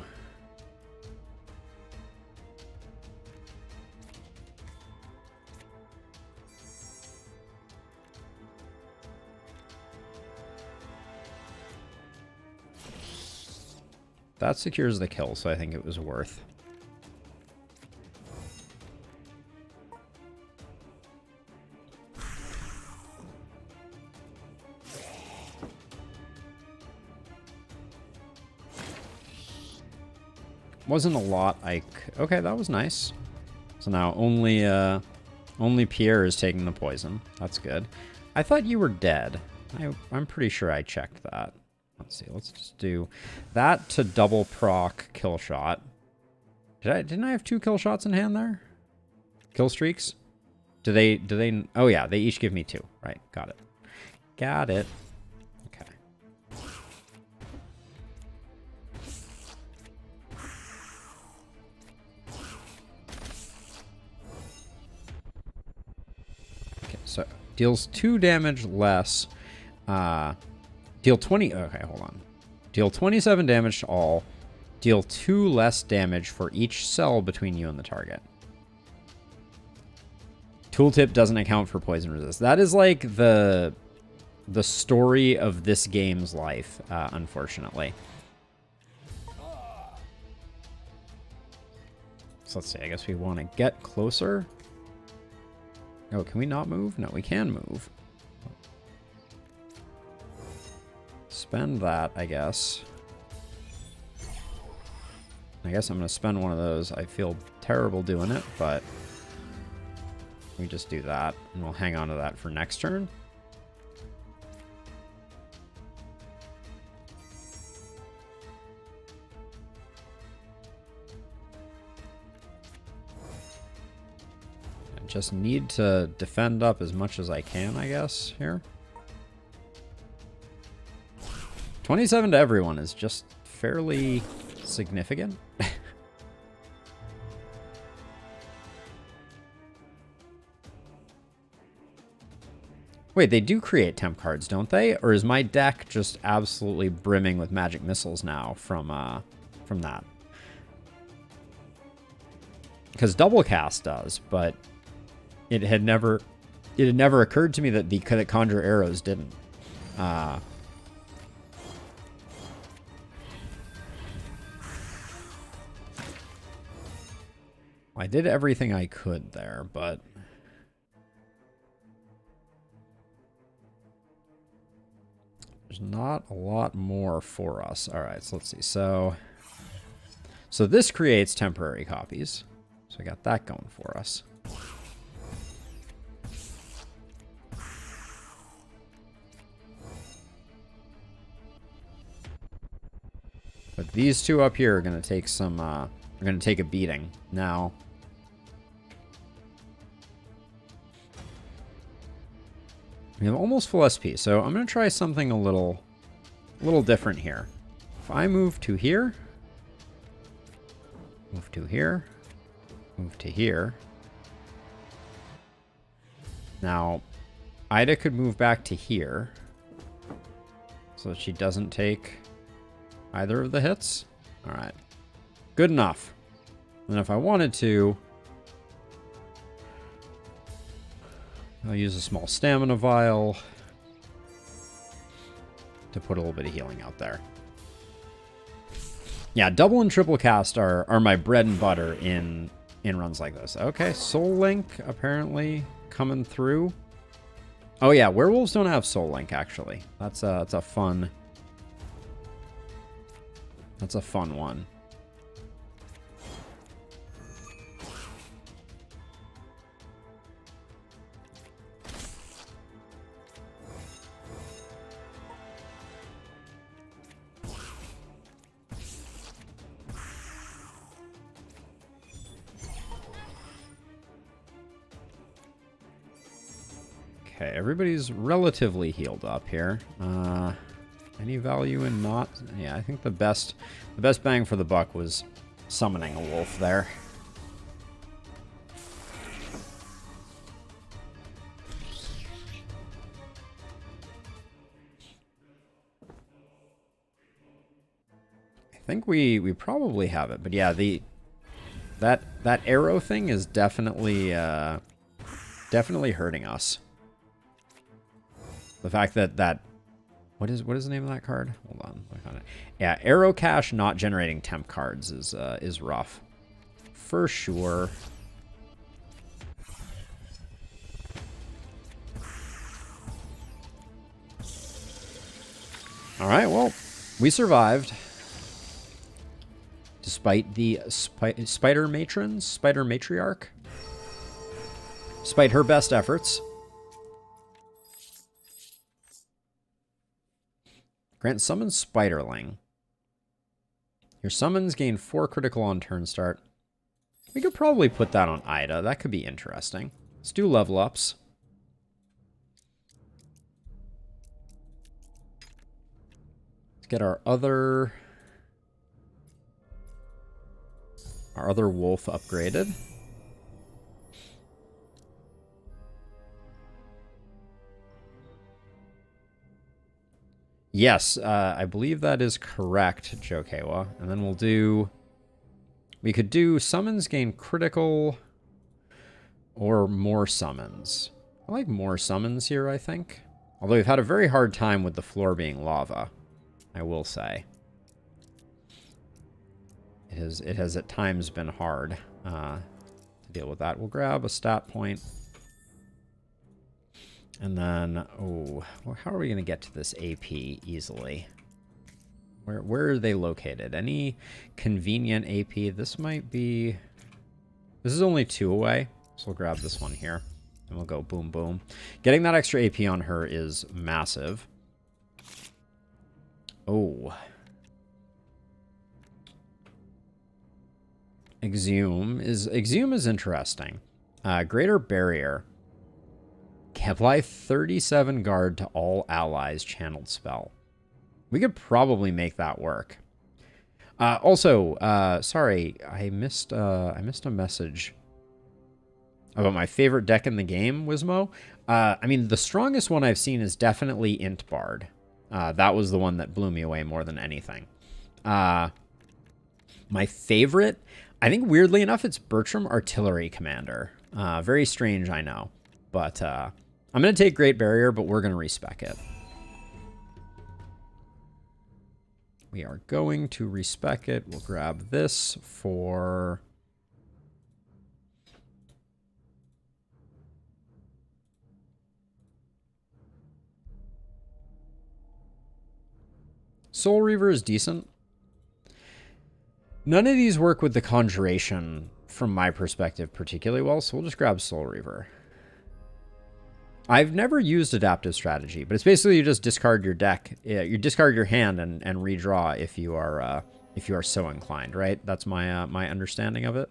that secures the kill, so I think it was worth. Wasn't a lot. Okay, that was nice. So now only Pierre is taking the poison. That's good. I thought you were dead. I'm pretty sure I checked that. Let's see. Let's just do that to double proc kill shot. Didn't I have 2 kill shots in hand there? Kill streaks? Do they? Oh yeah, they each give me 2. Right. Got it. Got it. Okay. So, deals 2 damage less. Deal 20... Okay, hold on. Deal 27 damage to all. Deal 2 less damage for each cell between you and the target. Tooltip doesn't account for poison resist. That is like the story of this game's life, unfortunately. So let's see. I guess we want to get closer. Oh, can we not move? No, we can move. Spend that, I guess. I guess I'm going to spend one of those. I feel terrible doing it, but we just do that, and we'll hang on to that for next turn. I just need to defend up as much as I can, I guess, here. 27 to everyone is just fairly significant. Wait, they do create temp cards, don't they? Or is my deck just absolutely brimming with magic missiles now from that? Because double cast does, but it had never occurred to me that that conjure arrows didn't. I did everything I could there, but there's not a lot more for us. All right, so let's see. So this creates temporary copies. So I got that going for us. But these two up here are going to take some, are going to take a beating. Now, we have almost full SP, so I'm going to try something a little different here. If I move to here, move to here, move to here. Now, Ida could move back to here so that she doesn't take either of the hits. All right. Good enough. And if I wanted to, I'll use a small stamina vial to put a little bit of healing out there. Yeah, double and triple cast are my bread and butter in runs like this. Okay, Soul Link apparently coming through. Oh yeah, werewolves don't have Soul Link actually. That's a fun one. Okay, everybody's relatively healed up here. Any value in not? Yeah, I think the best bang for the buck was summoning a wolf there. I think we probably have it, but yeah, that arrow thing is definitely hurting us. The fact that what is the name of that card? Hold on, I found it. Yeah, arrow cache not generating temp cards is rough, for sure. All right, well, we survived despite the spider matriarch, despite her best efforts. Grant summon Spiderling. Your summons gain 4 critical on turn start. We could probably put that on Ida. That could be interesting. Let's do level ups. Let's get our other wolf upgraded. Yes, I believe that is correct, Jokewa. And then we'll do... We could do summons gain critical or more summons. I like more summons here, I think. Although we've had a very hard time with the floor being lava, I will say. It has at times been hard to deal with that. We'll grab a stat point. And then, oh, well, how are we going to get to this AP easily? Where are they located? Any convenient AP? This might be... This is only 2 away, so we'll grab this one here. And we'll go boom, boom. Getting that extra AP on her is massive. Oh. Exhume is interesting. Greater Barrier. Can apply 37 guard to all allies channeled spell. We could probably make that work. Also, sorry, I missed a message about my favorite deck in the game, Wismo. I mean, the strongest one I've seen is definitely Int Bard. That was the one that blew me away more than anything. My favorite, I think weirdly enough, it's Bertram Artillery Commander. Very strange, I know. But I'm going to take Great Barrier, but we're going to respec it. We are going to respec it. We'll grab this for... Soul Reaver is decent. None of these work with the Conjuration, from my perspective, particularly well, so we'll just grab Soul Reaver. I've never used Adaptive Strategy, but it's basically you just discard your deck. You discard your hand and redraw if you are so inclined, right? That's my my understanding of it.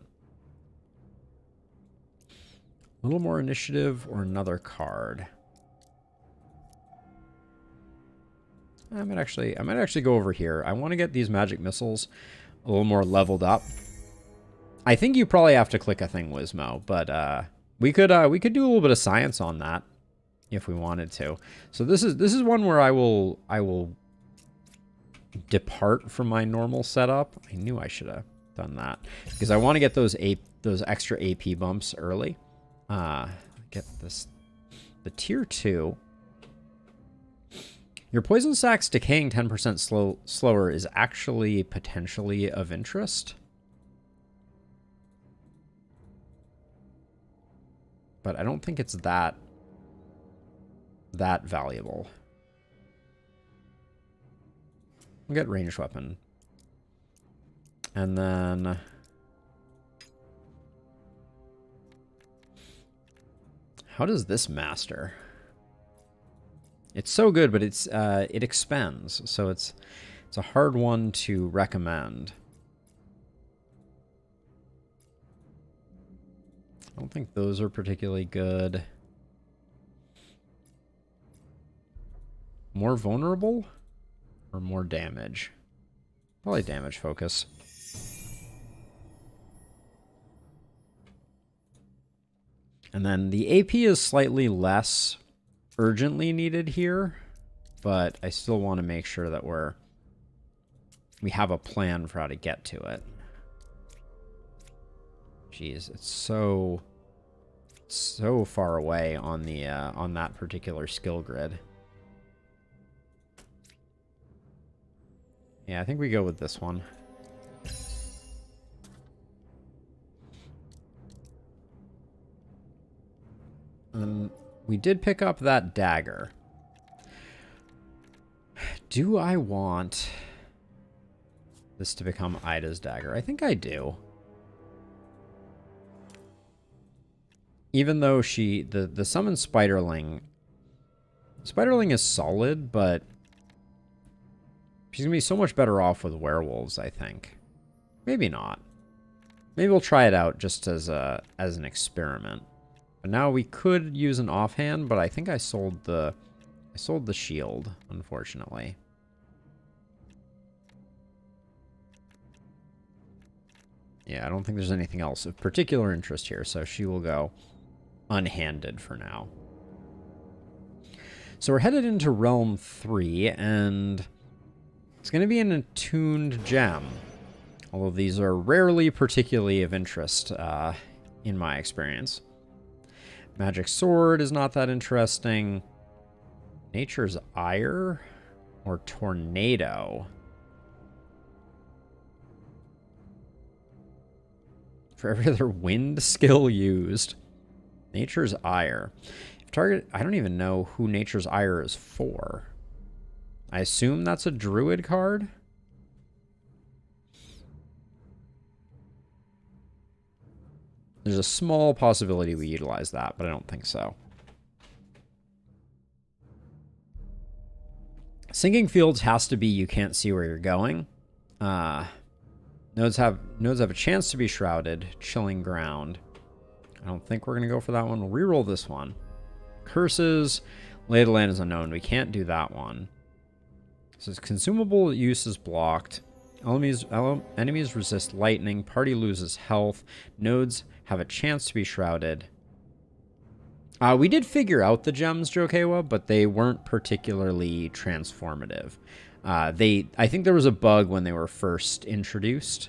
A little more initiative or another card. I might actually go over here. I want to get these magic missiles a little more leveled up. I think you probably have to click a thing, Wismo, but we could do a little bit of science on that if we wanted to. So this is one where I will depart from my normal setup. I knew I should have done that because I want to get those extra AP bumps early. Get this, the tier 2. Your poison sacs decaying 10% slower is actually potentially of interest. But I don't think it's that valuable. We'll get ranged weapon. And then... How does this master? It's so good, but it's it expends, so it's a hard one to recommend. I don't think those are particularly good. More vulnerable or more damage? Probably damage focus. And then the AP is slightly less urgently needed here, but I still want to make sure that we have a plan for how to get to it. Jeez, it's so far away on the on that particular skill grid. Yeah, I think we go with this one. We did pick up that dagger. Do I want this to become Ida's dagger? I think I do. Even though the summon Spiderling is solid, but she's gonna be so much better off with werewolves, I think. Maybe not. Maybe we'll try it out just as an experiment. But now we could use an offhand, but I think I sold the shield, unfortunately. Yeah, I don't think there's anything else of particular interest here, so she will go unhanded for now. So we're headed into Realm 3, and it's going to be an attuned gem. Although these are rarely particularly of interest in my experience. Magic Sword is not that interesting. Nature's Ire or Tornado. For every other wind skill used. Nature's Ire. If target, I don't even know who Nature's Ire is for. I assume that's a druid card. There's a small possibility we utilize that, but I don't think so. Sinking Fields has to be you can't see where you're going. Nodes have a chance to be shrouded. Chilling Ground. I don't think we're going to go for that one. We'll reroll this one. Curses. Lay of the Land is unknown. We can't do that one. This is consumable use is blocked. Enemies resist lightning. Party loses health. Nodes have a chance to be shrouded. We did figure out the gems, Jokewa, but they weren't particularly transformative. I think there was a bug when they were first introduced.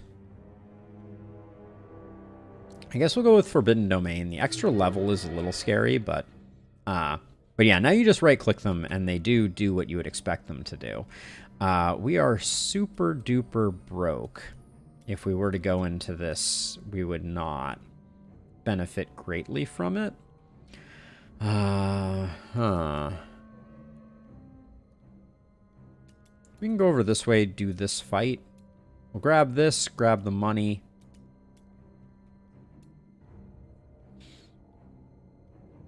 I guess we'll go with Forbidden Domain. The extra level is a little scary, but yeah, now you just right-click them, and they do what you would expect them to do. We are super duper broke. If we were to go into this, we would not benefit greatly from it. We can go over this way, do this fight. We'll grab this, grab the money.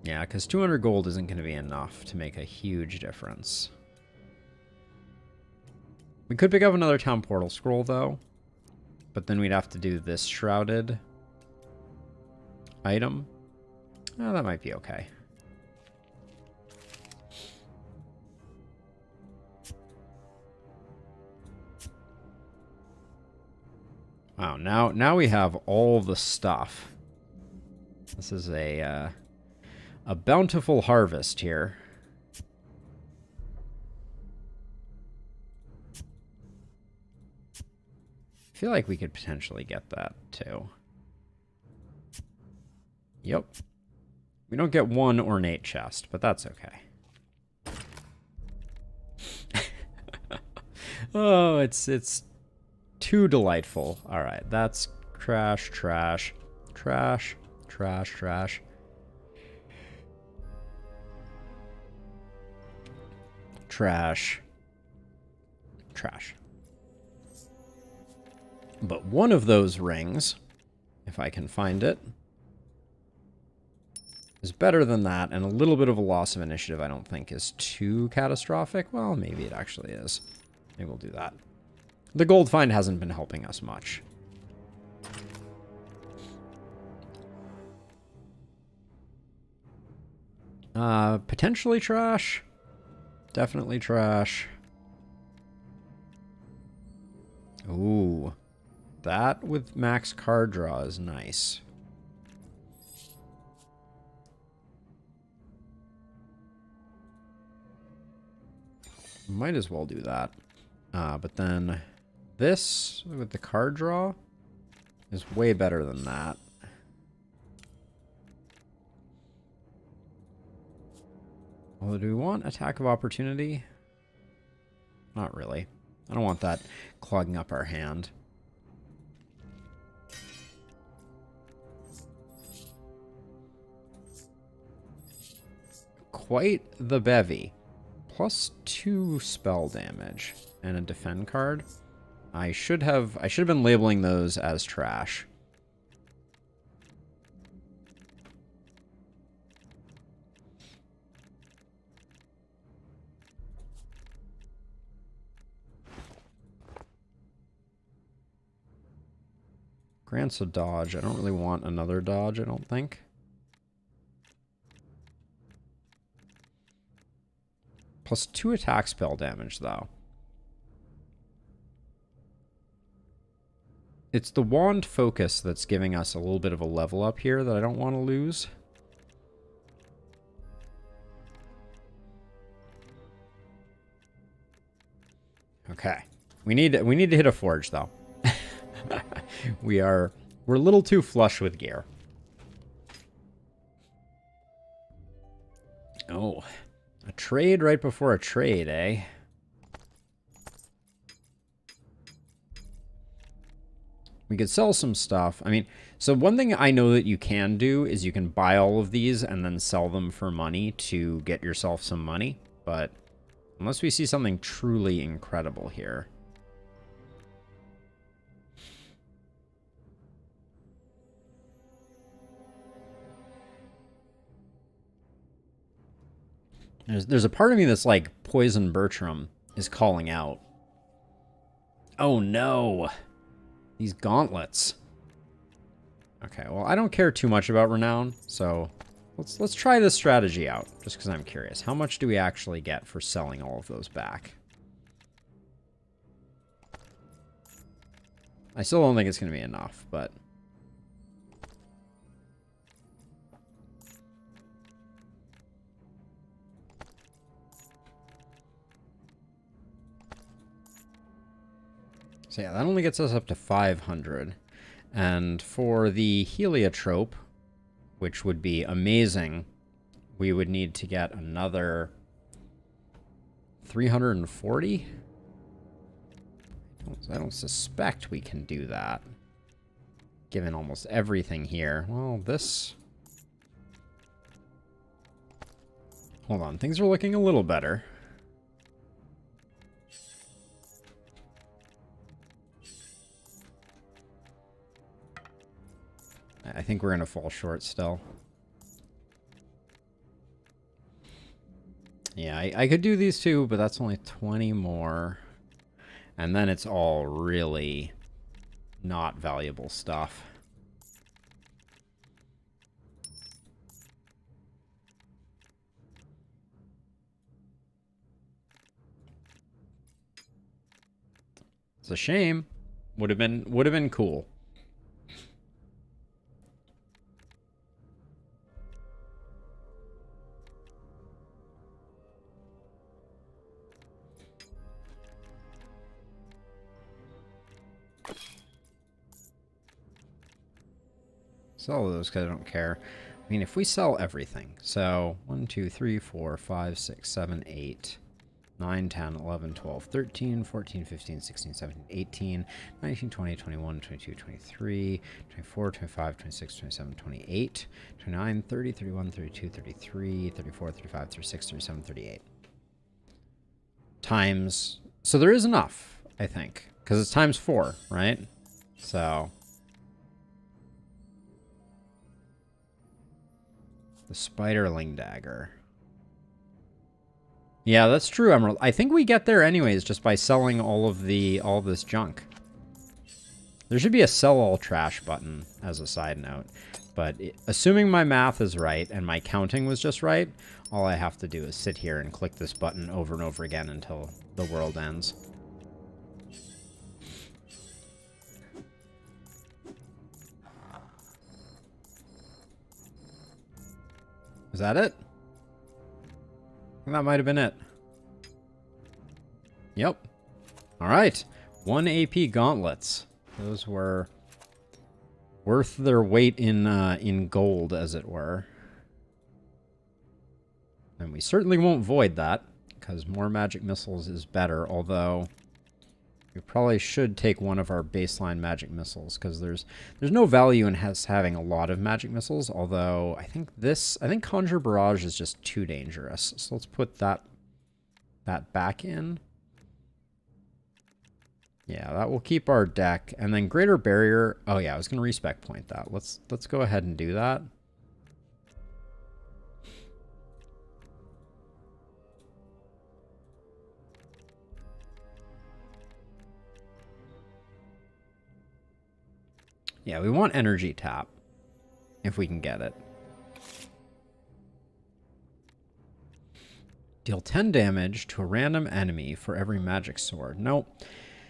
Yeah, because 200 gold isn't going to be enough to make a huge difference. We could pick up another town portal scroll, though. But then we'd have to do this shrouded item. Oh, that might be okay. Wow, now we have all the stuff. This is a bountiful harvest here. I feel like we could potentially get that too. Yep. We don't get one ornate chest, but that's okay. Oh, it's too delightful. All right, that's trash, trash, trash, trash, trash. Trash. Trash. But one of those rings, if I can find it, is better than that, and a little bit of a loss of initiative I don't think is too catastrophic. Well, maybe it actually is. Maybe we'll do that. The gold find hasn't been helping us much. Potentially trash. Definitely trash. Ooh. That with max card draw is nice. Might as well do that. But then this with the card draw is way better than that. Although, do we want attack of opportunity? Not really. I don't want that clogging up our hand. Quite the bevy. +2 spell damage and a defend card. I should have been labeling those as trash. Grants a dodge. I don't really want another dodge, I don't think. +2 attack spell damage, though. It's the wand focus that's giving us a little bit of a level up here that I don't want to lose. Okay. We need to hit a forge, though. We're a little too flush with gear. Oh, a trade right before a trade, eh? We could sell some stuff. I mean, so one thing I know that you can do is you can buy all of these and then sell them for money to get yourself some money. But unless we see something truly incredible here. There's a part of me that's like Poison Bertram is calling out. Oh no. These gauntlets. Okay, well, I don't care too much about renown, so let's try this strategy out, just because I'm curious. How much do we actually get for selling all of those back? I still don't think it's going to be enough, but... So yeah, that only gets us up to 500. And for the heliotrope, which would be amazing, we would need to get another 340. I don't suspect we can do that, given almost everything here. Well, this... Hold on, things are looking a little better. I think we're going to fall short still. Yeah, I could do these two, but that's only 20 more. And then it's all really not valuable stuff. It's a shame. Would have been cool. Sell those because I don't care. I mean, if we sell everything, so 1, 2, 3, 4, 5, 6, 7, 8, 9, 10, 11, 12, 13, 14, 15, 16, 17, 18, 19, 20, 21, 22, 23, 24, 25, 26, 27, 28, 29, 30, 31, 32, 33, 34, 35, 36, 37, 38. Times... So there is enough, I think, because it's times 4, right? So... The Spiderling Dagger. Yeah, that's true, Emerald. I think we get there anyways just by selling all of this junk. There should be a sell all trash button as a side note. But assuming my math is right and my counting was just right, all I have to do is sit here and click this button over and over again until the world ends. Is that it? I think that might have been it. Yep. All right. 1 AP gauntlets. Those were worth their weight in gold, as it were. And we certainly won't void that, because more magic missiles is better, although we probably should take one of our baseline magic missiles, because there's no value in having a lot of magic missiles, although I think Conjure Barrage is just too dangerous. So let's put that back in. Yeah, that will keep our deck. And then Greater Barrier, oh yeah, I was going to respec point that. Let's go ahead and do that. Yeah, we want energy tap, if we can get it. Deal 10 damage to a random enemy for every magic sword. Nope.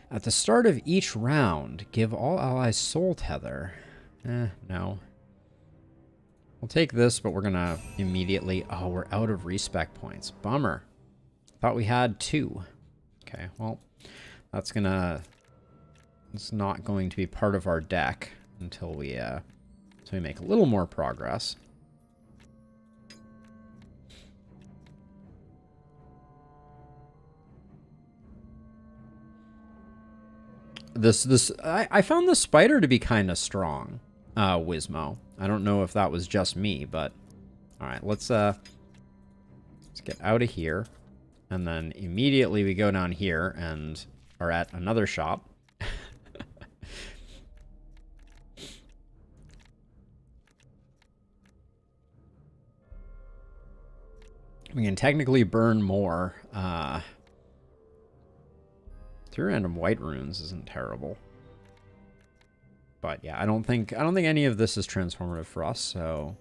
At the start of each round, give all allies soul tether. No. We'll take this, but we're gonna immediately... Oh, we're out of respec points. Bummer. Thought we had 2. Okay, well, That's gonna... It's not going to be part of our deck until we make a little more progress. I found the spider to be kind of strong, Wizmo. I don't know if that was just me, but all right, let's get out of here, and then immediately we go down here and are at another shop. We can technically burn more. 3 random white runes isn't terrible. But yeah, I don't think any of this is transformative for us, so...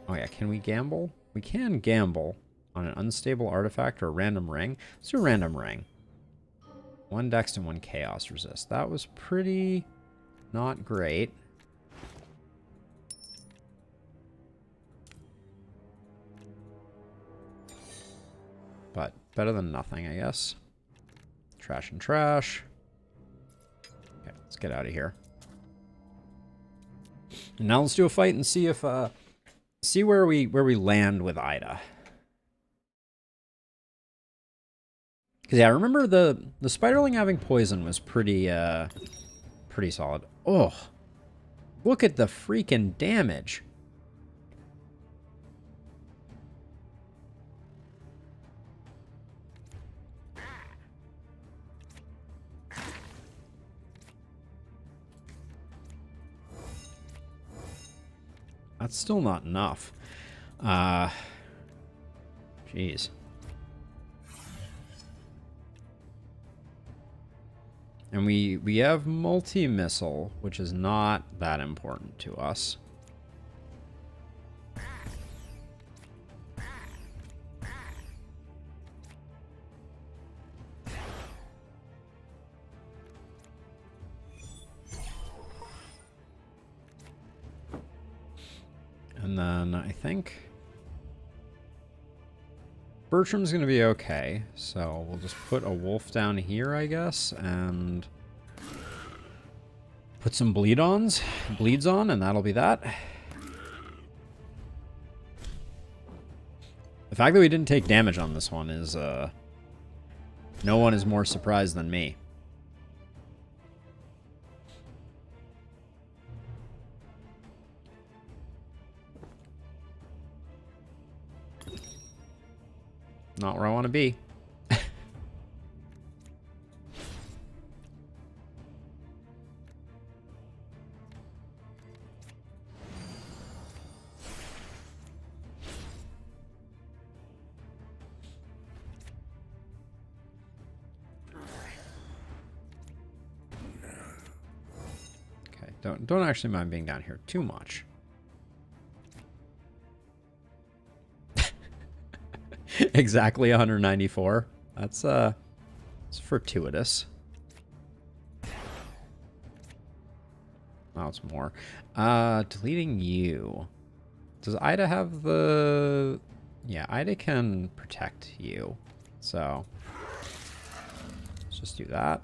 Oh yeah, can we gamble? We can gamble on an unstable artifact or a random ring. Let's do a random ring. 1 dex and 1 chaos resist. That was pretty not great. But better than nothing, I guess. Trash and trash. Okay, let's get out of here. And now let's do a fight and see if see where we land with Ida. Because yeah, I remember the spiderling having poison was pretty pretty solid. Oh, look at the freaking damage. That's still not enough. Jeez. And we have multi-missile, which is not that important to us. And then I think Bertram's going to be okay. So we'll just put a wolf down here, I guess, and put some bleeds on, and that'll be that. The fact that we didn't take damage on this one is, no one is more surprised than me. Not where I want to be. Okay, don't actually mind being down here too much. Exactly 194. That's it's fortuitous. Oh, it's more. Deleting you. Does Ida have the... Yeah, Ida can protect you. So let's just do that.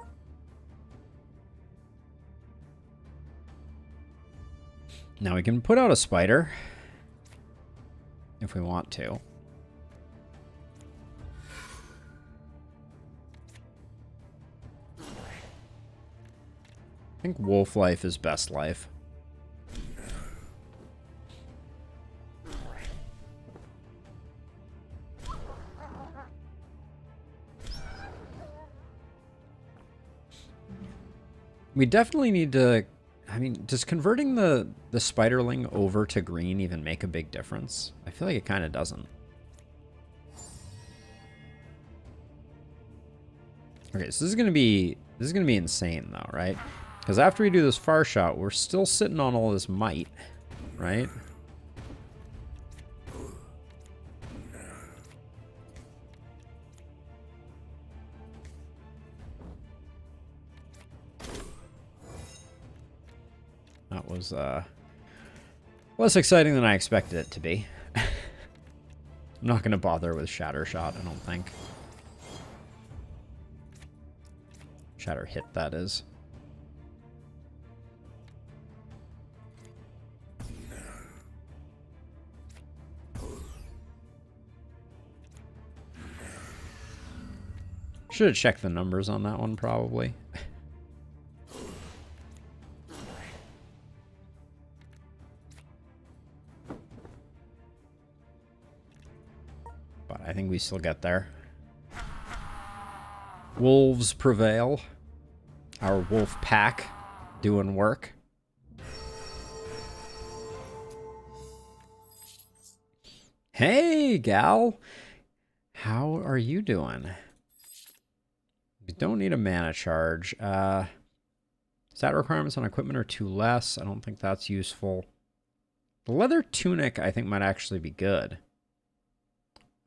Now we can put out a spider if we want to. I think wolf life is best life. We definitely need to... I mean, does converting the spiderling over to green even make a big difference? I feel like it kind of doesn't. Okay, so this is gonna be insane though, right? Because after we do this far shot, we're still sitting on all this might, right? That was less exciting than I expected it to be. I'm not going to bother with Shatter Shot, I don't think. Shatter hit, that is. Should have checked the numbers on that one, probably. But I think we still get there. Wolves prevail. Our wolf pack doing work. Hey, gal. How are you doing? We don't need a mana charge. Stat requirements on equipment are 2 less. I don't think that's useful. The leather tunic, I think, might actually be good.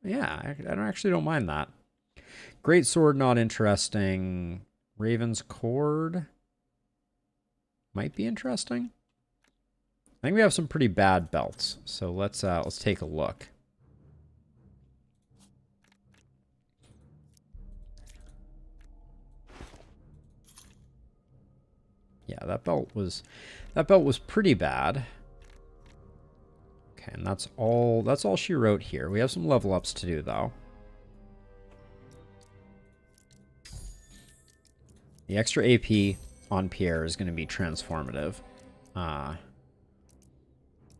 Yeah, I actually don't mind that. Great sword, not interesting. Raven's cord might be interesting. I think we have some pretty bad belts, so let's take a look. Yeah, that belt was pretty bad. Okay, and that's all she wrote here. We have some level ups to do though. The extra AP on Pierre is going to be transformative.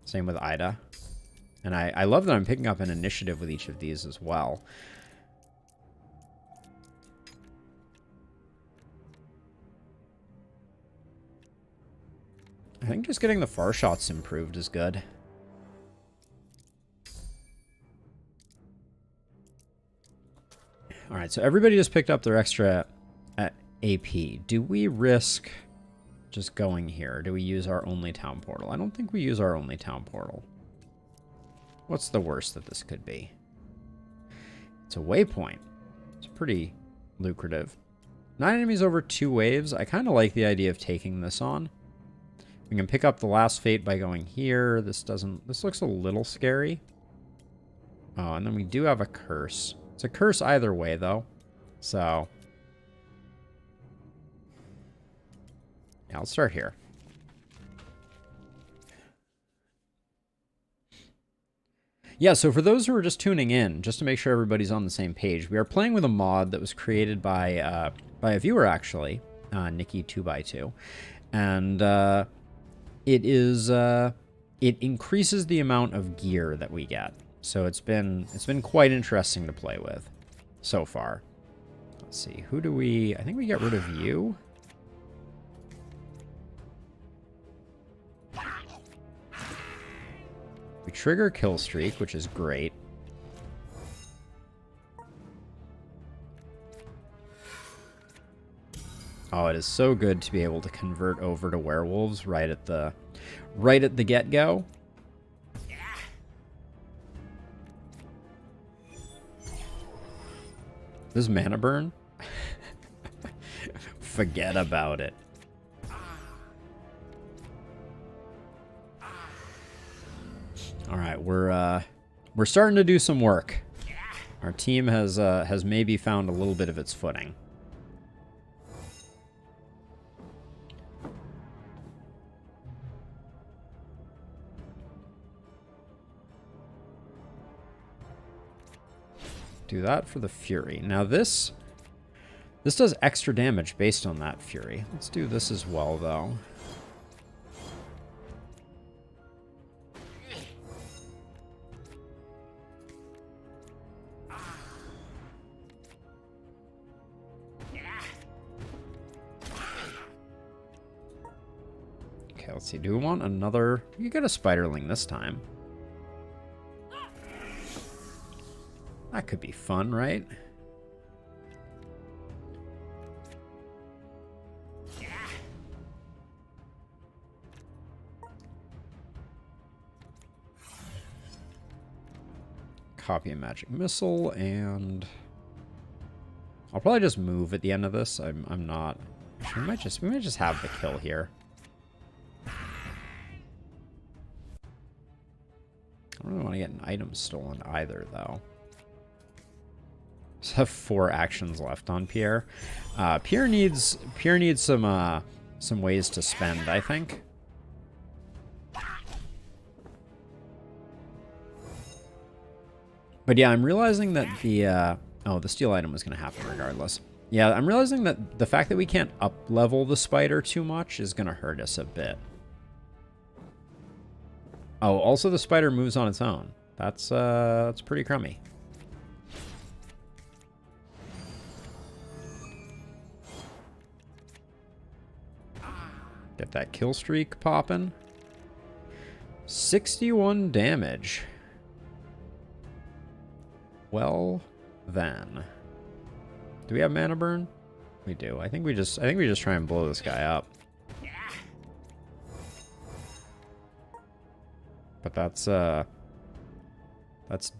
Same with Ida. And I love that I'm picking up an initiative with each of these as well. I think just getting the far shots improved is good. Alright, so everybody just picked up their extra AP. Do we risk just going here? Do we use our only town portal? I don't think we use our only town portal. What's the worst that this could be? It's a waypoint. It's pretty lucrative. 9 enemies over 2 waves. I kind of like the idea of taking this on. We can pick up the last fate by going here. This looks a little scary. Oh, and then we do have a curse. It's a curse either way, though. So yeah, I'll start here. Yeah, so for those who are just tuning in, just to make sure everybody's on the same page, we are playing with a mod that was created by a viewer, actually, Nikki2x2, and it increases the amount of gear that we get. So it's been quite interesting to play with so far. Let's see, who do we? I think we get rid of you. We trigger kill streak, which is great. Oh, it is so good to be able to convert over to werewolves right at the get-go. This mana burn? Forget about it. All right, we're starting to do some work. Our team has maybe found a little bit of its footing. Do that for the Fury. Now this does extra damage based on that Fury. Let's do this as well, though. Okay, let's see. Do we want another? You get a Spiderling this time. That could be fun, right? Copy a magic missile, and I'll probably just move at the end of this. I'm not. We might just have the kill here. I don't really want to get an item stolen either, though. So I have 4 actions left on Pierre. Pierre needs some ways to spend, I think. But yeah, I'm realizing that the the steal item was going to happen regardless. Yeah, I'm realizing that the fact that we can't up-level the spider too much is going to hurt us a bit. Oh, also the spider moves on its own. That's pretty crummy. Get that kill streak popping. 61 damage. Well, then. Do we have mana burn? We do. I think we just try and blow this guy up. But that's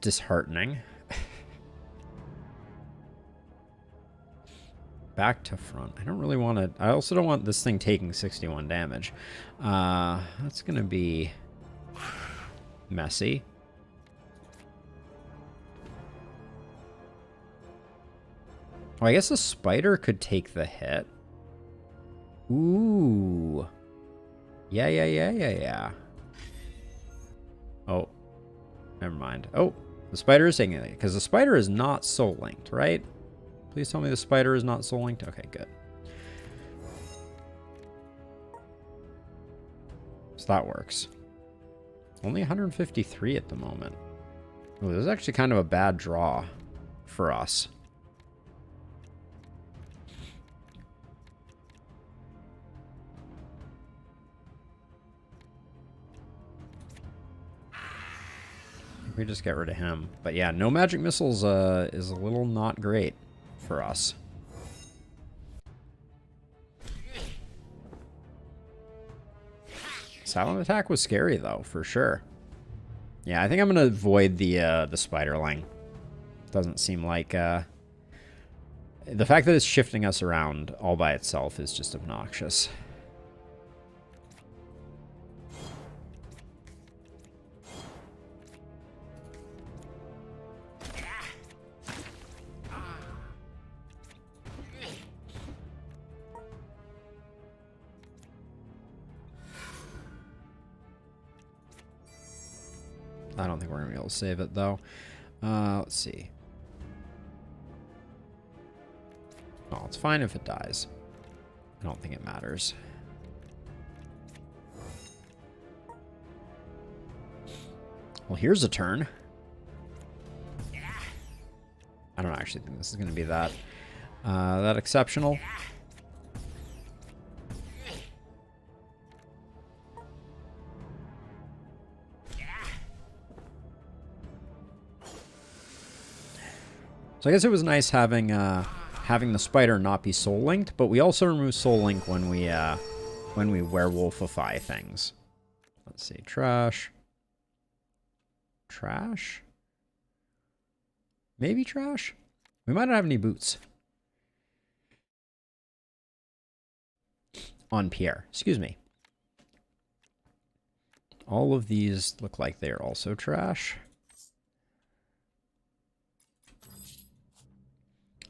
disheartening. Back to front. I don't really want to... I also don't want this thing taking 61 damage. That's going to be messy. Oh, I guess the spider could take the hit. Ooh. Yeah. Oh. Never mind. Oh, the spider is taking it. Because the spider is not soul linked, right? Please tell me the spider is not soul linked. Okay, good. So that works. Only 153 at the moment. Oh, this is actually kind of a bad draw for us. We just get rid of him. But yeah, no magic missiles is a little not great for us. Silent attack was scary though, for sure. Yeah, I think I'm gonna avoid the spiderling. Doesn't seem like the fact that it's shifting us around all by itself is just obnoxious. I don't think we're going to be able to save it, though. Let's see. Oh, it's fine if it dies. I don't think it matters. Well, here's a turn. I don't actually think this is going to be that exceptional. So I guess it was nice having the spider not be soul linked, but we also remove soul link when we werewolfify things. Let's see, trash. Trash? Maybe trash? We might not have any boots. On Pierre, excuse me. All of these look like they're also trash.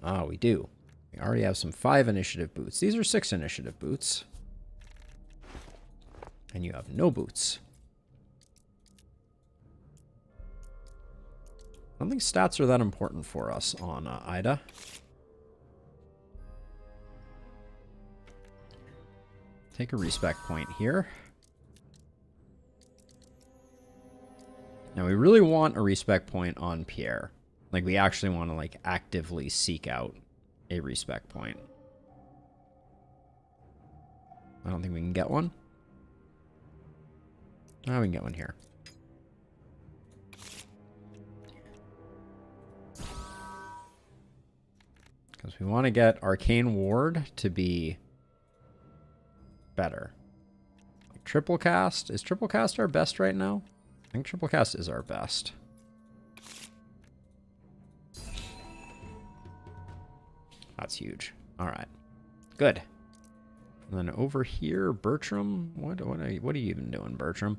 Ah, we do. We already have some 5 initiative boots. These are 6 initiative boots. And you have no boots. I don't think stats are that important for us on Ida. Take a respec point here. Now we really want a respec point on Pierre. Like, we actually want to, like, actively seek out a respec point. I don't think we can get one. Oh, we can get one here. Because we want to get Arcane Ward to be better. Like, triple cast. Is triple cast our best right now? I think triple cast is our best. That's huge. All right, good. And then over here, Bertram. What are you even doing, Bertram?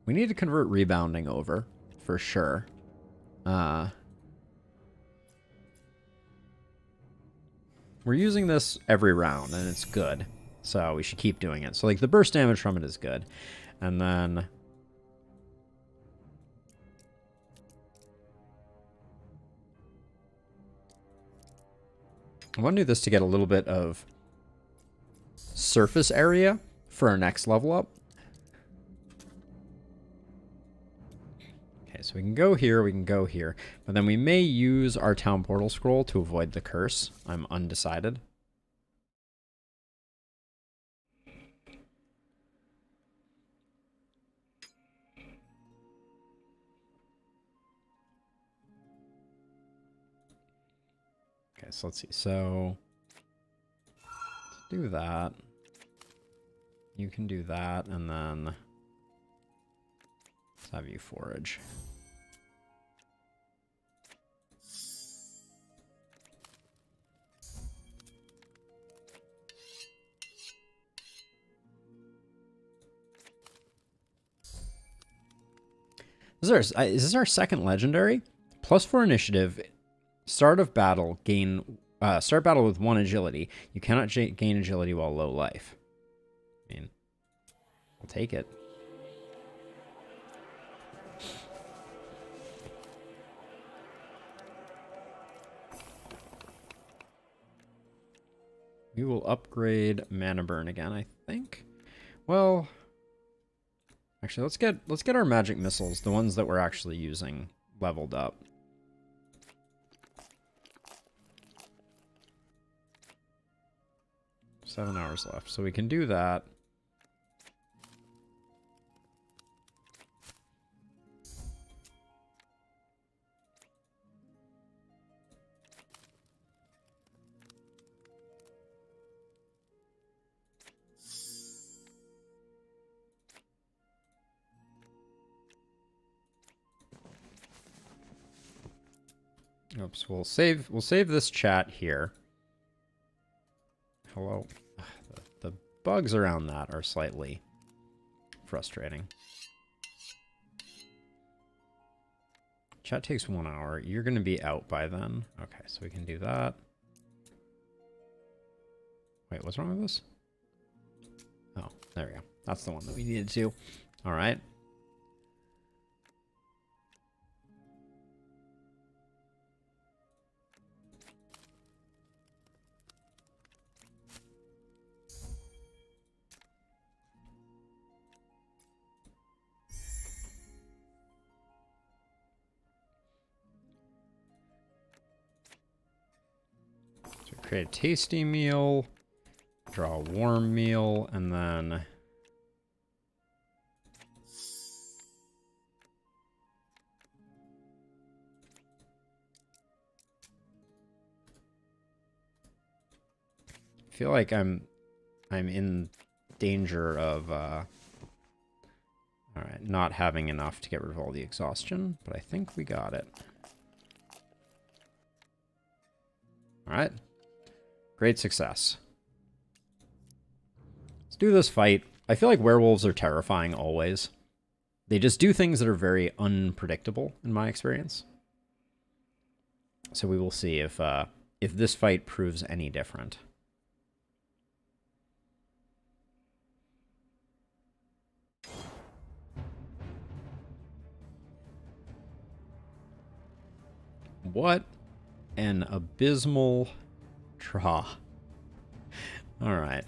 We need to convert rebounding over, for sure. We're using this every round, and it's good. So we should keep doing it. So, like, the burst damage from it is good. And then... I want to do this to get a little bit of surface area for our next level up. Okay, so we can go here, we can go here. But then we may use our town portal scroll to avoid the curse. I'm undecided. Okay, so let's see. So, let's do that. You can do that, and then let's have you forage. Is this our second legendary? +4 initiative. Start of battle, start battle with 1 agility. You cannot gain agility while low life. I mean, I'll take it. We will upgrade mana burn again, I think. Well, actually, let's get our magic missiles, the ones that we're actually using, leveled up. $7 hours left, so we can do that. Oops, we'll save this chat here. Hello. The bugs around that are slightly frustrating. Chat takes 1 hour. You're going to be out by then. Okay, so we can do that. Wait, what's wrong with this? Oh, there we go. That's the one that we needed to. All right. Create a tasty meal, draw a warm meal, and then I feel like I'm in danger of all right, not having enough to get rid of all the exhaustion, but I think we got it. All right. Great success. Let's do this fight. I feel like werewolves are terrifying always. They just do things that are very unpredictable in my experience. So we will see if this fight proves any different. What an abysmal draw. All right.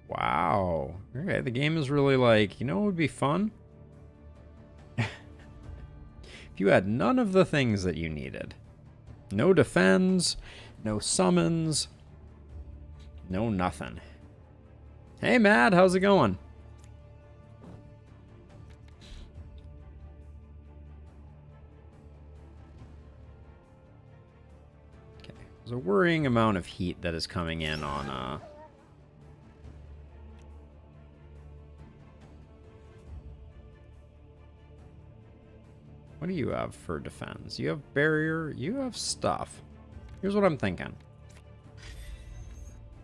Wow. Okay, the game is really like, you know what would be fun? If you had none of the things that you needed. No defends, no summons, no nothing. Hey, Matt, how's it going? Okay, there's a worrying amount of heat that is coming in on, What do you have for defense? You have barrier, you have stuff. Here's what I'm thinking.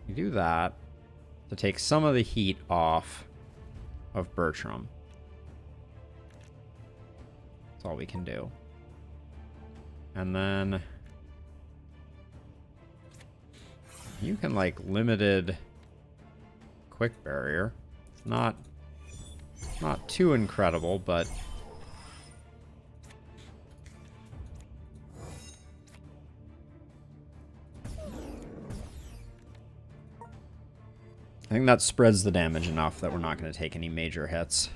You do that to take some of the heat off of Bertram. That's all we can do. And then you can, like, limited quick barrier. It's not too incredible, but I think that spreads the damage enough that we're not going to take any major hits.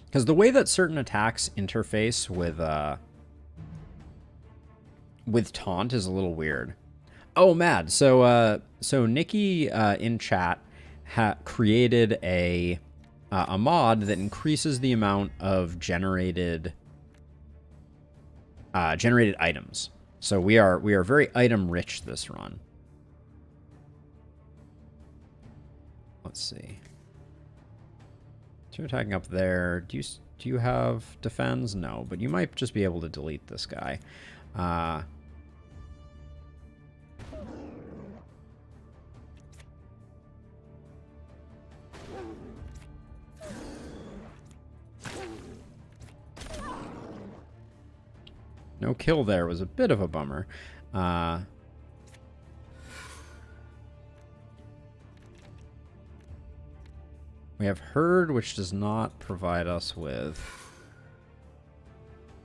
Because the way that certain attacks interface with taunt is a little weird. Oh, mad. So Nikki in chat created a mod that increases the amount of generated items. So we are very item rich this run. Let's see. So you're attacking up there. Do you have defense? No, but you might just be able to delete this guy. No kill there was a bit of a bummer. We have Herd, which does not provide us with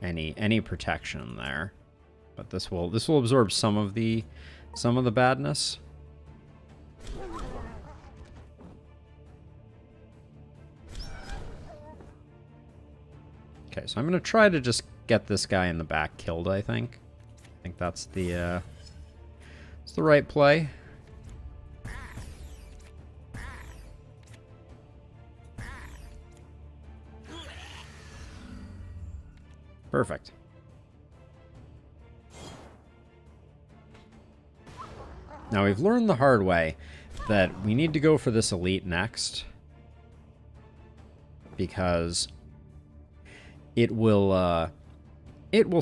any protection there, but this will absorb some of the badness. Okay, so I'm gonna try to just get this guy in the back killed. I think that's the right play. Perfect. Now we've learned the hard way that we need to go for this elite next, because it will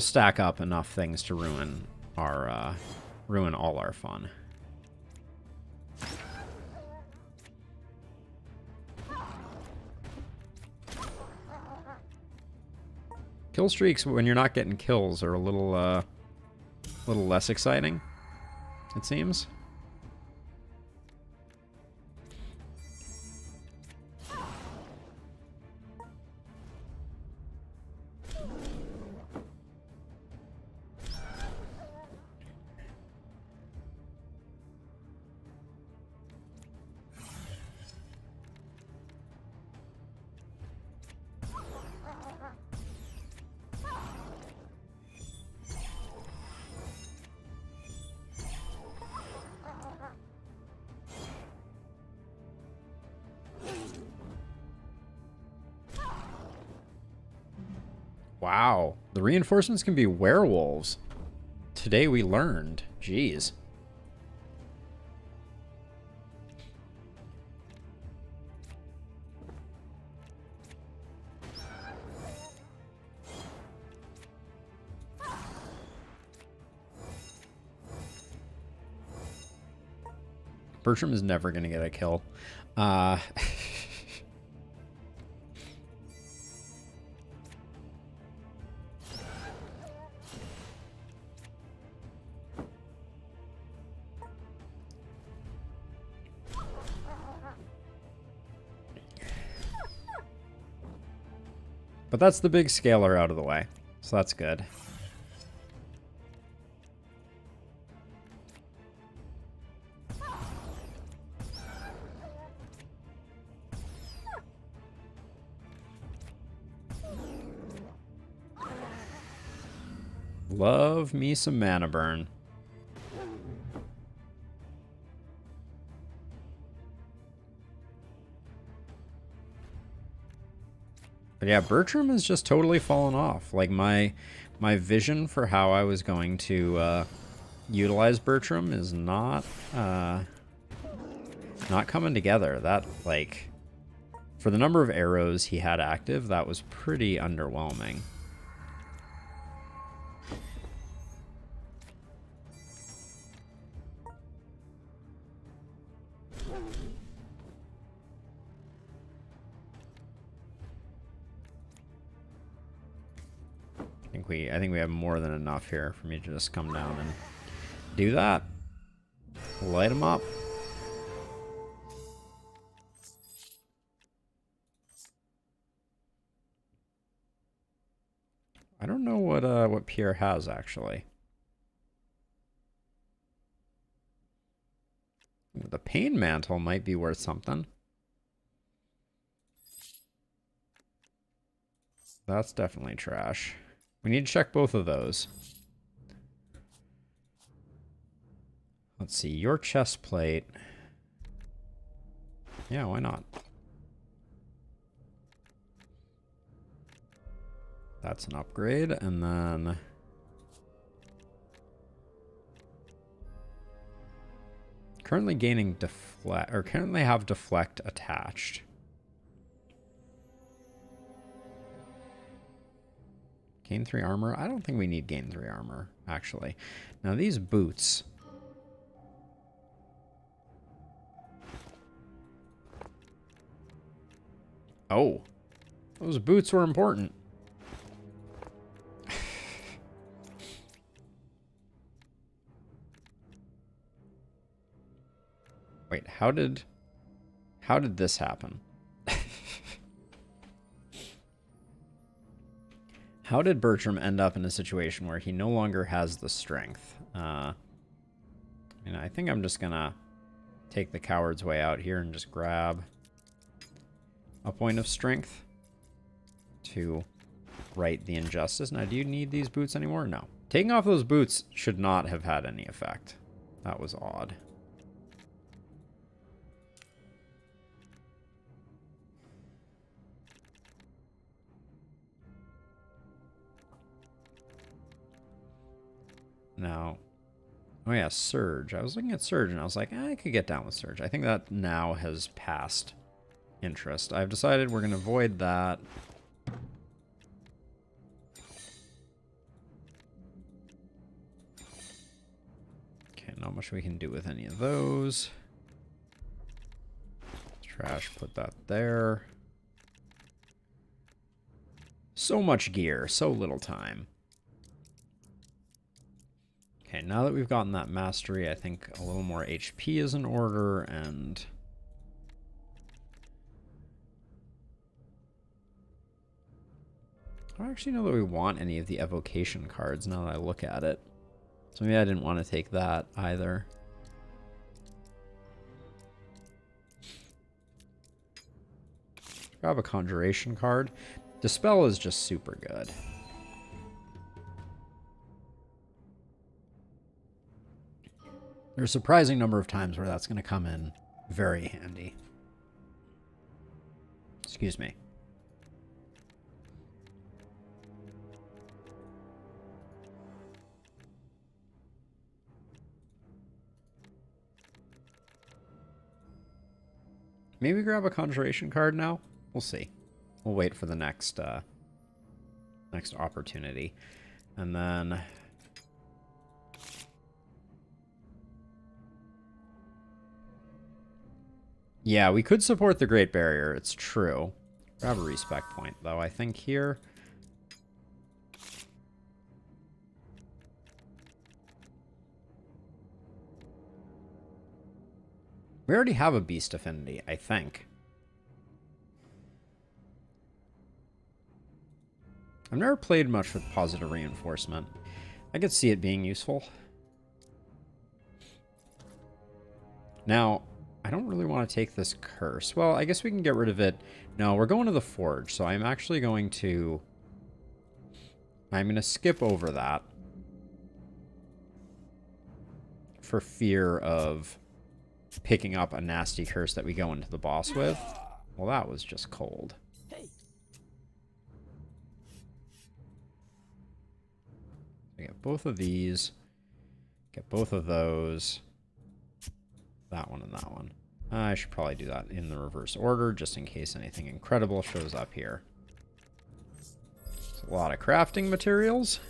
stack up enough things to ruin all our fun. Kill streaks when you're not getting kills are a little less exciting, it seems. Wow, the reinforcements can be werewolves. Today we learned. Jeez. Bertram is never going to get a kill. But that's the big scaler out of the way, so that's good. Love me some mana burn. But yeah, Bertram has just totally fallen off. Like, my vision for how I was going to utilize Bertram is not coming together. That, like, for the number of arrows he had active, that was pretty underwhelming. I think we have more than enough here for me to just come down and do that. Light them up. I don't know what Pierre has actually. The Pain Mantle might be worth something. That's definitely trash. We need to check both of those. Let's see, your chest plate. Yeah, why not? That's an upgrade, and then currently gaining deflect, or currently have deflect attached. Gain 3 armor? I don't think we need gain 3 armor, actually. Now these boots. Oh, those boots were important. Wait, how did this happen? How did Bertram end up in a situation where he no longer has the strength? I think I'm just gonna take the coward's way out here and just grab a point of strength to right the injustice. Now, do you need these boots anymore? No. Taking off those boots should not have had any effect. That was odd. Now, oh yeah, Surge. I was looking at Surge and I was like, I could get down with Surge. I think that now has passed interest. I've decided we're going to avoid that. Okay, not much we can do with any of those. Trash, put that there. So much gear, so little time. Okay, now that we've gotten that mastery, I think a little more HP is in order, and I don't actually know that we want any of the evocation cards now that I look at it. So maybe I didn't want to take that either. Grab a conjuration card. Dispel is just super good. There's a surprising number of times where that's going to come in very handy. Excuse me. Maybe grab a conjuration card now? We'll see. We'll wait for the next next opportunity. And then yeah, we could support the Great Barrier, it's true. Grab a respec point, though, I think here. We already have a Beast Affinity, I think. I've never played much with positive reinforcement. I could see it being useful. Now, I don't really want to take this curse. Well, I guess we can get rid of it. No, we're going to the Forge, so I'm actually going to... I'm going to skip over that. For fear of picking up a nasty curse that we go into the boss with. Well, that was just cold. We get both of these. Get both of those. That one and that one. I should probably do that in the reverse order, just in case anything incredible shows up here. It's a lot of crafting materials.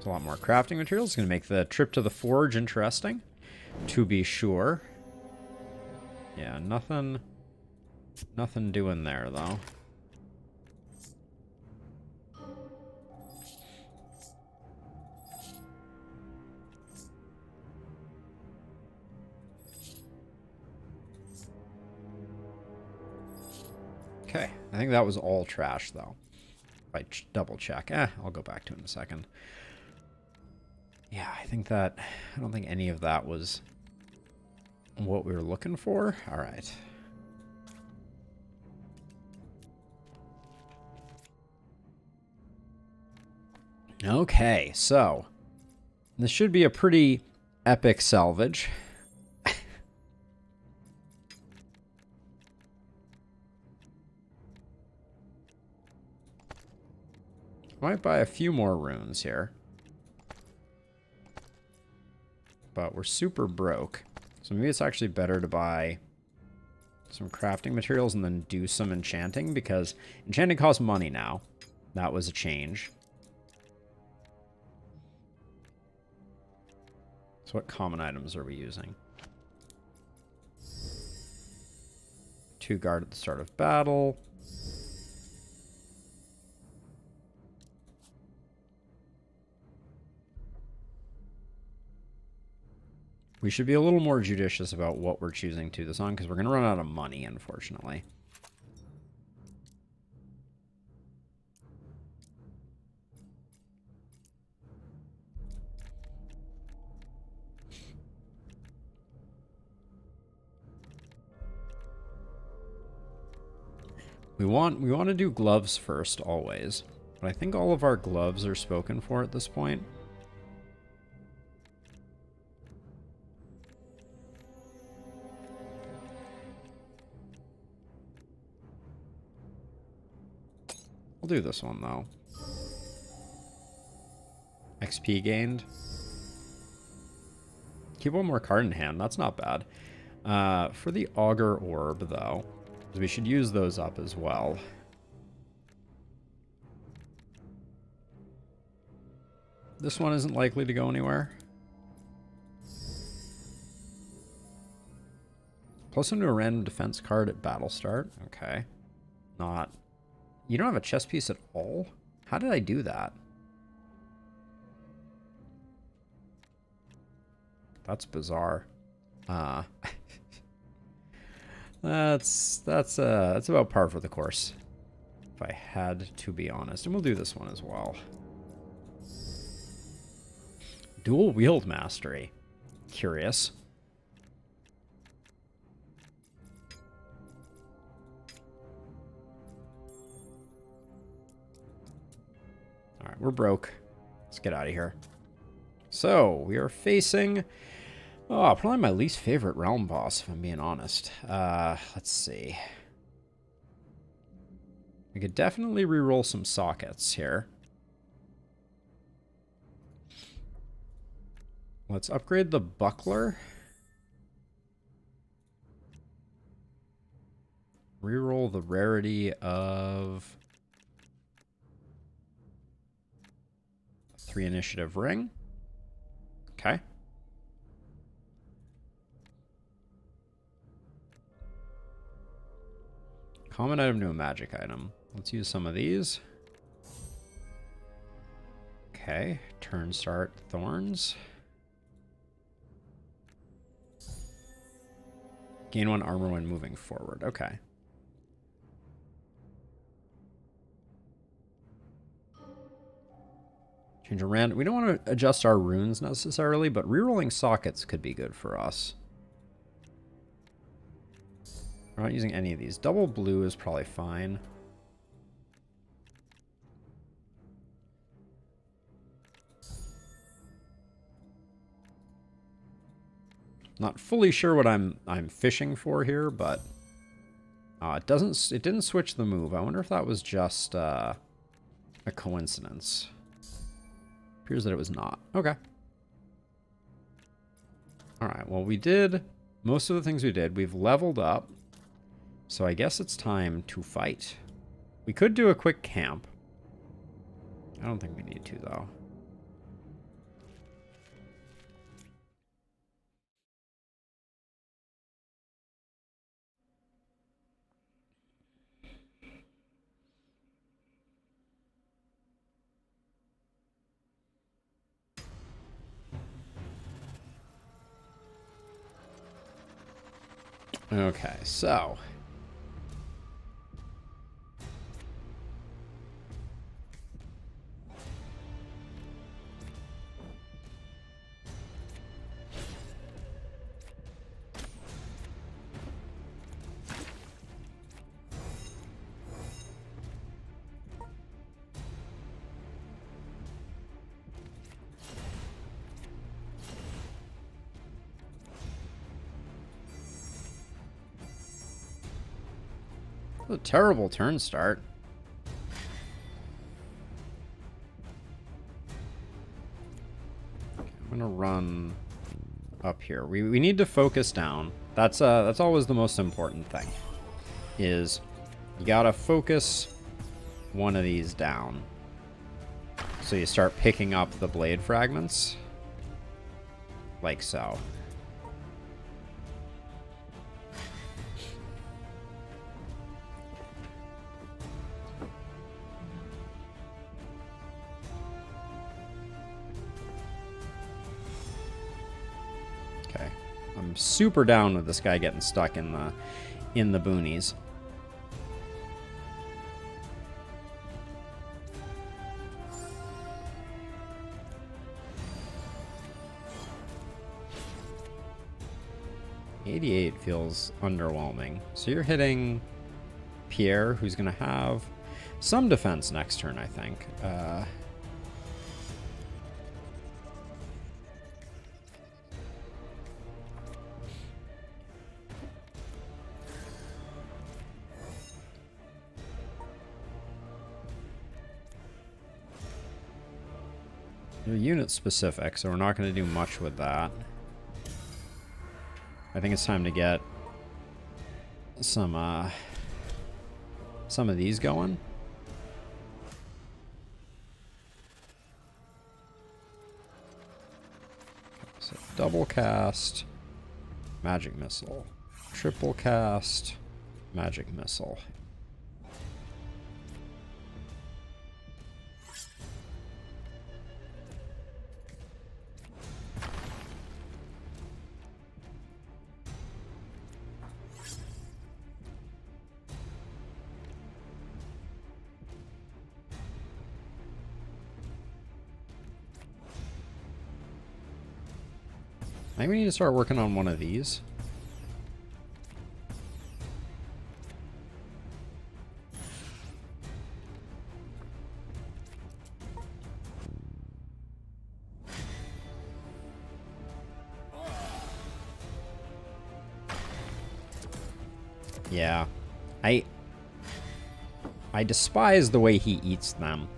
It's a lot more crafting materials. It's going to make the trip to the forge interesting, to be sure. Yeah, nothing doing there, though. Okay, I think that was all trash, though. If I double check. I'll go back to it in a second. Yeah, I don't think any of that was what we were looking for. All right. Okay, so this should be a pretty epic salvage. Might buy a few more runes here. But we're super broke. So maybe it's actually better to buy some crafting materials and then do some enchanting, because enchanting costs money now. That was a change. So what common items are we using? 2 guard at the start of battle. We should be a little more judicious about what we're choosing to this on, because we're going to run out of money, unfortunately. We want to do gloves first, always. But I think all of our gloves are spoken for at this point. I'll do this one, though. XP gained. Keep one more card in hand. That's not bad. For the auger orb, though, we should use those up as well. This one isn't likely to go anywhere. Plus into a random defense card at battle start. Okay. Not... You don't have a chess piece at all? How did I do that? That's bizarre. That's about par for the course, if I had to be honest. And we'll do this one as well. Dual wield mastery. Curious. Alright, we're broke. Let's get out of here. So, we are facing... Oh, probably my least favorite realm boss, if I'm being honest. Let's see. We could definitely reroll some sockets here. Let's upgrade the buckler. Reroll the rarity of... 3 initiative ring. Okay. Common item to a magic item. Let's use some of these. Okay. Turn start thorns. Gain 1 armor when moving forward. Okay. Change a random. We don't want to adjust our runes necessarily, but rerolling sockets could be good for us. We're not using any of these. Double blue is probably fine. Not fully sure what I'm fishing for here, but it didn't switch the move. I wonder if that was just a coincidence. Appears that it was not. Okay. Alright, well we did most of the things we did. We've leveled up. So I guess it's time to fight. We could do a quick camp. I don't think we need to, though. Okay, so... a terrible turn start. Okay, I'm gonna run up here. We need to focus down. That's always the most important thing. Is you gotta focus one of these down. So you start picking up the blade fragments. Like so. Okay. I'm super down with this guy getting stuck in the boonies. $88 feels underwhelming. So you're hitting Pierre, who's going to have some defense next turn, I think. They're unit specific, so we're not going to do much with that. I think it's time to get some of these going. So double cast, magic missile. Triple cast, magic missile. I think we need to start working on one of these. Yeah. I despise the way he eats them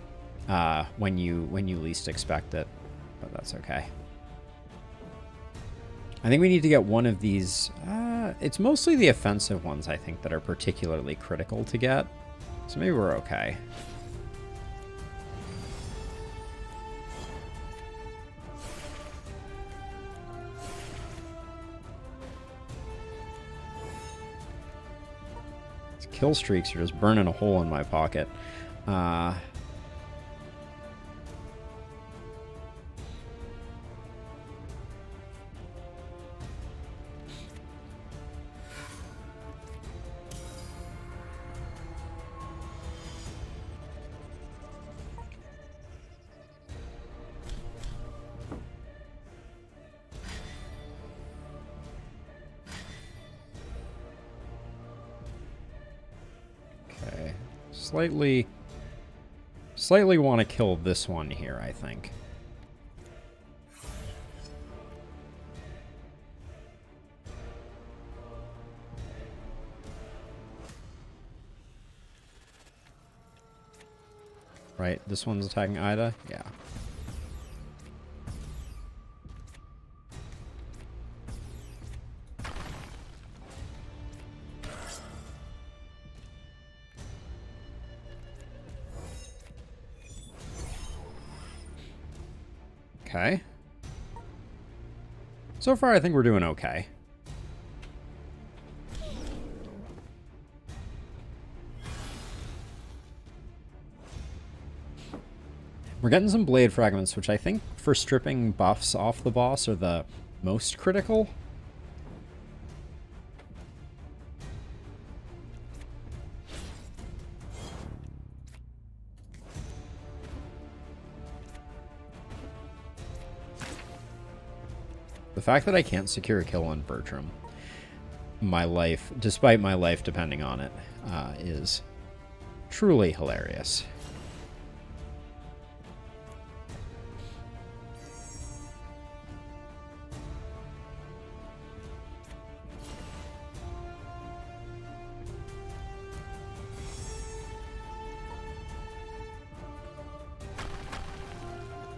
when you least expect it, but that's okay. I think we need to get one of these. It's mostly the offensive ones, I think, that are particularly critical to get. So maybe we're okay. These kill streaks are just burning a hole in my pocket. Slightly want to kill this one here, I think. Right, this one's attacking Ida? Yeah. Okay. So far, I think we're doing okay. We're getting some blade fragments, which I think for stripping buffs off the boss are the most critical. The fact that I can't secure a kill on Bertram, despite my life depending on it, is truly hilarious.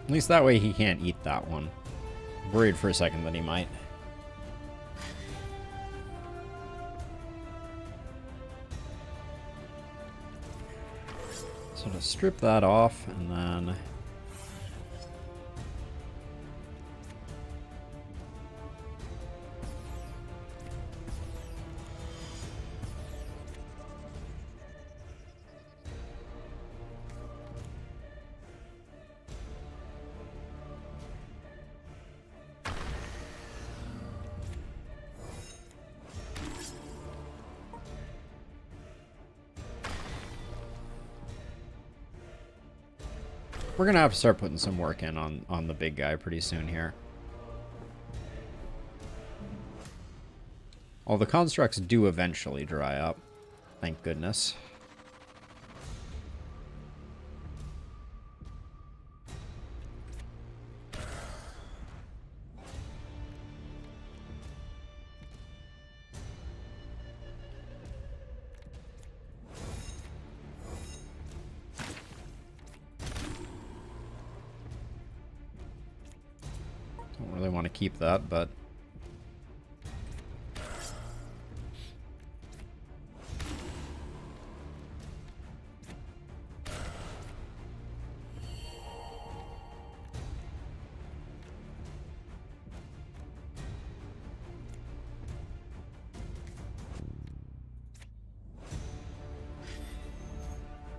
At least that way he can't eat that one. Worried for a second that he might. So to strip that off, and then we're gonna have to start putting some work in on the big guy pretty soon here. All the constructs do eventually dry up. Thank goodness. Don't really want to keep that, but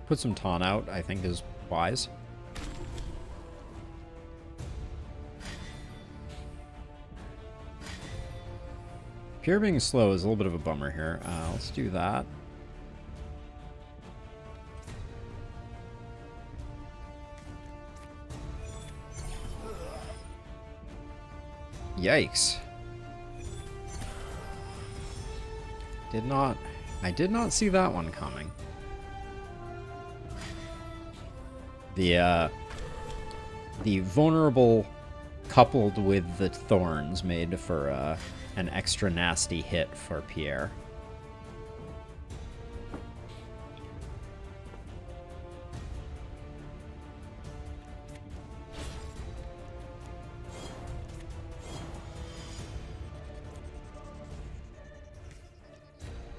put some taunt out, I think, is wise. Pure being slow is a little bit of a bummer here. Let's do that. Yikes. I did not see that one coming. The vulnerable coupled with the thorns made for an extra nasty hit for Pierre.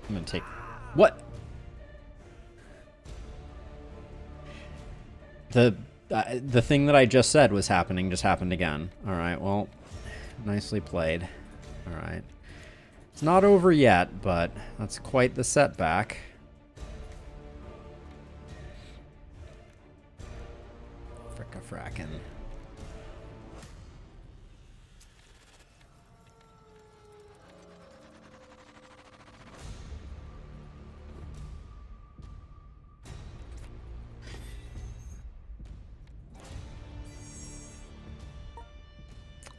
I'm gonna take... What? The thing that I just said was happening just happened again. Alright, well, nicely played. Alright. It's not over yet, but that's quite the setback. Fricka-frackin'.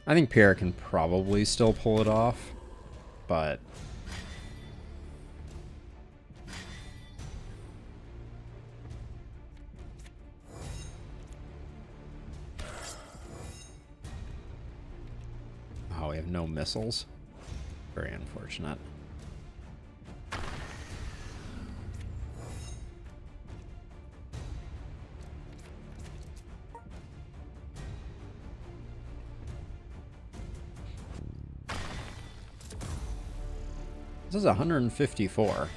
I think Pierre can probably still pull it off, but... Oh, we have no missiles. Very unfortunate. This is 154.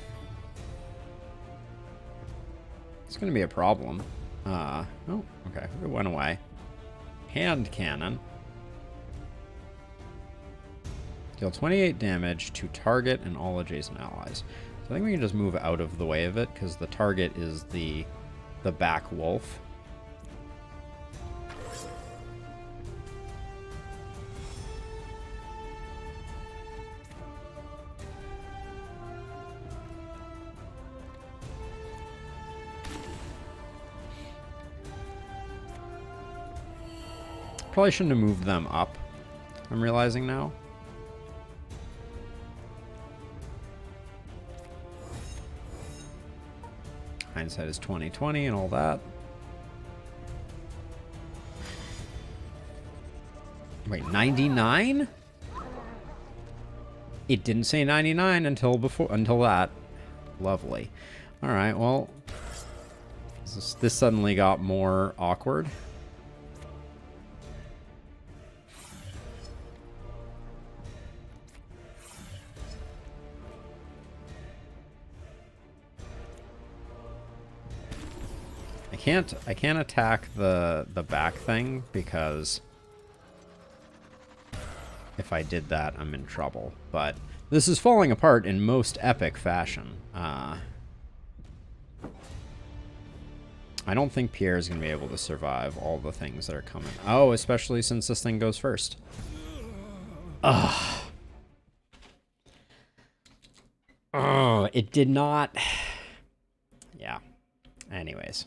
It's going to be a problem. Oh, okay. It went away. Hand cannon. Deal 28 damage to target and all adjacent allies. So I think we can just move out of the way of it, because the target is the back wolf. Probably shouldn't have moved them up. I'm realizing now. Hindsight is 20/20 and all that. Wait, 99? It didn't say 99 until that. Lovely. All right, well, this suddenly got more awkward. I can't attack the back thing because if I did that, I'm in trouble. But this is falling apart in most epic fashion. I don't think Pierre's going to be able to survive all the things that are coming. Oh, especially since this thing goes first. Ugh. Oh, it did not. Yeah. Anyways.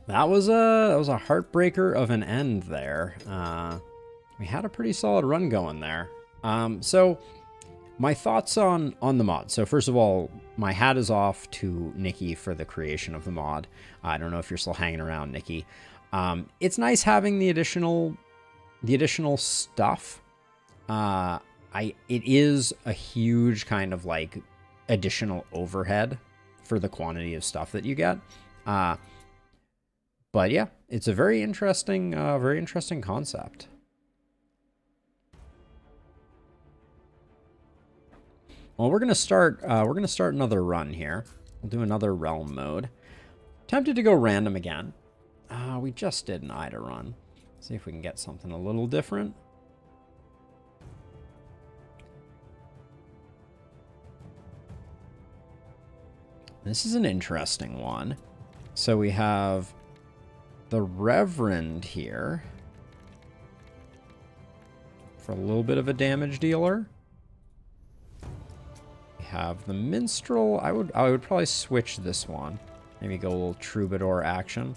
That was a heartbreaker of an end there. We had a pretty solid run going there. So my thoughts on the mod. So first of all, my hat is off to Nikki for the creation of the mod. I don't know if you're still hanging around, Nikki. It's nice having the additional stuff. It is a huge kind of like additional overhead for the quantity of stuff that you get. But yeah, it's a very interesting concept. Well, we're gonna start another run here. We'll do another realm mode. Tempted to go random again. We just did an Ida run. See if we can get something a little different. This is an interesting one. So we have the Reverend here for a little bit of a damage dealer. We have the Minstrel. I would probably switch this one. Maybe go a little Troubadour action.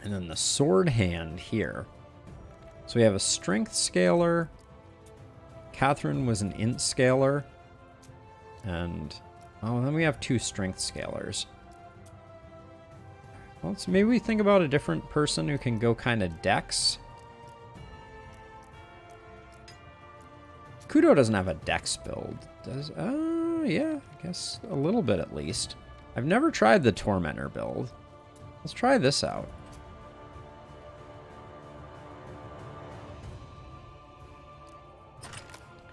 And then the Sword Hand here. So we have a Strength Scaler. Catherine was an Int Scaler. And, oh, then we have 2 Strength Scalers. Well, so maybe we think about a different person who can go kind of Dex. Kudo doesn't have a Dex build. Does? Yeah, I guess a little bit at least. I've never tried the Tormentor build. Let's try this out.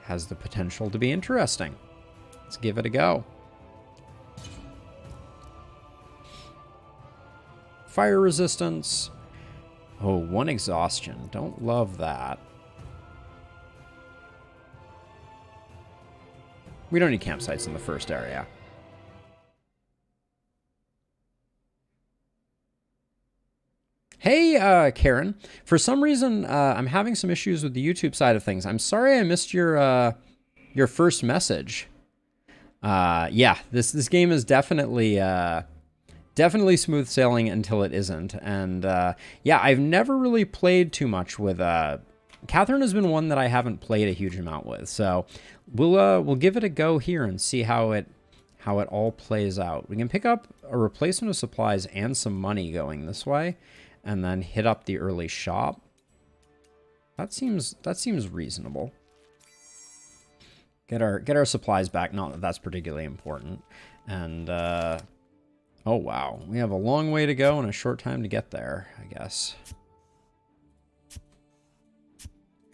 Has the potential to be interesting. Let's give it a go. Fire resistance. Oh, 1 exhaustion. Don't love that. We don't need campsites in the first area. Hey, Karen. For some reason, I'm having some issues with the YouTube side of things. I'm sorry I missed your first message. Yeah, this game is definitely smooth sailing until it isn't. And yeah, I've never really played too much with Catherine has been one that I haven't played a huge amount with. So we'll give it a go here and see how it all plays out. We can pick up a replacement of supplies and some money going this way, and then hit up the early shop. That seems reasonable. Get our supplies back. Not that that's particularly important. And oh wow, we have a long way to go and a short time to get there, I guess.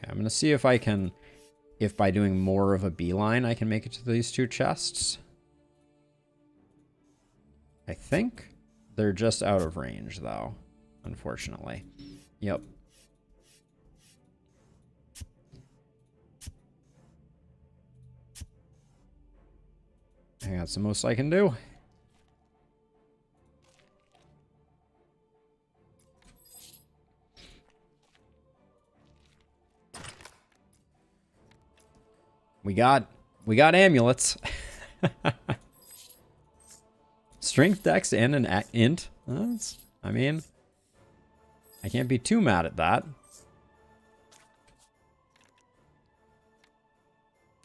Okay, I'm gonna see if by doing more of a beeline, I can make it to these 2 chests. I think they're just out of range though, unfortunately. Yep. I think that's the most I can do. We got amulets. Strength, Dex, and an int. I mean, I can't be too mad at that.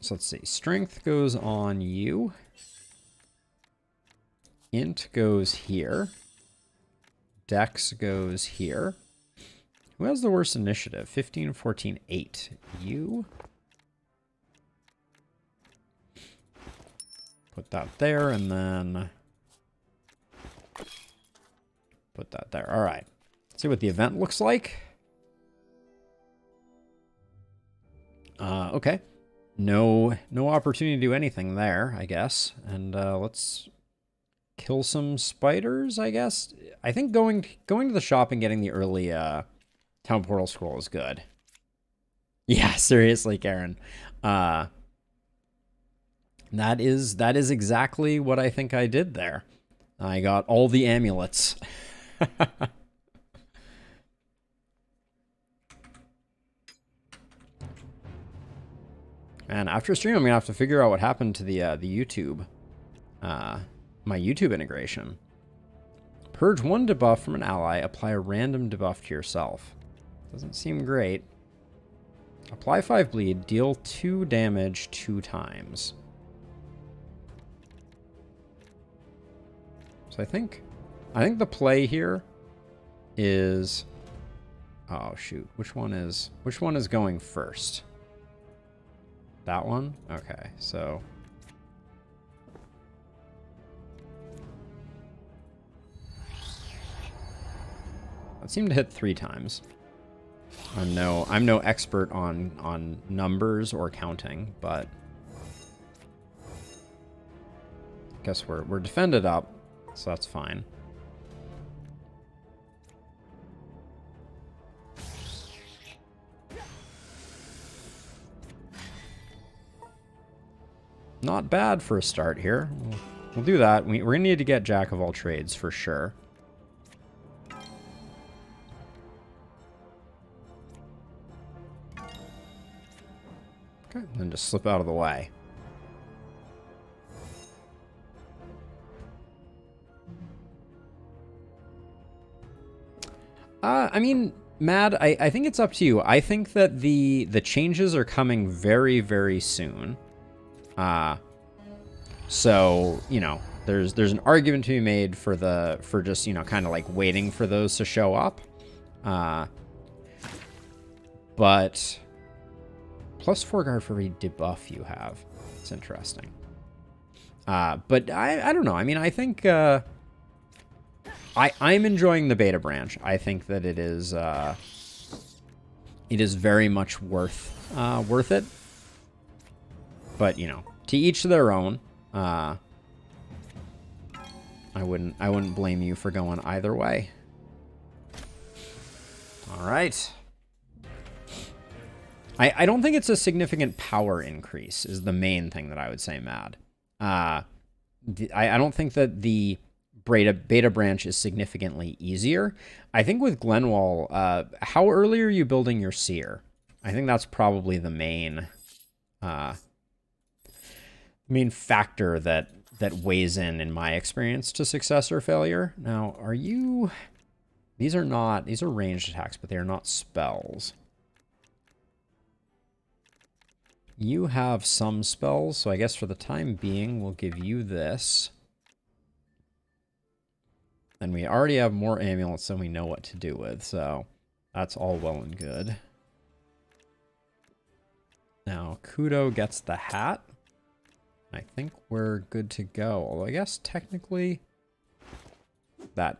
So let's see. Strength goes on you. Int goes here. Dex goes here. Who has the worst initiative? 15, 14, 8. You. Put that there, and then put that there. All right. Let's see what the event looks like. Okay. No opportunity to do anything there, I guess. And let's kill some spiders, I guess. I think going to the shop and getting the early town portal scroll is good. Yeah, seriously, Karen. That is exactly what I think I did there. I got all the amulets. And after stream, I'm gonna have to figure out what happened to the YouTube, my YouTube integration. Purge 1 debuff from an ally. Apply a random debuff to yourself. Doesn't seem great. Apply 5 bleed. Deal 2 damage 2 times. So I think the play here is. Oh shoot! Which one is going first? That one? Okay, so that seemed to hit 3 times. I'm no expert on numbers or counting, but I guess we're defended up, so that's fine. Not bad for a start here. We'll do that. We're going to need to get Jack of all trades for sure. Okay, and then just slip out of the way. I mean, Mad, I think it's up to you. I think that the changes are coming very, very soon. So, you know, there's an argument to be made for just, you know, kind of like waiting for those to show up. But +4 guard for every debuff you have. It's interesting. But I don't know. I mean, I think, I'm enjoying the beta branch. I think that it is very much worth it. But, you know, to each their own. I wouldn't blame you for going either way. All right. I don't think it's a significant power increase is the main thing that I would say, Mad. I don't think that the beta branch is significantly easier. I think with Glenwall, how early are you building your seer? I think that's probably the main factor that weighs in my experience to success or failure. Now, are you... These are ranged attacks, but they are not spells. You have some spells, so I guess for the time being, we'll give you this. And we already have more amulets than we know what to do with, so that's all well and good. Now, Kudo gets the hat. I think we're good to go. Although I guess technically that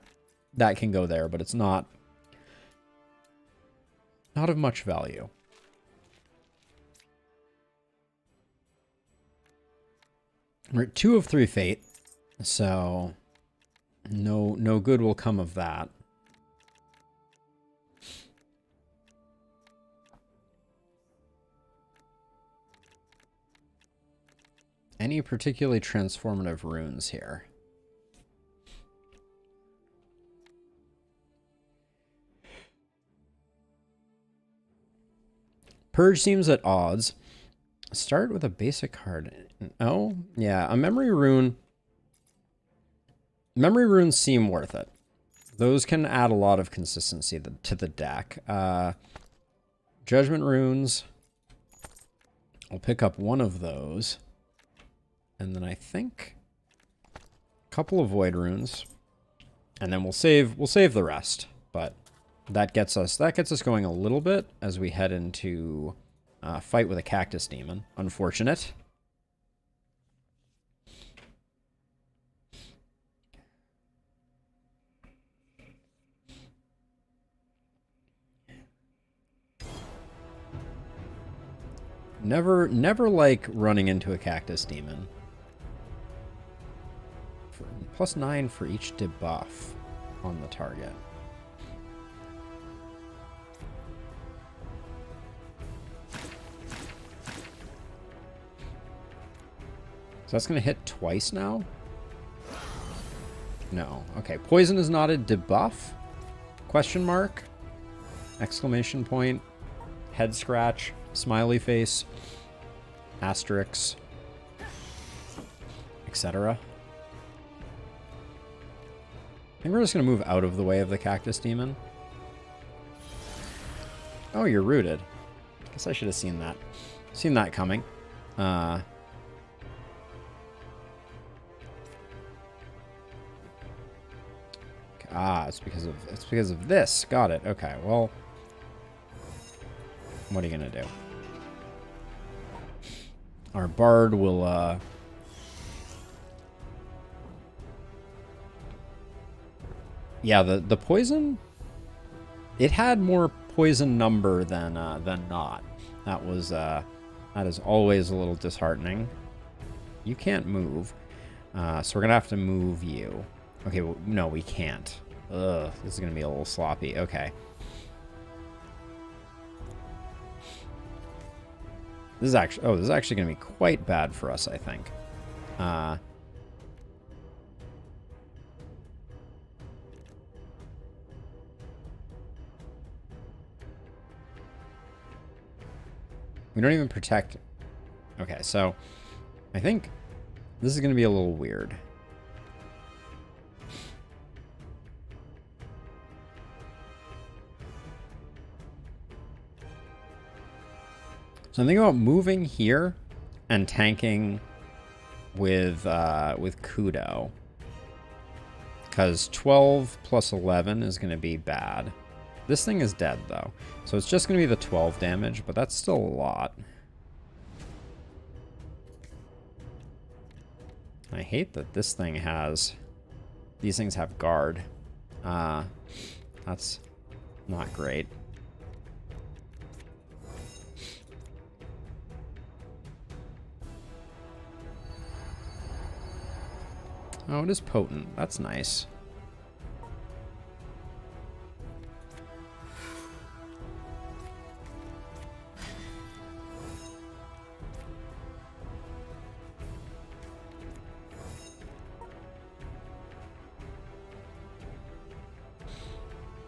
can go there, but it's not of much value. We're at 2 of 3 fate, so no good will come of that. Any particularly transformative runes here? Purge seems at odds. Start with a basic card. Oh, yeah, a memory rune. Memory runes seem worth it. Those can add a lot of consistency to the deck. Judgment runes. I'll pick up one of those. And then I think a couple of void runes. And then we'll save the rest. But that gets us going a little bit as we head into fight with a cactus demon. Unfortunate. Never like running into a cactus demon. +9 for each debuff on the target. So that's going to hit twice now? No. Okay. Poison is not a debuff? Question mark? Exclamation point. Head scratch. Smiley face. Asterisk. Etc. I think we're just going to move out of the way of the cactus demon. Oh, you're rooted. Guess I should have seen that. Seen that coming. It's because of this. Got it. Okay, well, what are you gonna do? Our bard will yeah, the poison, it had more poison number than not. That is always a little disheartening. You can't move. So we're gonna have to move you. Okay, well, no, we can't. Ugh, this is gonna be a little sloppy. Okay. This is actually gonna be quite bad for us, I think. We don't even protect. Okay, so I think this is gonna be a little weird. So I'm thinking about moving here and tanking with Kudo. Because 12 plus 11 is going to be bad. This thing is dead, though. So it's just going to be the 12 damage, but that's still a lot. I hate that this thing has... These things have guard. That's not great. Oh, it is potent. That's nice.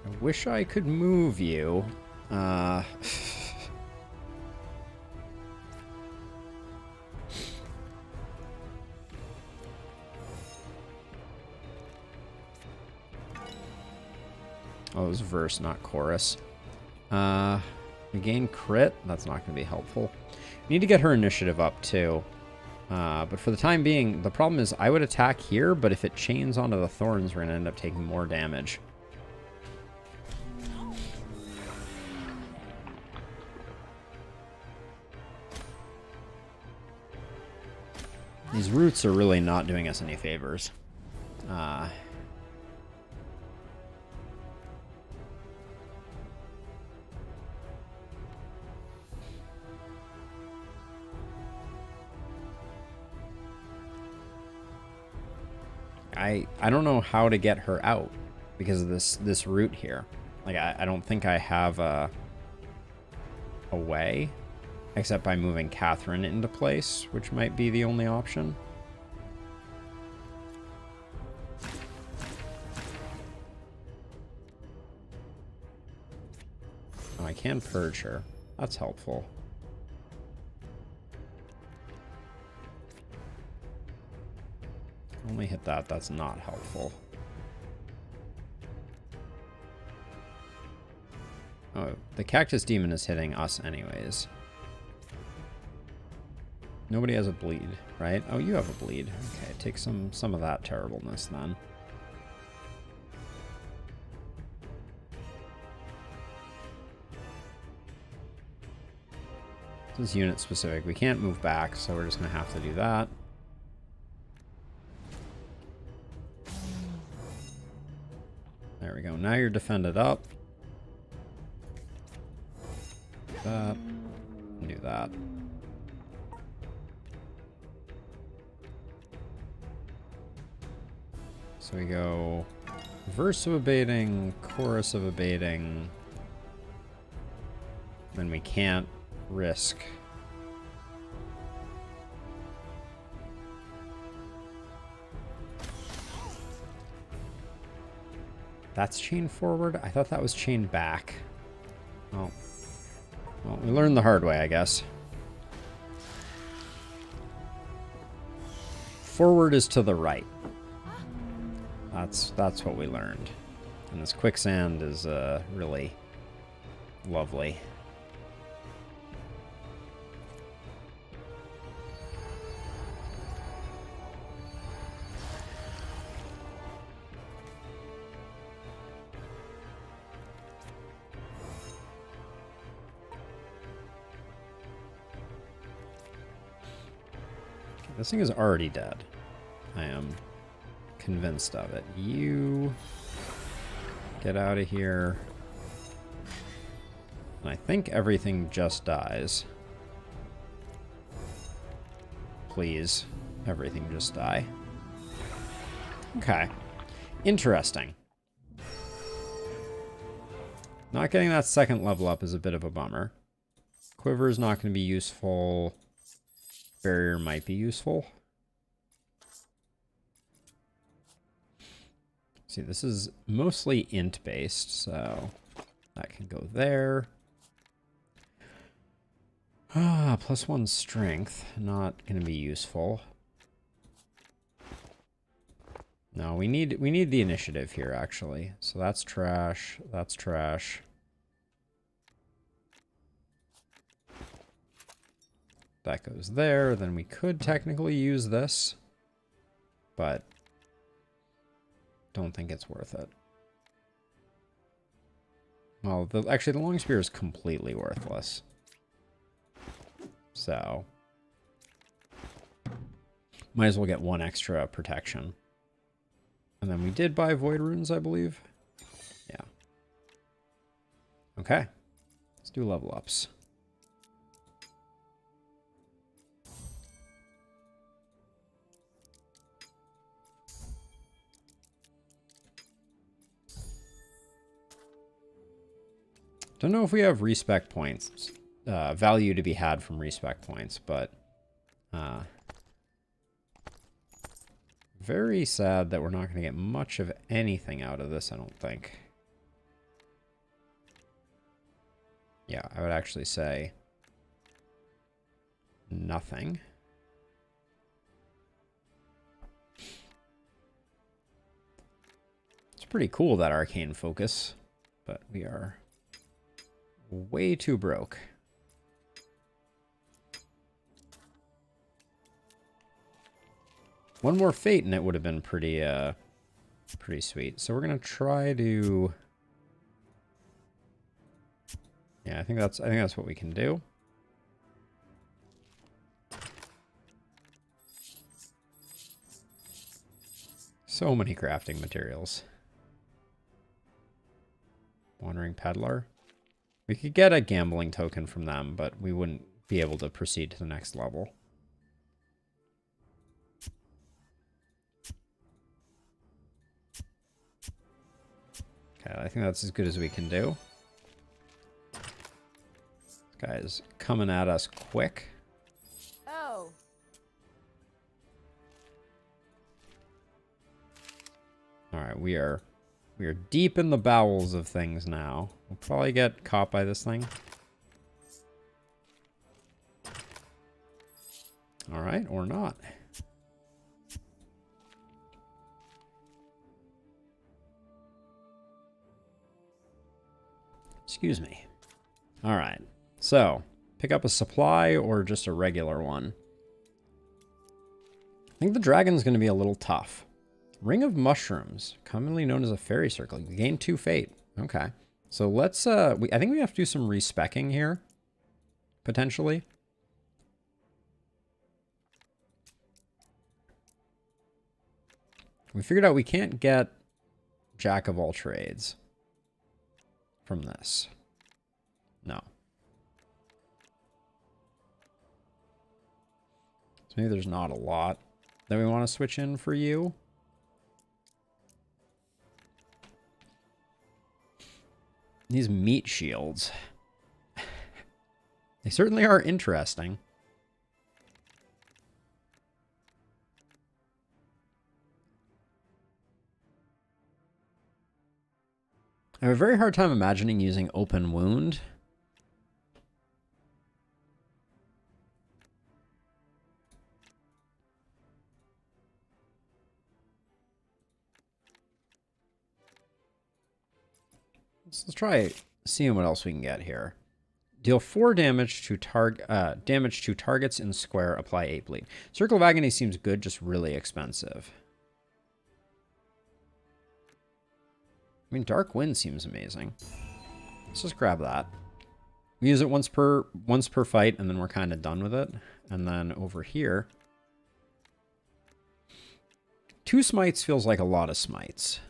I wish I could move you. Oh, it was verse, not chorus. We gain crit. That's not going to be helpful. We need to get her initiative up, too. But for the time being, the problem is I would attack here, but if it chains onto the thorns, we're going to end up taking more damage. These roots are really not doing us any favors. I don't know how to get her out because of this root here. Like, I don't think I have a way, except by moving Catherine into place, which might be the only option. Oh, I can purge her. That's helpful. Only hit that. That's not helpful. Oh, the cactus demon is hitting us anyways. Nobody has a bleed, right? Oh, you have a bleed. Okay, take some of that terribleness then. This is unit specific. We can't move back, so we're just going to have to do that. There we go. Now you're defended up. That. Do that. So we go verse of abating, chorus of abating. Then we can't risk. That's chain forward? I thought that was chain back. Oh. Well, we learned the hard way, I guess. Forward is to the right. That's what we learned. And this quicksand is really lovely. This thing is already dead. I am convinced of it. You get out of here. And I think everything just dies. Please, everything just die. Okay. Interesting. Not getting that second level up is a bit of a bummer. Quiver is not going to be useful. Barrier might be useful. See, this is mostly int based, so that can go there. +1 strength, not going to be useful. No, we need the initiative here actually. So that's trash. That's trash. That goes there. Then we could technically use this, but don't think it's worth it. Well, actually, the long spear is completely worthless. So, might as well get one extra protection. And then we did buy void runes, I believe. Yeah. Okay. Let's do level ups. Don't know if we have respec points, value to be had from respec points, but very sad that we're not going to get much of anything out of this, I don't think. Yeah, I would actually say nothing. It's pretty cool, that arcane focus, but we are way too broke. One more fate and it would have been pretty pretty sweet. So we're gonna try to, yeah, I think that's what we can do. So many crafting materials. Wandering Peddler. We could get a gambling token from them, but we wouldn't be able to proceed to the next level. Okay, I think that's as good as we can do. This guy's coming at us quick. Oh. All right, we are deep in the bowels of things now. We'll probably get caught by this thing. All right, or not. Excuse me. All right. So, pick up a supply or just a regular one. I think the dragon's going to be a little tough. Ring of Mushrooms, commonly known as a fairy circle. You gain 2 fate. Okay. So let's, I think we have to do some respecking here. Potentially. We figured out we can't get Jack of all trades from this. No. So maybe there's not a lot that we want to switch in for you. These meat shields. They certainly are interesting. I have a very hard time imagining using open wound. Let's try seeing what else we can get here. Deal 4 damage to targets in square. Apply 8 bleed. Circle of Agony seems good, just really expensive. I mean, Dark Wind seems amazing. Let's just grab that. We use it once per fight, and then we're kind of done with it. And then over here, 2 smites feels like a lot of smites.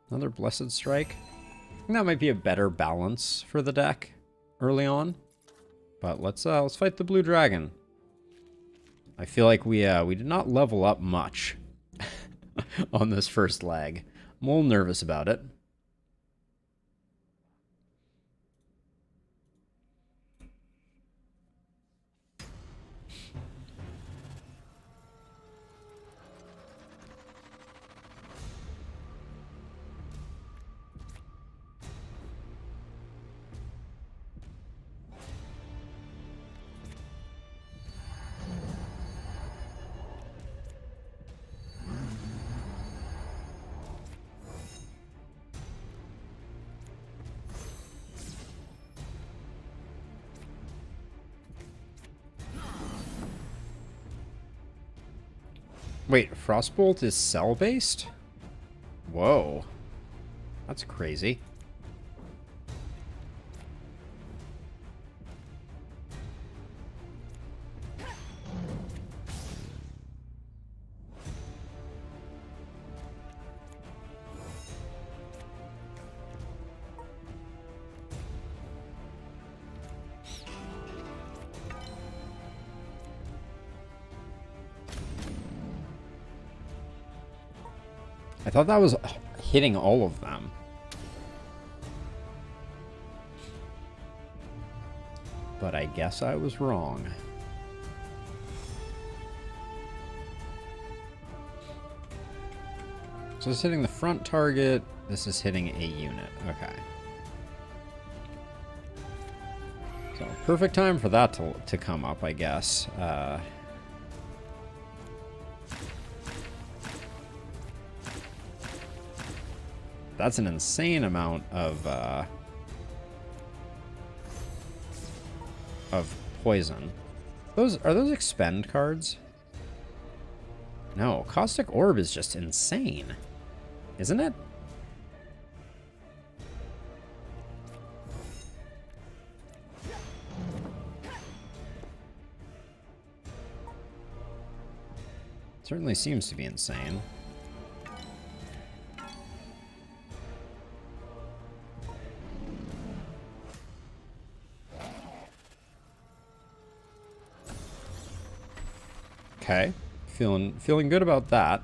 Another Blessed Strike. I think that might be a better balance for the deck early on. But let's fight the blue dragon. I feel like we did not level up much on this first leg. I'm a little nervous about it. Wait, Frostbolt is cell-based? Whoa. That's crazy. I thought that was hitting all of them. But I guess I was wrong. So this is hitting the front target. This is hitting a unit. Okay. So perfect time for that to come up, I guess. That's an insane amount of poison. Are those expend cards? No, Caustic Orb is just insane, isn't it? Certainly seems to be insane. Okay, feeling good about that.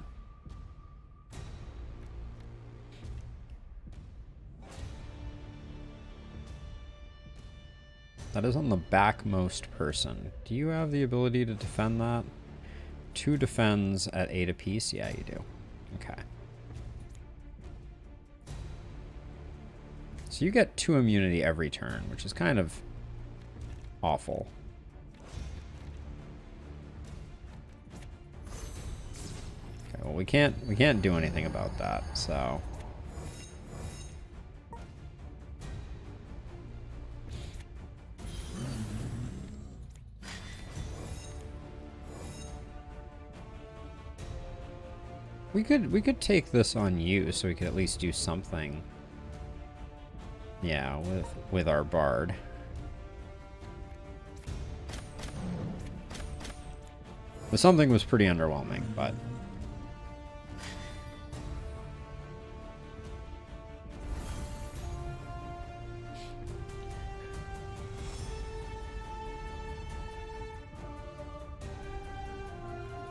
That is on the backmost person. Do you have the ability to defend that? 2 defends at 8 apiece? Yeah, you do. Okay. So you get 2 immunity every turn, which is kind of awful. Okay, well we can't do anything about that, so. We could take this on you, so we could at least do something. Yeah, with our bard. The something was pretty underwhelming, but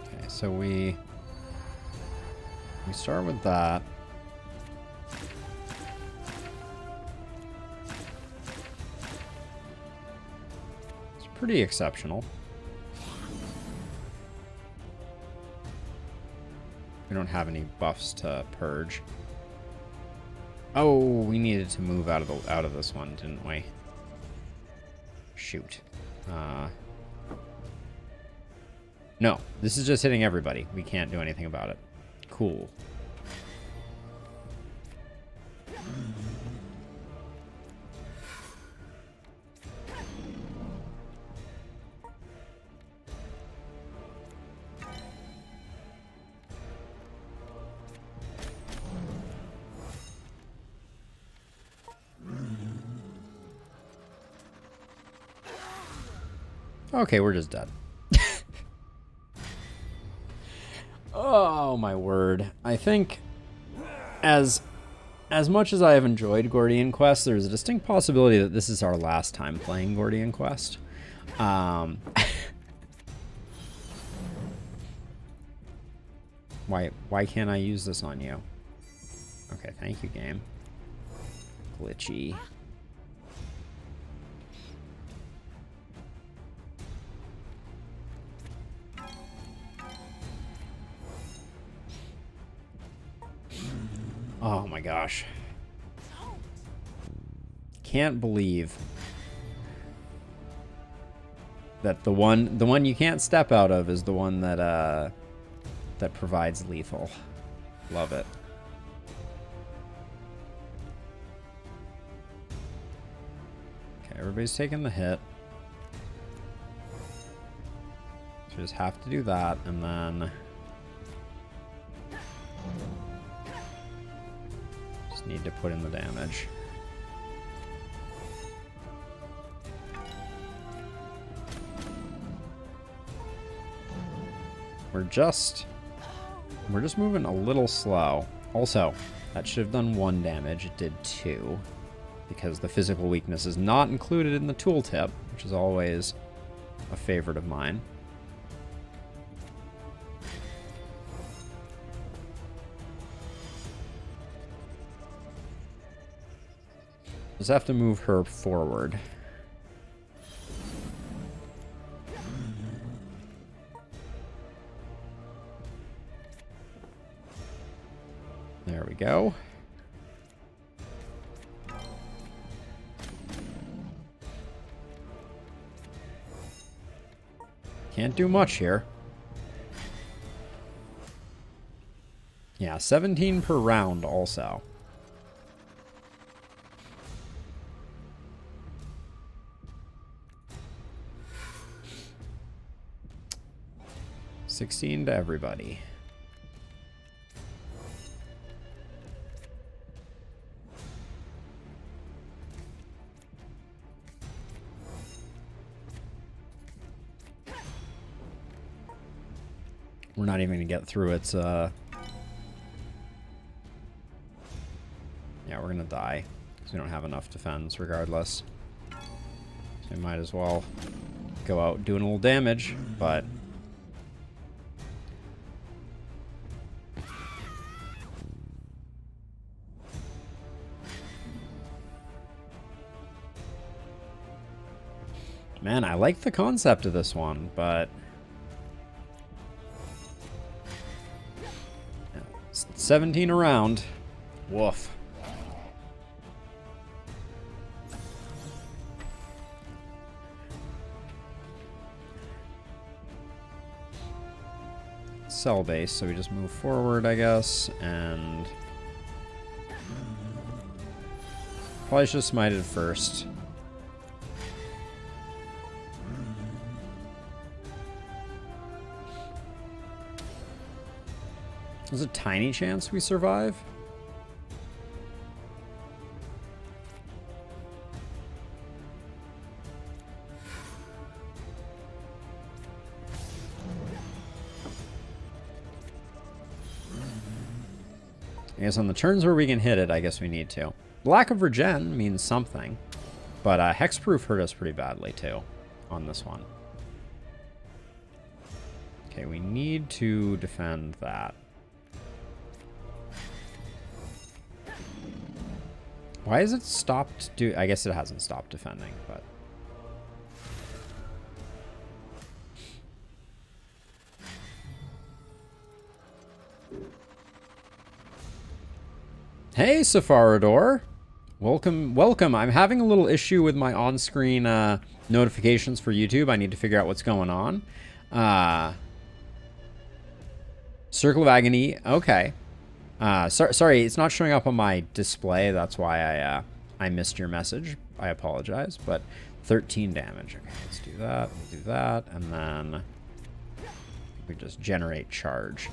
okay, so we start with that. It's pretty exceptional. We don't have any buffs to purge. Oh, we needed to move out of this one, didn't we? Shoot. No, this is just hitting everybody. We can't do anything about it. Cool. Okay, we're just dead. Oh my word. I think as much as I have enjoyed Gordian Quest, there's a distinct possibility that this is our last time playing Gordian Quest. Why can't I use this on you? Okay, thank you, game. Glitchy. Oh my gosh. Can't believe that the one you can't step out of is the one that that provides lethal. Love it. Okay, everybody's taking the hit. So we just have to do that, and then just need to put in the damage. We're just moving a little slow. Also, that should have done 1 damage. It did 2. Because the physical weakness is not included in the tooltip, which is always a favorite of mine. Just have to move her forward. There we go. Can't do much here. Yeah, 17 per round also. $16 to everybody. We're not even gonna get through its yeah, we're gonna die because we don't have enough defense regardless. So we might as well go out doing a little damage, but man, I like the concept of this one, but 17 around. Woof. cell base, so we just move forward, I guess, and probably should have smited first. There's a tiny chance we survive. I guess on the turns where we can hit it, I guess we need to. Lack of regen means something, but hexproof hurt us pretty badly too on this one. Okay, we need to defend that. Why has it stopped? I guess it hasn't stopped defending, but. Hey, Safarador. Welcome, welcome. I'm having a little issue with my on-screen notifications for YouTube. I need to figure out what's going on. Circle of Agony. Okay. Sorry, it's not showing up on my display. That's why I missed your message. I apologize, but 13 damage. Okay, let's do that. We'll do that, and then we just generate charge.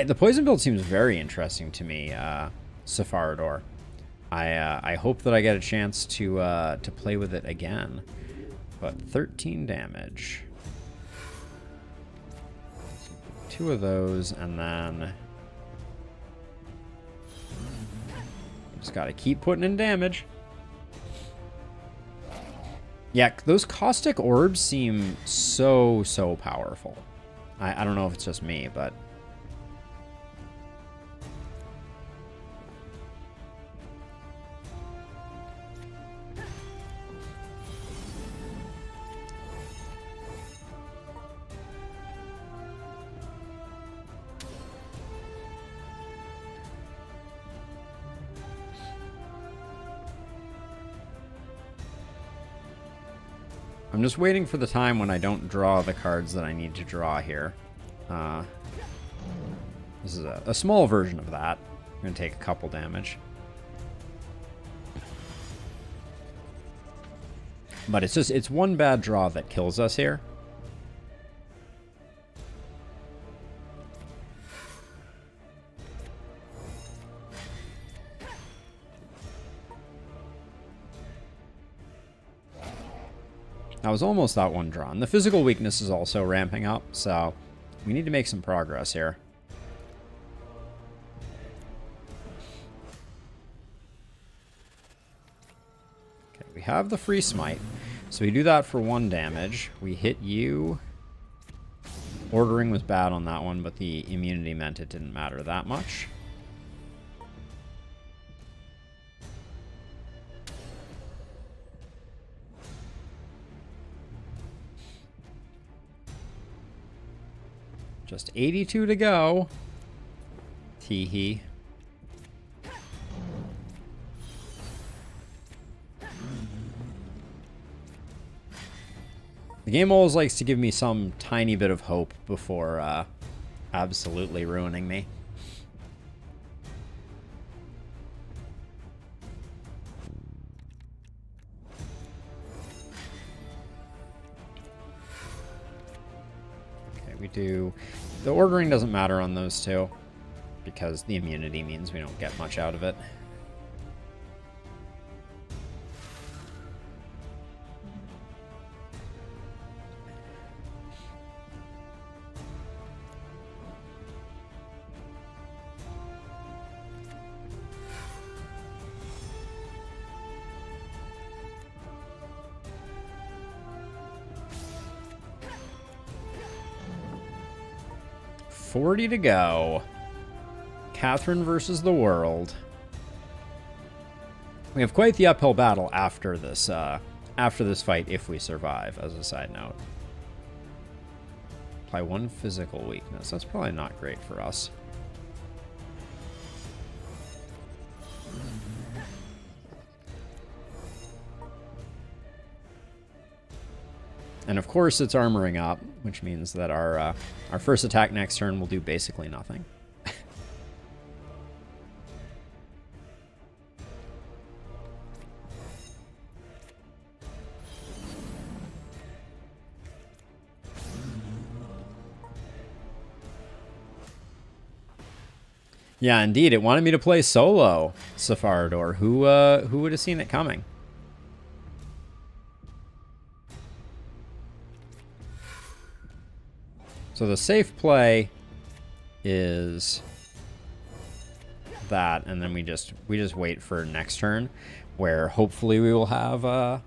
The poison build seems very interesting to me, Safarador. I hope that I get a chance to play with it again. But 13 damage. Two of those, and then just gotta keep putting in damage. Yeah, those caustic orbs seem so powerful. I don't know if it's just me, but I'm just waiting for the time when I don't draw the cards that I need to draw here. This is a small version of that. I'm going to take a couple damage. But it's one bad draw that kills us here. I was almost that one drawn. The physical weakness is also ramping up, so we need to make some progress here. Okay, we have the free smite. So we do that for 1 damage. We hit you. Ordering was bad on that one, but the immunity meant it didn't matter that much. Just 82 to go. Tee-hee. The game always likes to give me some tiny bit of hope before absolutely ruining me. Okay, we do... The ordering doesn't matter on those two, because the immunity means we don't get much out of it. $40 to go. Catherine versus the world. We have quite the uphill battle after this fight if we survive, as a side note. Apply 1 physical weakness. That's probably not great for us. And of course it's armoring up, which means that our first attack next turn will do basically nothing. Yeah, indeed. It wanted me to play solo Safarador. Who would have seen it coming? So the safe play is that, and then we just wait for next turn, where hopefully we will have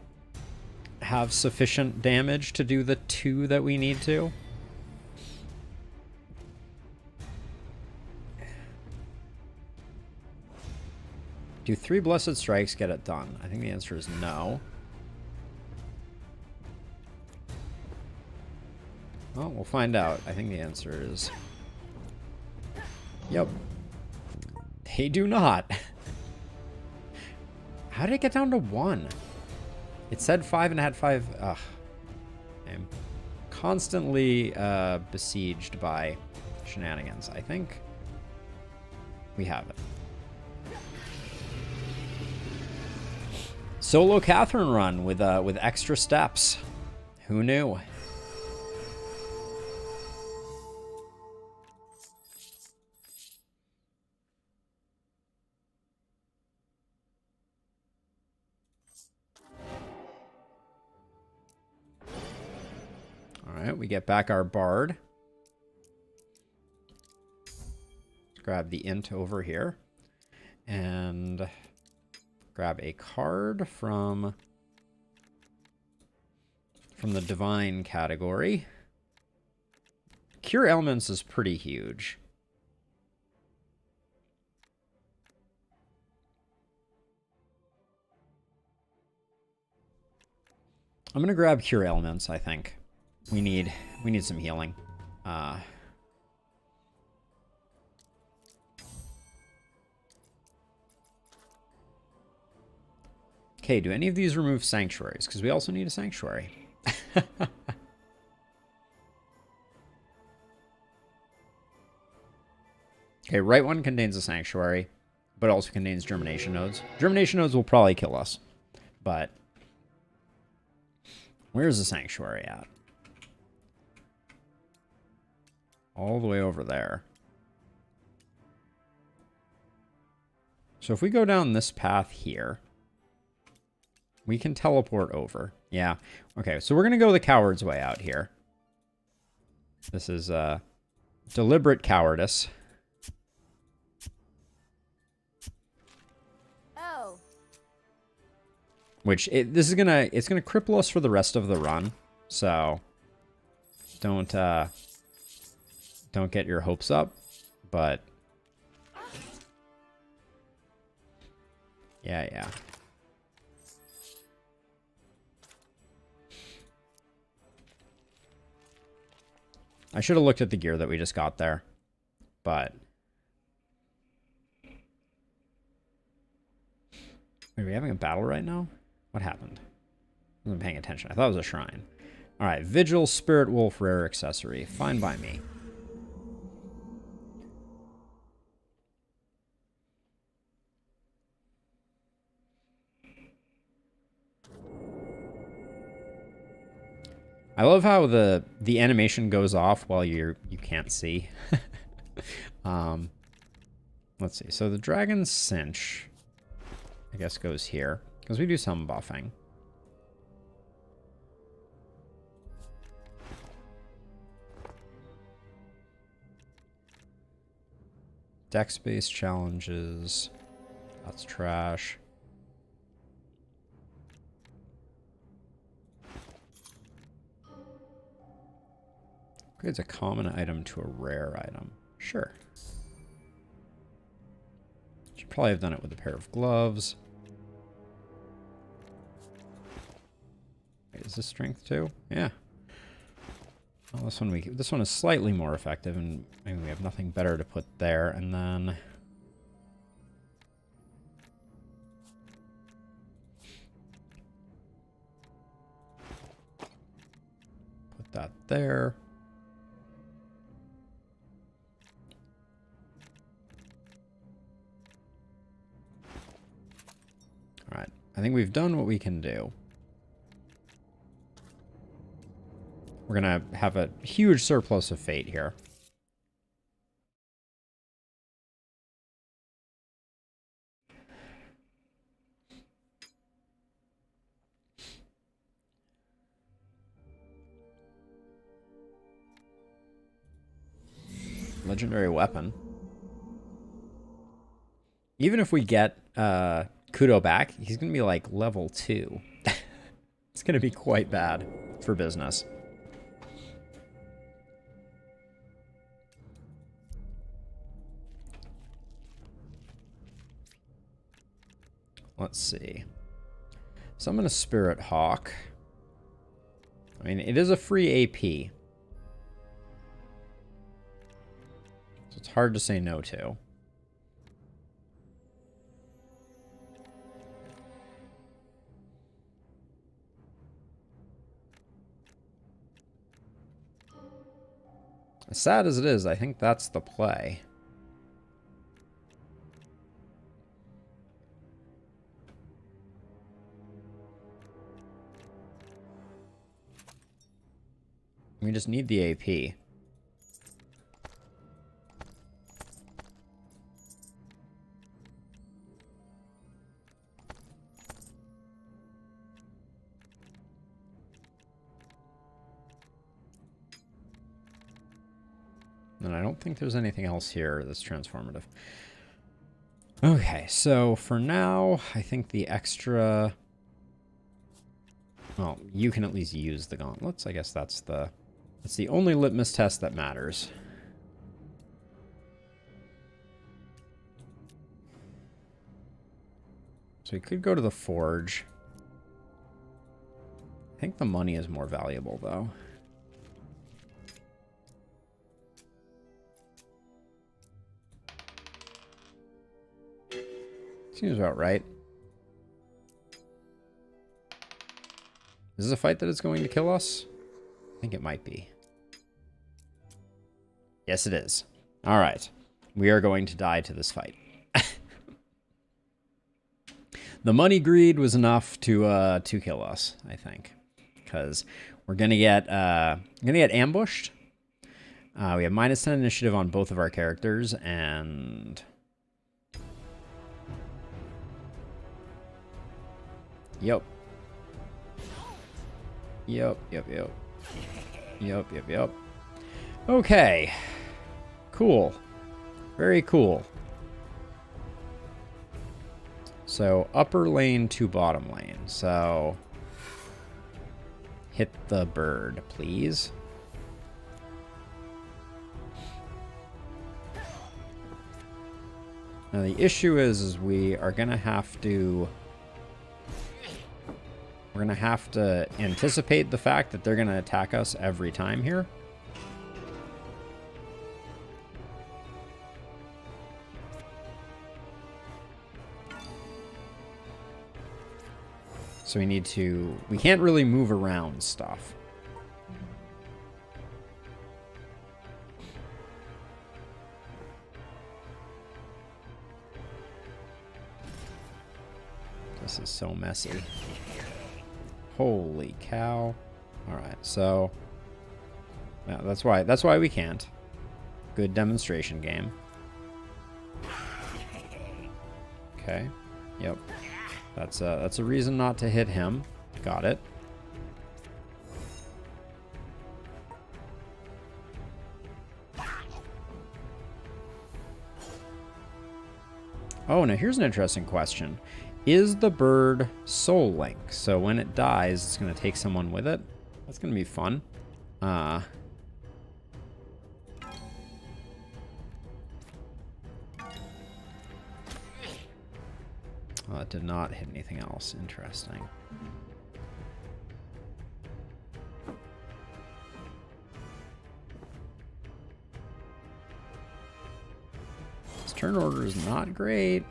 sufficient damage to do the 2 that we need to. Do 3 Blessed Strikes get it done? I think the answer is no. Well, we'll find out. I think the answer is... Yep. They do not. How did it get down to 1? It said 5 and it had 5. Ugh. I'm constantly besieged by shenanigans. I think we have it. Solo Catherine run with extra steps. Who knew? All right, we get back our bard. Let's grab the int over here and grab a card from the divine category. Cure Elements is pretty huge. I'm gonna grab Cure Elements, I think. We need some healing. Okay, do any of these remove sanctuaries? Because we also need a sanctuary. Okay, right one contains a sanctuary, but also contains germination nodes. Germination nodes will probably kill us, but where's the sanctuary at? All the way over there. So if we go down this path here, we can teleport over. Yeah. Okay, so we're going to go the coward's way out here. This is deliberate cowardice. Oh. Which it's gonna cripple us for the rest of the run. So don't get your hopes up, but yeah. I should have looked at the gear that we just got there, but are we having a battle right now? What happened? I wasn't paying attention. I thought it was a shrine. All right, Vigil, Spirit Wolf, Rare Accessory. Fine by me. I love how the animation goes off while you can't see. Let's see. So the Dragon Cinch, I guess, goes here because we do some buffing. Dex-based challenges. That's trash. Upgrades a common item to a rare item. Sure. Should probably have done it with a pair of gloves. Wait, is this strength too? Yeah. Well, this one is slightly more effective, and maybe we have nothing better to put there. And then there. All right. I think we've done what we can do. We're going to have a huge surplus of fate here. Legendary weapon. Even if we get Kudo back, he's going to be like level 2. It's going to be quite bad for business. Let's see. Summon a Spirit Hawk. I mean, it is a free AP. So it's hard to say no to. As sad as it is, I think that's the play. We just need the AP. And I don't think there's anything else here that's transformative. Okay, so for now, I think the extra... Well, you can at least use the gauntlets. I guess that's the only litmus test that matters. So we could go to the forge. I think the money is more valuable, though. Seems about right. Is this a fight that is going to kill us? I think it might be. Yes, it is. All right. We are going to die to this fight. The money greed was enough to kill us, I think. Because we're gonna get ambushed. We have -10 initiative on both of our characters, and Yep. Okay. Cool. Very cool. So, upper lane to bottom lane. So, hit the bird, please. Now, the issue is we are going to have to... We're going to have to anticipate the fact that they're going to attack us every time here. So we need to... We can't really move around stuff. This is so messy. Holy cow. Alright, so... Yeah, that's why we can't. Good demonstration game. Okay. Yep. That's a reason not to hit him. Got it. Oh, now here's an interesting question. Is the bird Soul Link? So when it dies, it's going to take someone with it? That's going to be fun. Oh, it did not hit anything else. Interesting. This turn order is not great.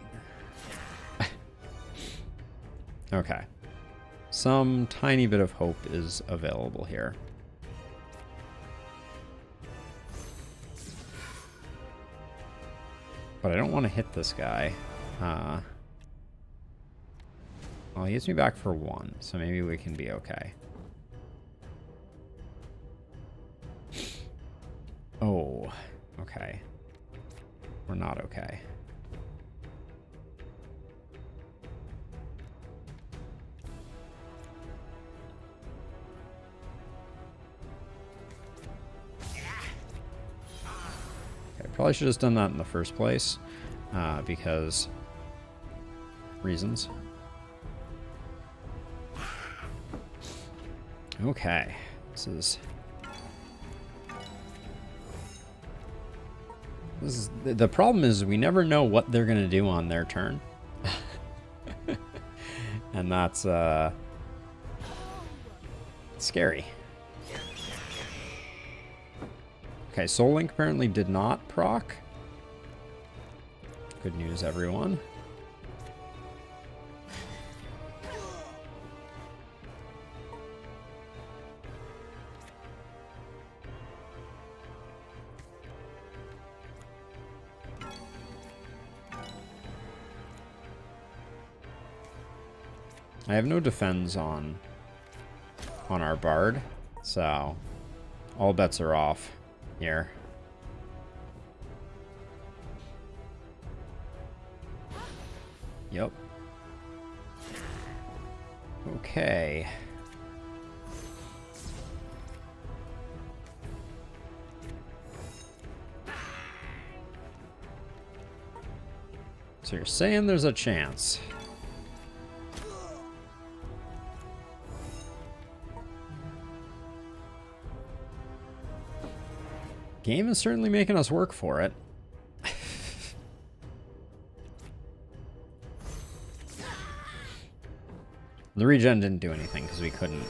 Okay. Some tiny bit of hope is available here. But I don't want to hit this guy. Well, he hits me back for 1, so maybe we can be okay. Oh, okay. We're not okay. Okay, probably should have done that in the first place, because reasons. Okay, this is the problem is we never know what they're gonna do on their turn. And that's scary. Okay, Soul Link apparently did not proc. Good news, everyone. I have no defense on our Bard, so all bets are off here. Yep. Okay. So you're saying there's a chance. Game is certainly making us work for it. The regen didn't do anything because we couldn't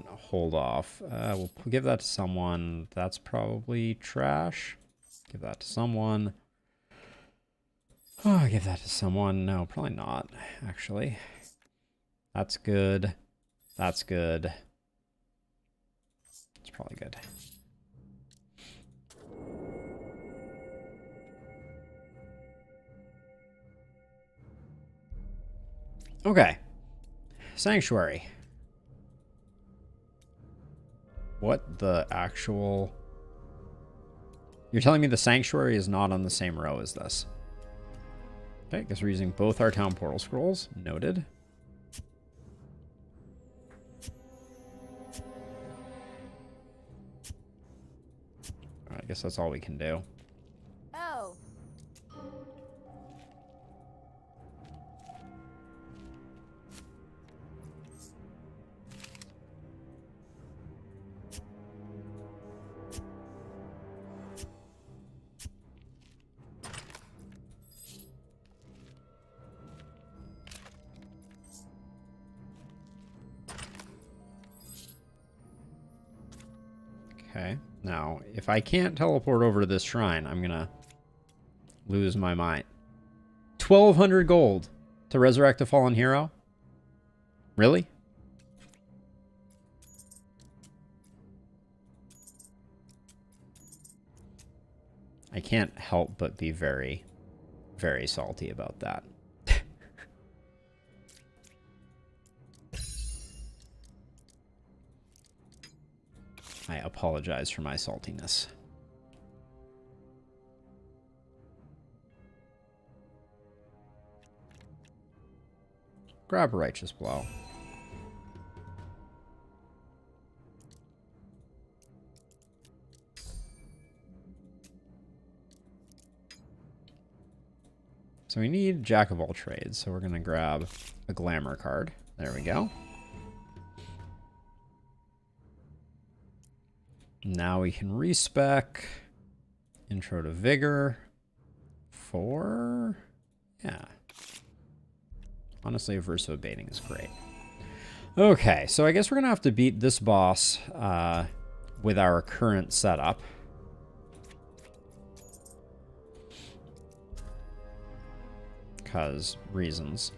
hold off. We'll give that to someone. That's probably trash. Give that to someone. Oh, give that to someone. No, probably not, actually. That's good. That's good. It's probably good. Okay. Sanctuary. What the actual... You're telling me the Sanctuary is not on the same row as this? Okay, I guess we're using both our Town Portal Scrolls. Noted. I guess that's all we can do. Oh. Okay. Now, if I can't teleport over to this shrine, I'm gonna lose my mind. 1,200 gold to resurrect a fallen hero? Really? I can't help but be very, very salty about that. I apologize for my saltiness. Grab a Righteous Blow. So we need Jack of all trades, so we're going to grab a Glamour card. There we go. Now we can respec Intro to Vigor for... yeah. Honestly, Aversive Baiting is great. Okay, so I guess we're going to have to beat this boss with our current setup. Because reasons.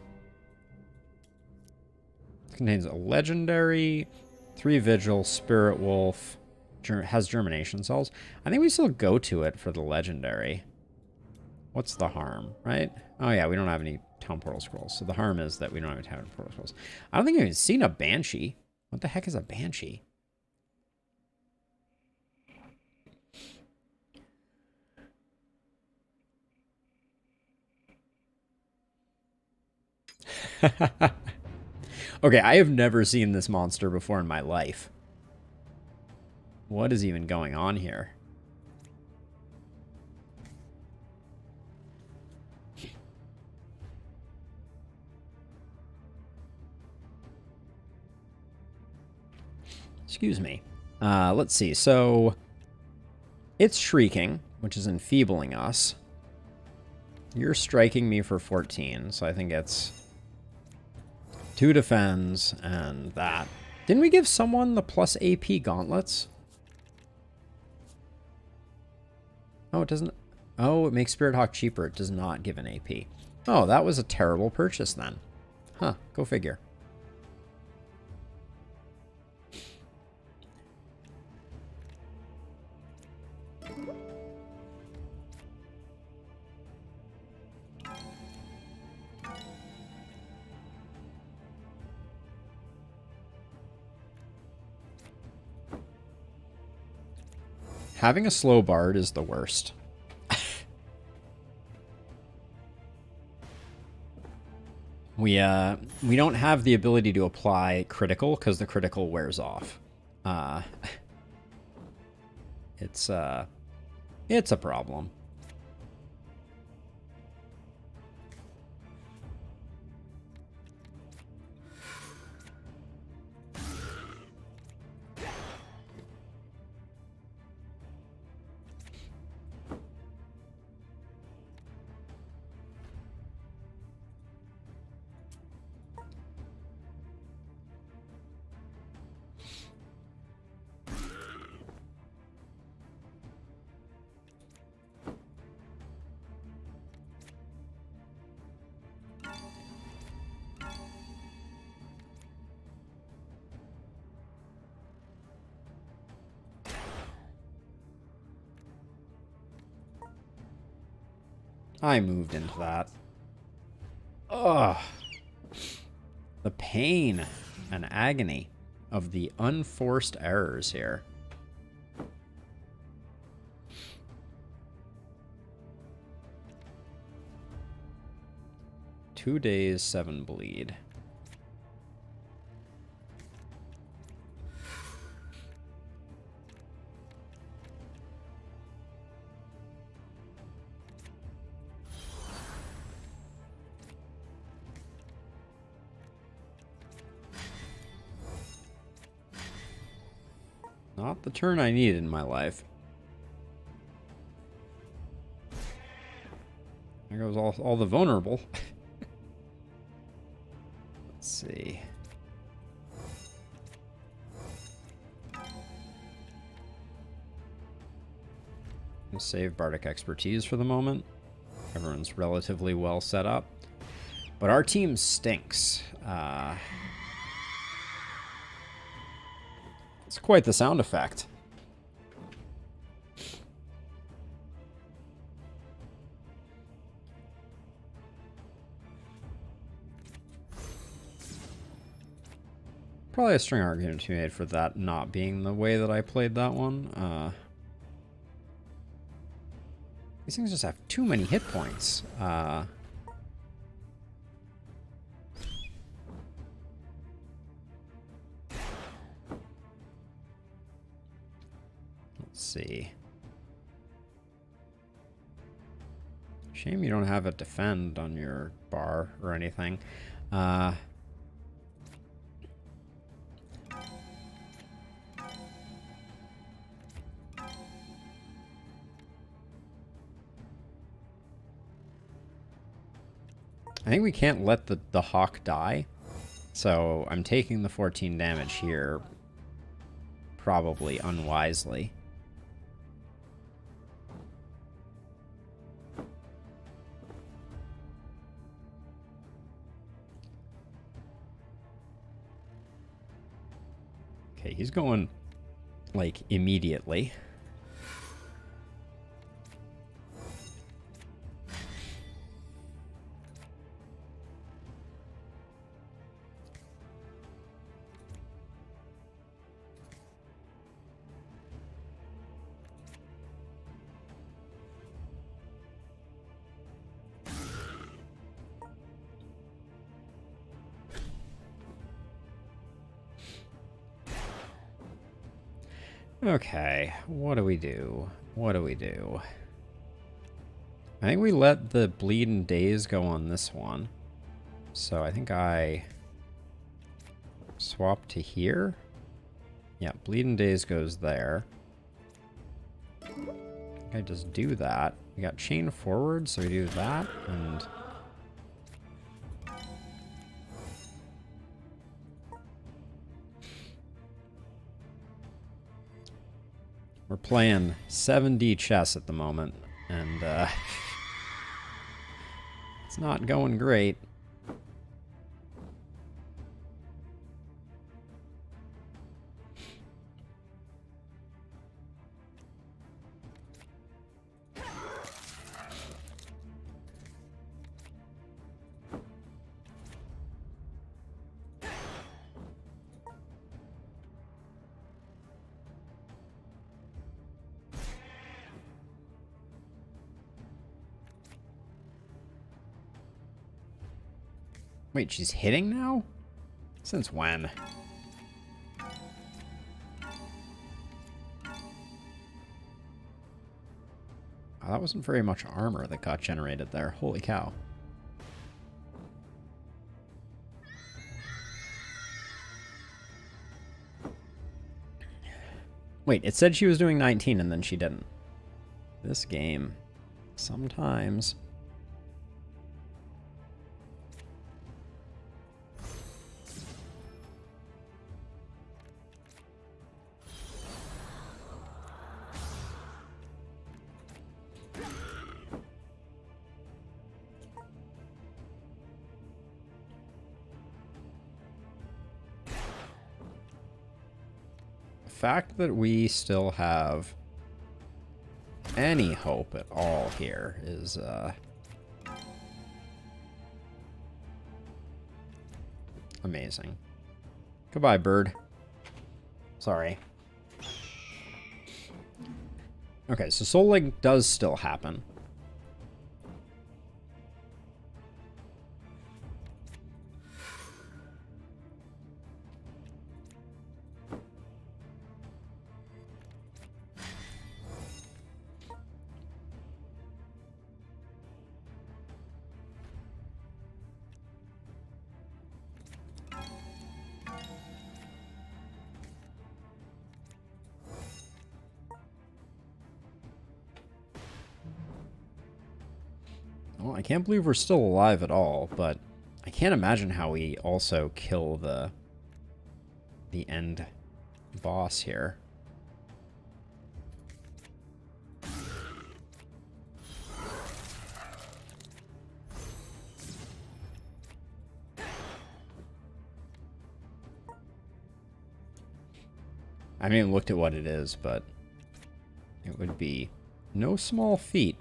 It contains a legendary, 3 Vigil, Spirit Wolf, has Germination Cells. I think we still go to it for the legendary. What's the harm, right? Oh yeah, we don't have any town portal scrolls. So the harm is that we don't have any town portal scrolls. I don't think I've even seen a banshee. What the heck is a banshee? Okay, I have never seen this monster before in my life. What is even going on here? Excuse me. Let's see. So it's shrieking, which is enfeebling us. You're striking me for 14, so I think it's 2 defends and that. Didn't we give someone the plus AP gauntlets? Oh, it doesn't. Oh, it makes Spirit Hawk cheaper. It does not give an AP. Oh, that was a terrible purchase then. Huh, go figure. Having a slow bard is the worst. We don't have the ability to apply critical because the critical wears off. It's a problem. I moved into that. Ugh. The pain and agony of the unforced errors here. Two days, 7 bleed. Not the turn I needed in my life. There goes all the vulnerable. Let's see. We'll save Bardic Expertise for the moment. Everyone's relatively well set up. But our team stinks. It's quite the sound effect. Probably a string argument to be made for that not being the way that I played that one. These things just have too many hit points. Let's see. Shame you don't have a defend on your bar or anything. I think we can't let the hawk die. So I'm taking the 14 damage here. Probably unwisely. Okay, he's going, like, immediately. Okay, what do we do? What do we do? I think we let the bleed and daze go on this one. So I think I swap to here. Yeah, bleed and daze goes there. I just do that. We got chain forward, so we do that, and we're playing 7D chess at the moment, and it's not going great. Wait, she's hitting now? Since when? Oh, that wasn't very much armor that got generated there. Holy cow. Wait, it said she was doing 19 and then she didn't. This game. Sometimes. The fact that we still have any hope at all here is amazing. Goodbye, bird. Sorry. Okay, so Soul Link does still happen. Well, I can't believe we're still alive at all, but I can't imagine how we also kill the end boss here. I haven't even looked at what it is, but it would be no small feat.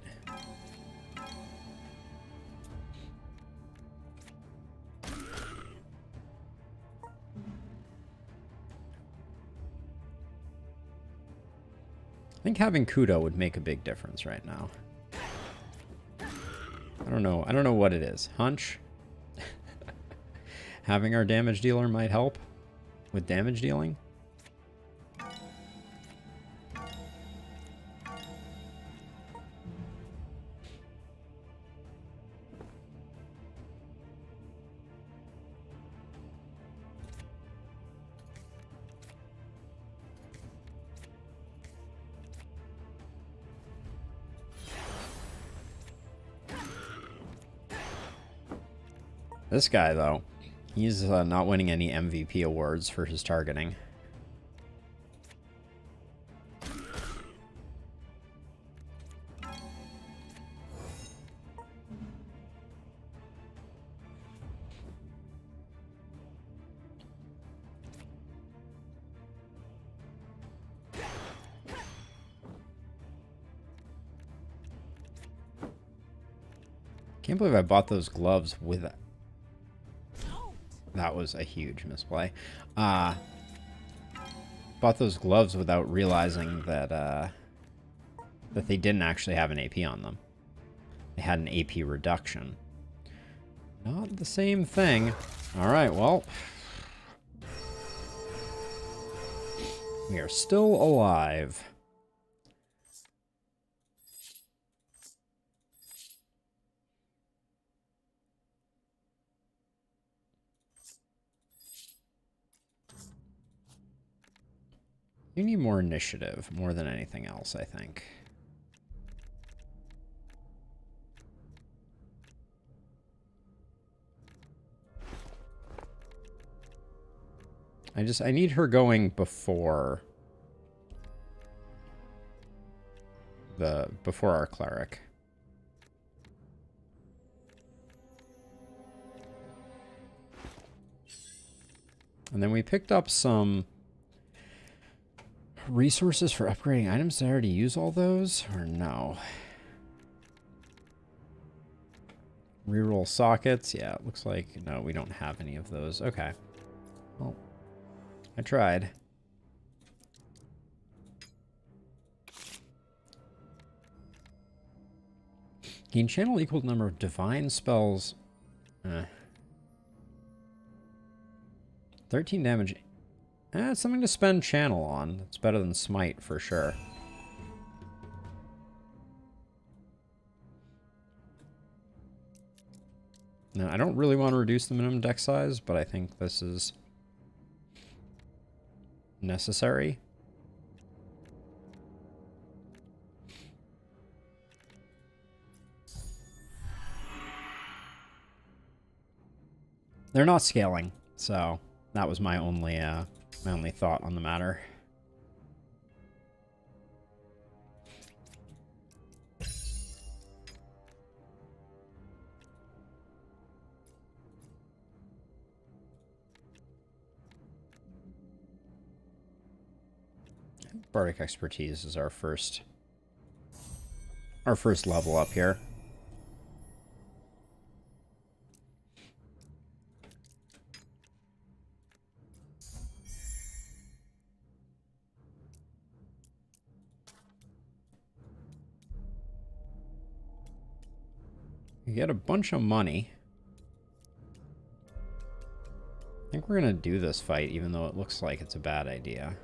I think having Kudo would make a big difference right now. I don't know what it is. Hunch? Having our damage dealer might help with damage dealing? This guy, though, he's not winning any MVP awards for his targeting. Can't believe I bought those gloves with it. That was a huge misplay. Bought those gloves without realizing that that they didn't actually have an AP on them. They had an AP reduction. Not the same thing. All right, well. We are still alive. You need more initiative, more than anything else, I think. I need her going before our cleric. And then we picked up some resources for upgrading items. Did I already use all those or no? Reroll sockets. Yeah, it looks like no, we don't have any of those. Okay. Well, I tried. Gain channel equal number of divine spells. 13 damage. It's something to spend channel on. It's better than smite for sure. Now, I don't really want to reduce the minimum deck size, but I think this is necessary. They're not scaling, so that was my only thought on the matter. Bardic expertise is our first level up here. You get a bunch of money. I think we're gonna do this fight, even though it looks like it's a bad idea.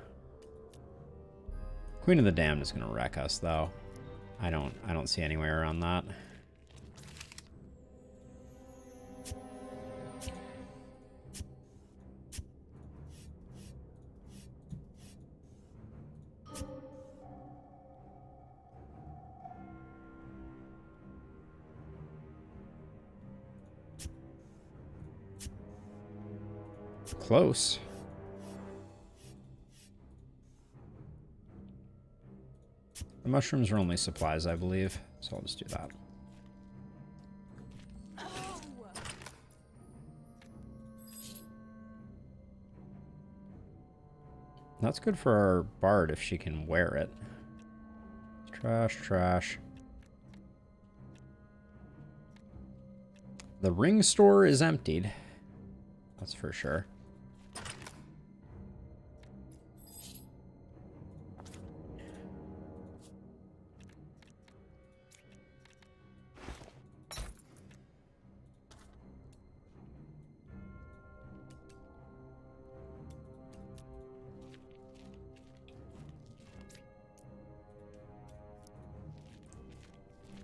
Queen of the Damned is gonna wreck us, though. I don't see any way around that. Close. The mushrooms are only supplies, I believe, so I'll just do that. That's good for our bard if she can wear it. Trash, trash. The ring store is emptied. That's for sure.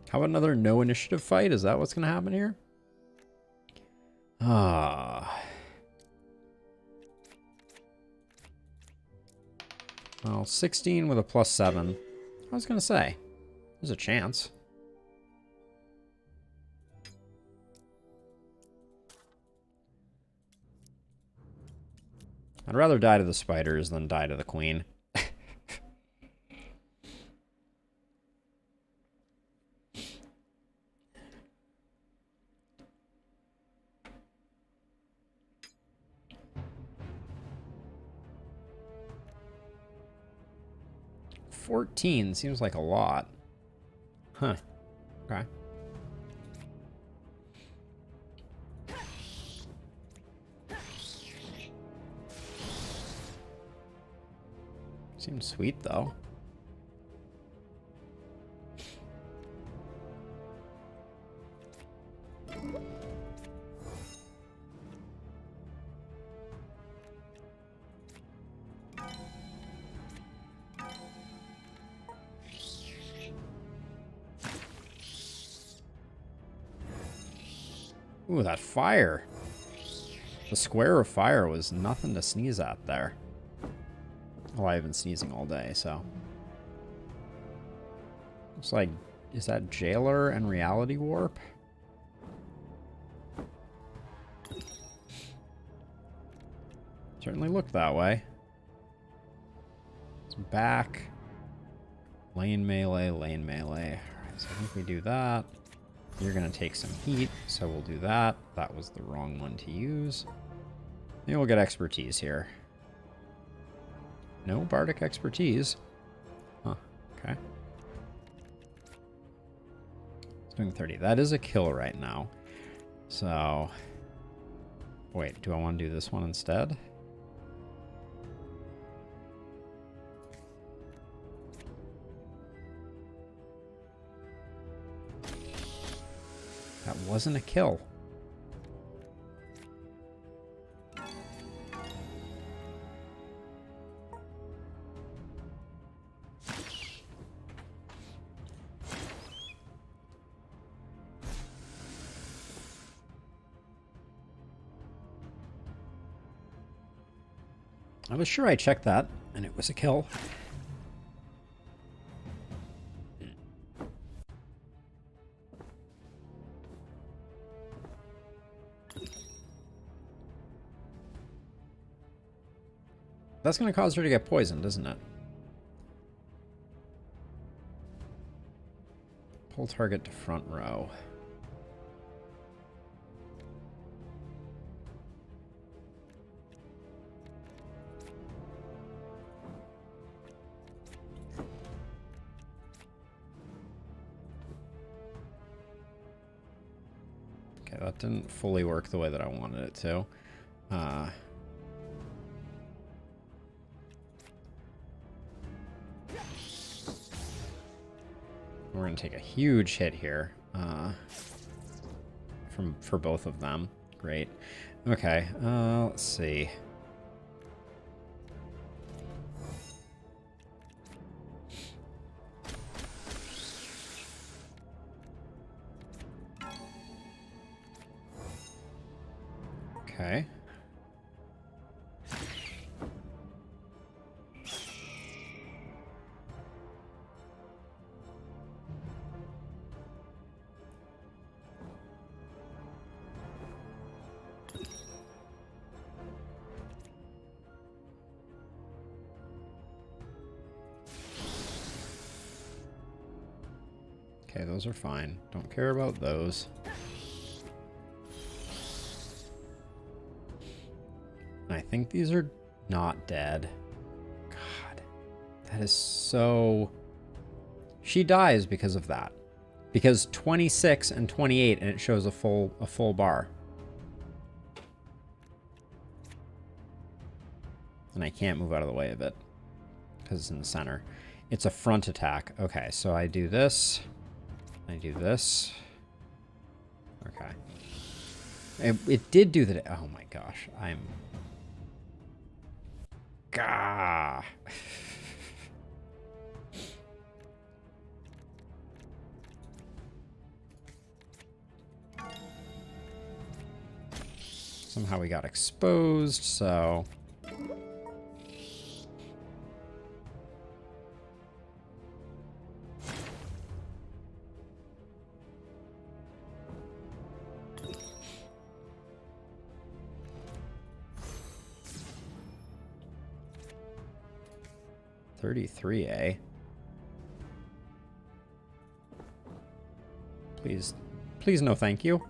How about another no initiative fight? Is that what's going to happen here? Ah. Well, 16 with a +7. I was going to say, there's a chance. I'd rather die to the spiders than die to the queen. 14 seems like a lot. Huh. Okay. Seems sweet, though. Ooh, that fire. The square of fire was nothing to sneeze at there. Oh, I've been sneezing all day, so. Looks like, is that Jailer and Reality Warp? Certainly looked that way. It's back. Lane melee, lane melee. Alright, so I think we do that. You're going to take some heat, so we'll do that. That was the wrong one to use. Maybe we'll get expertise here. No bardic expertise. Huh, okay. It's doing 30. That is a kill right now. So, wait, do I want to do this one instead? That wasn't a kill. I was sure I checked that, and it was a kill. That's going to cause her to get poisoned, isn't it? Pull target to front row. Okay, that didn't fully work the way that I wanted it to. We're going to take a huge hit here for both of them. Great. Okay, let's see. Okay. Okay, those are fine. Don't care about those. And I think these are not dead. God, that is so... She dies because of that. Because 26 and 28, and it shows a full bar. And I can't move out of the way of it because it's in the center. It's a front attack. Okay, so I do this. I do this. Okay. It did do that. Oh my gosh. I'm... Gah. Somehow we got exposed, so... $33, eh? Please. Please no thank you.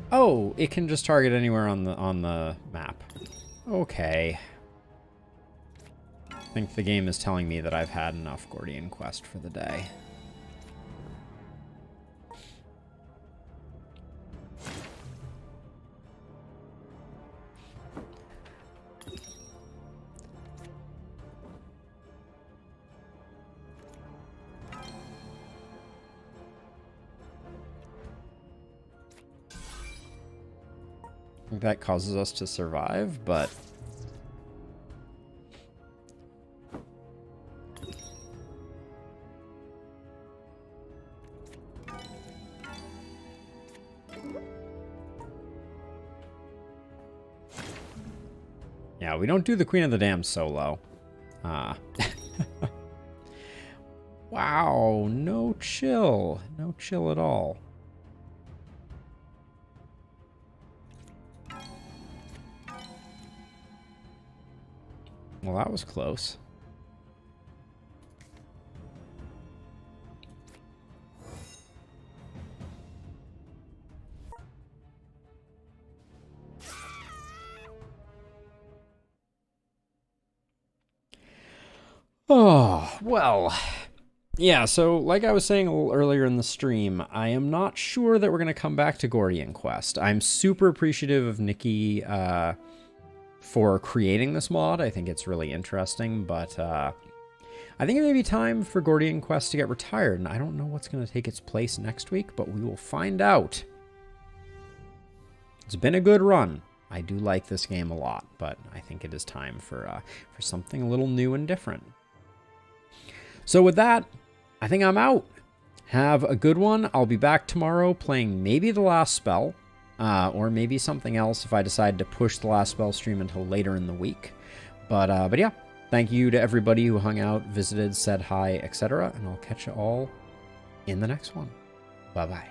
Oh, it can just target anywhere on the map. Okay. I think the game is telling me that I've had enough Gordian Quest for the day. I think that causes us to survive, but... yeah, we don't do the Queen of the Dam solo. Wow, no chill. No chill at all. Well, that was close. Oh, well, yeah, so like I was saying a little earlier in the stream, I am not sure that we're going to come back to Gordian Quest. I'm super appreciative of Nikki for creating this mod. I think it's really interesting, but I think it may be time for Gordian Quest to get retired, and I don't know what's going to take its place next week, but we will find out. It's been a good run. I do like this game a lot, but I think it is time for something a little new and different. So with that, I think I'm out. Have a good one. I'll be back tomorrow playing maybe the last spell, or maybe something else if I decide to push the last spell stream until later in the week. But yeah, thank you to everybody who hung out, visited, said hi, etc. And I'll catch you all in the next one. Bye-bye.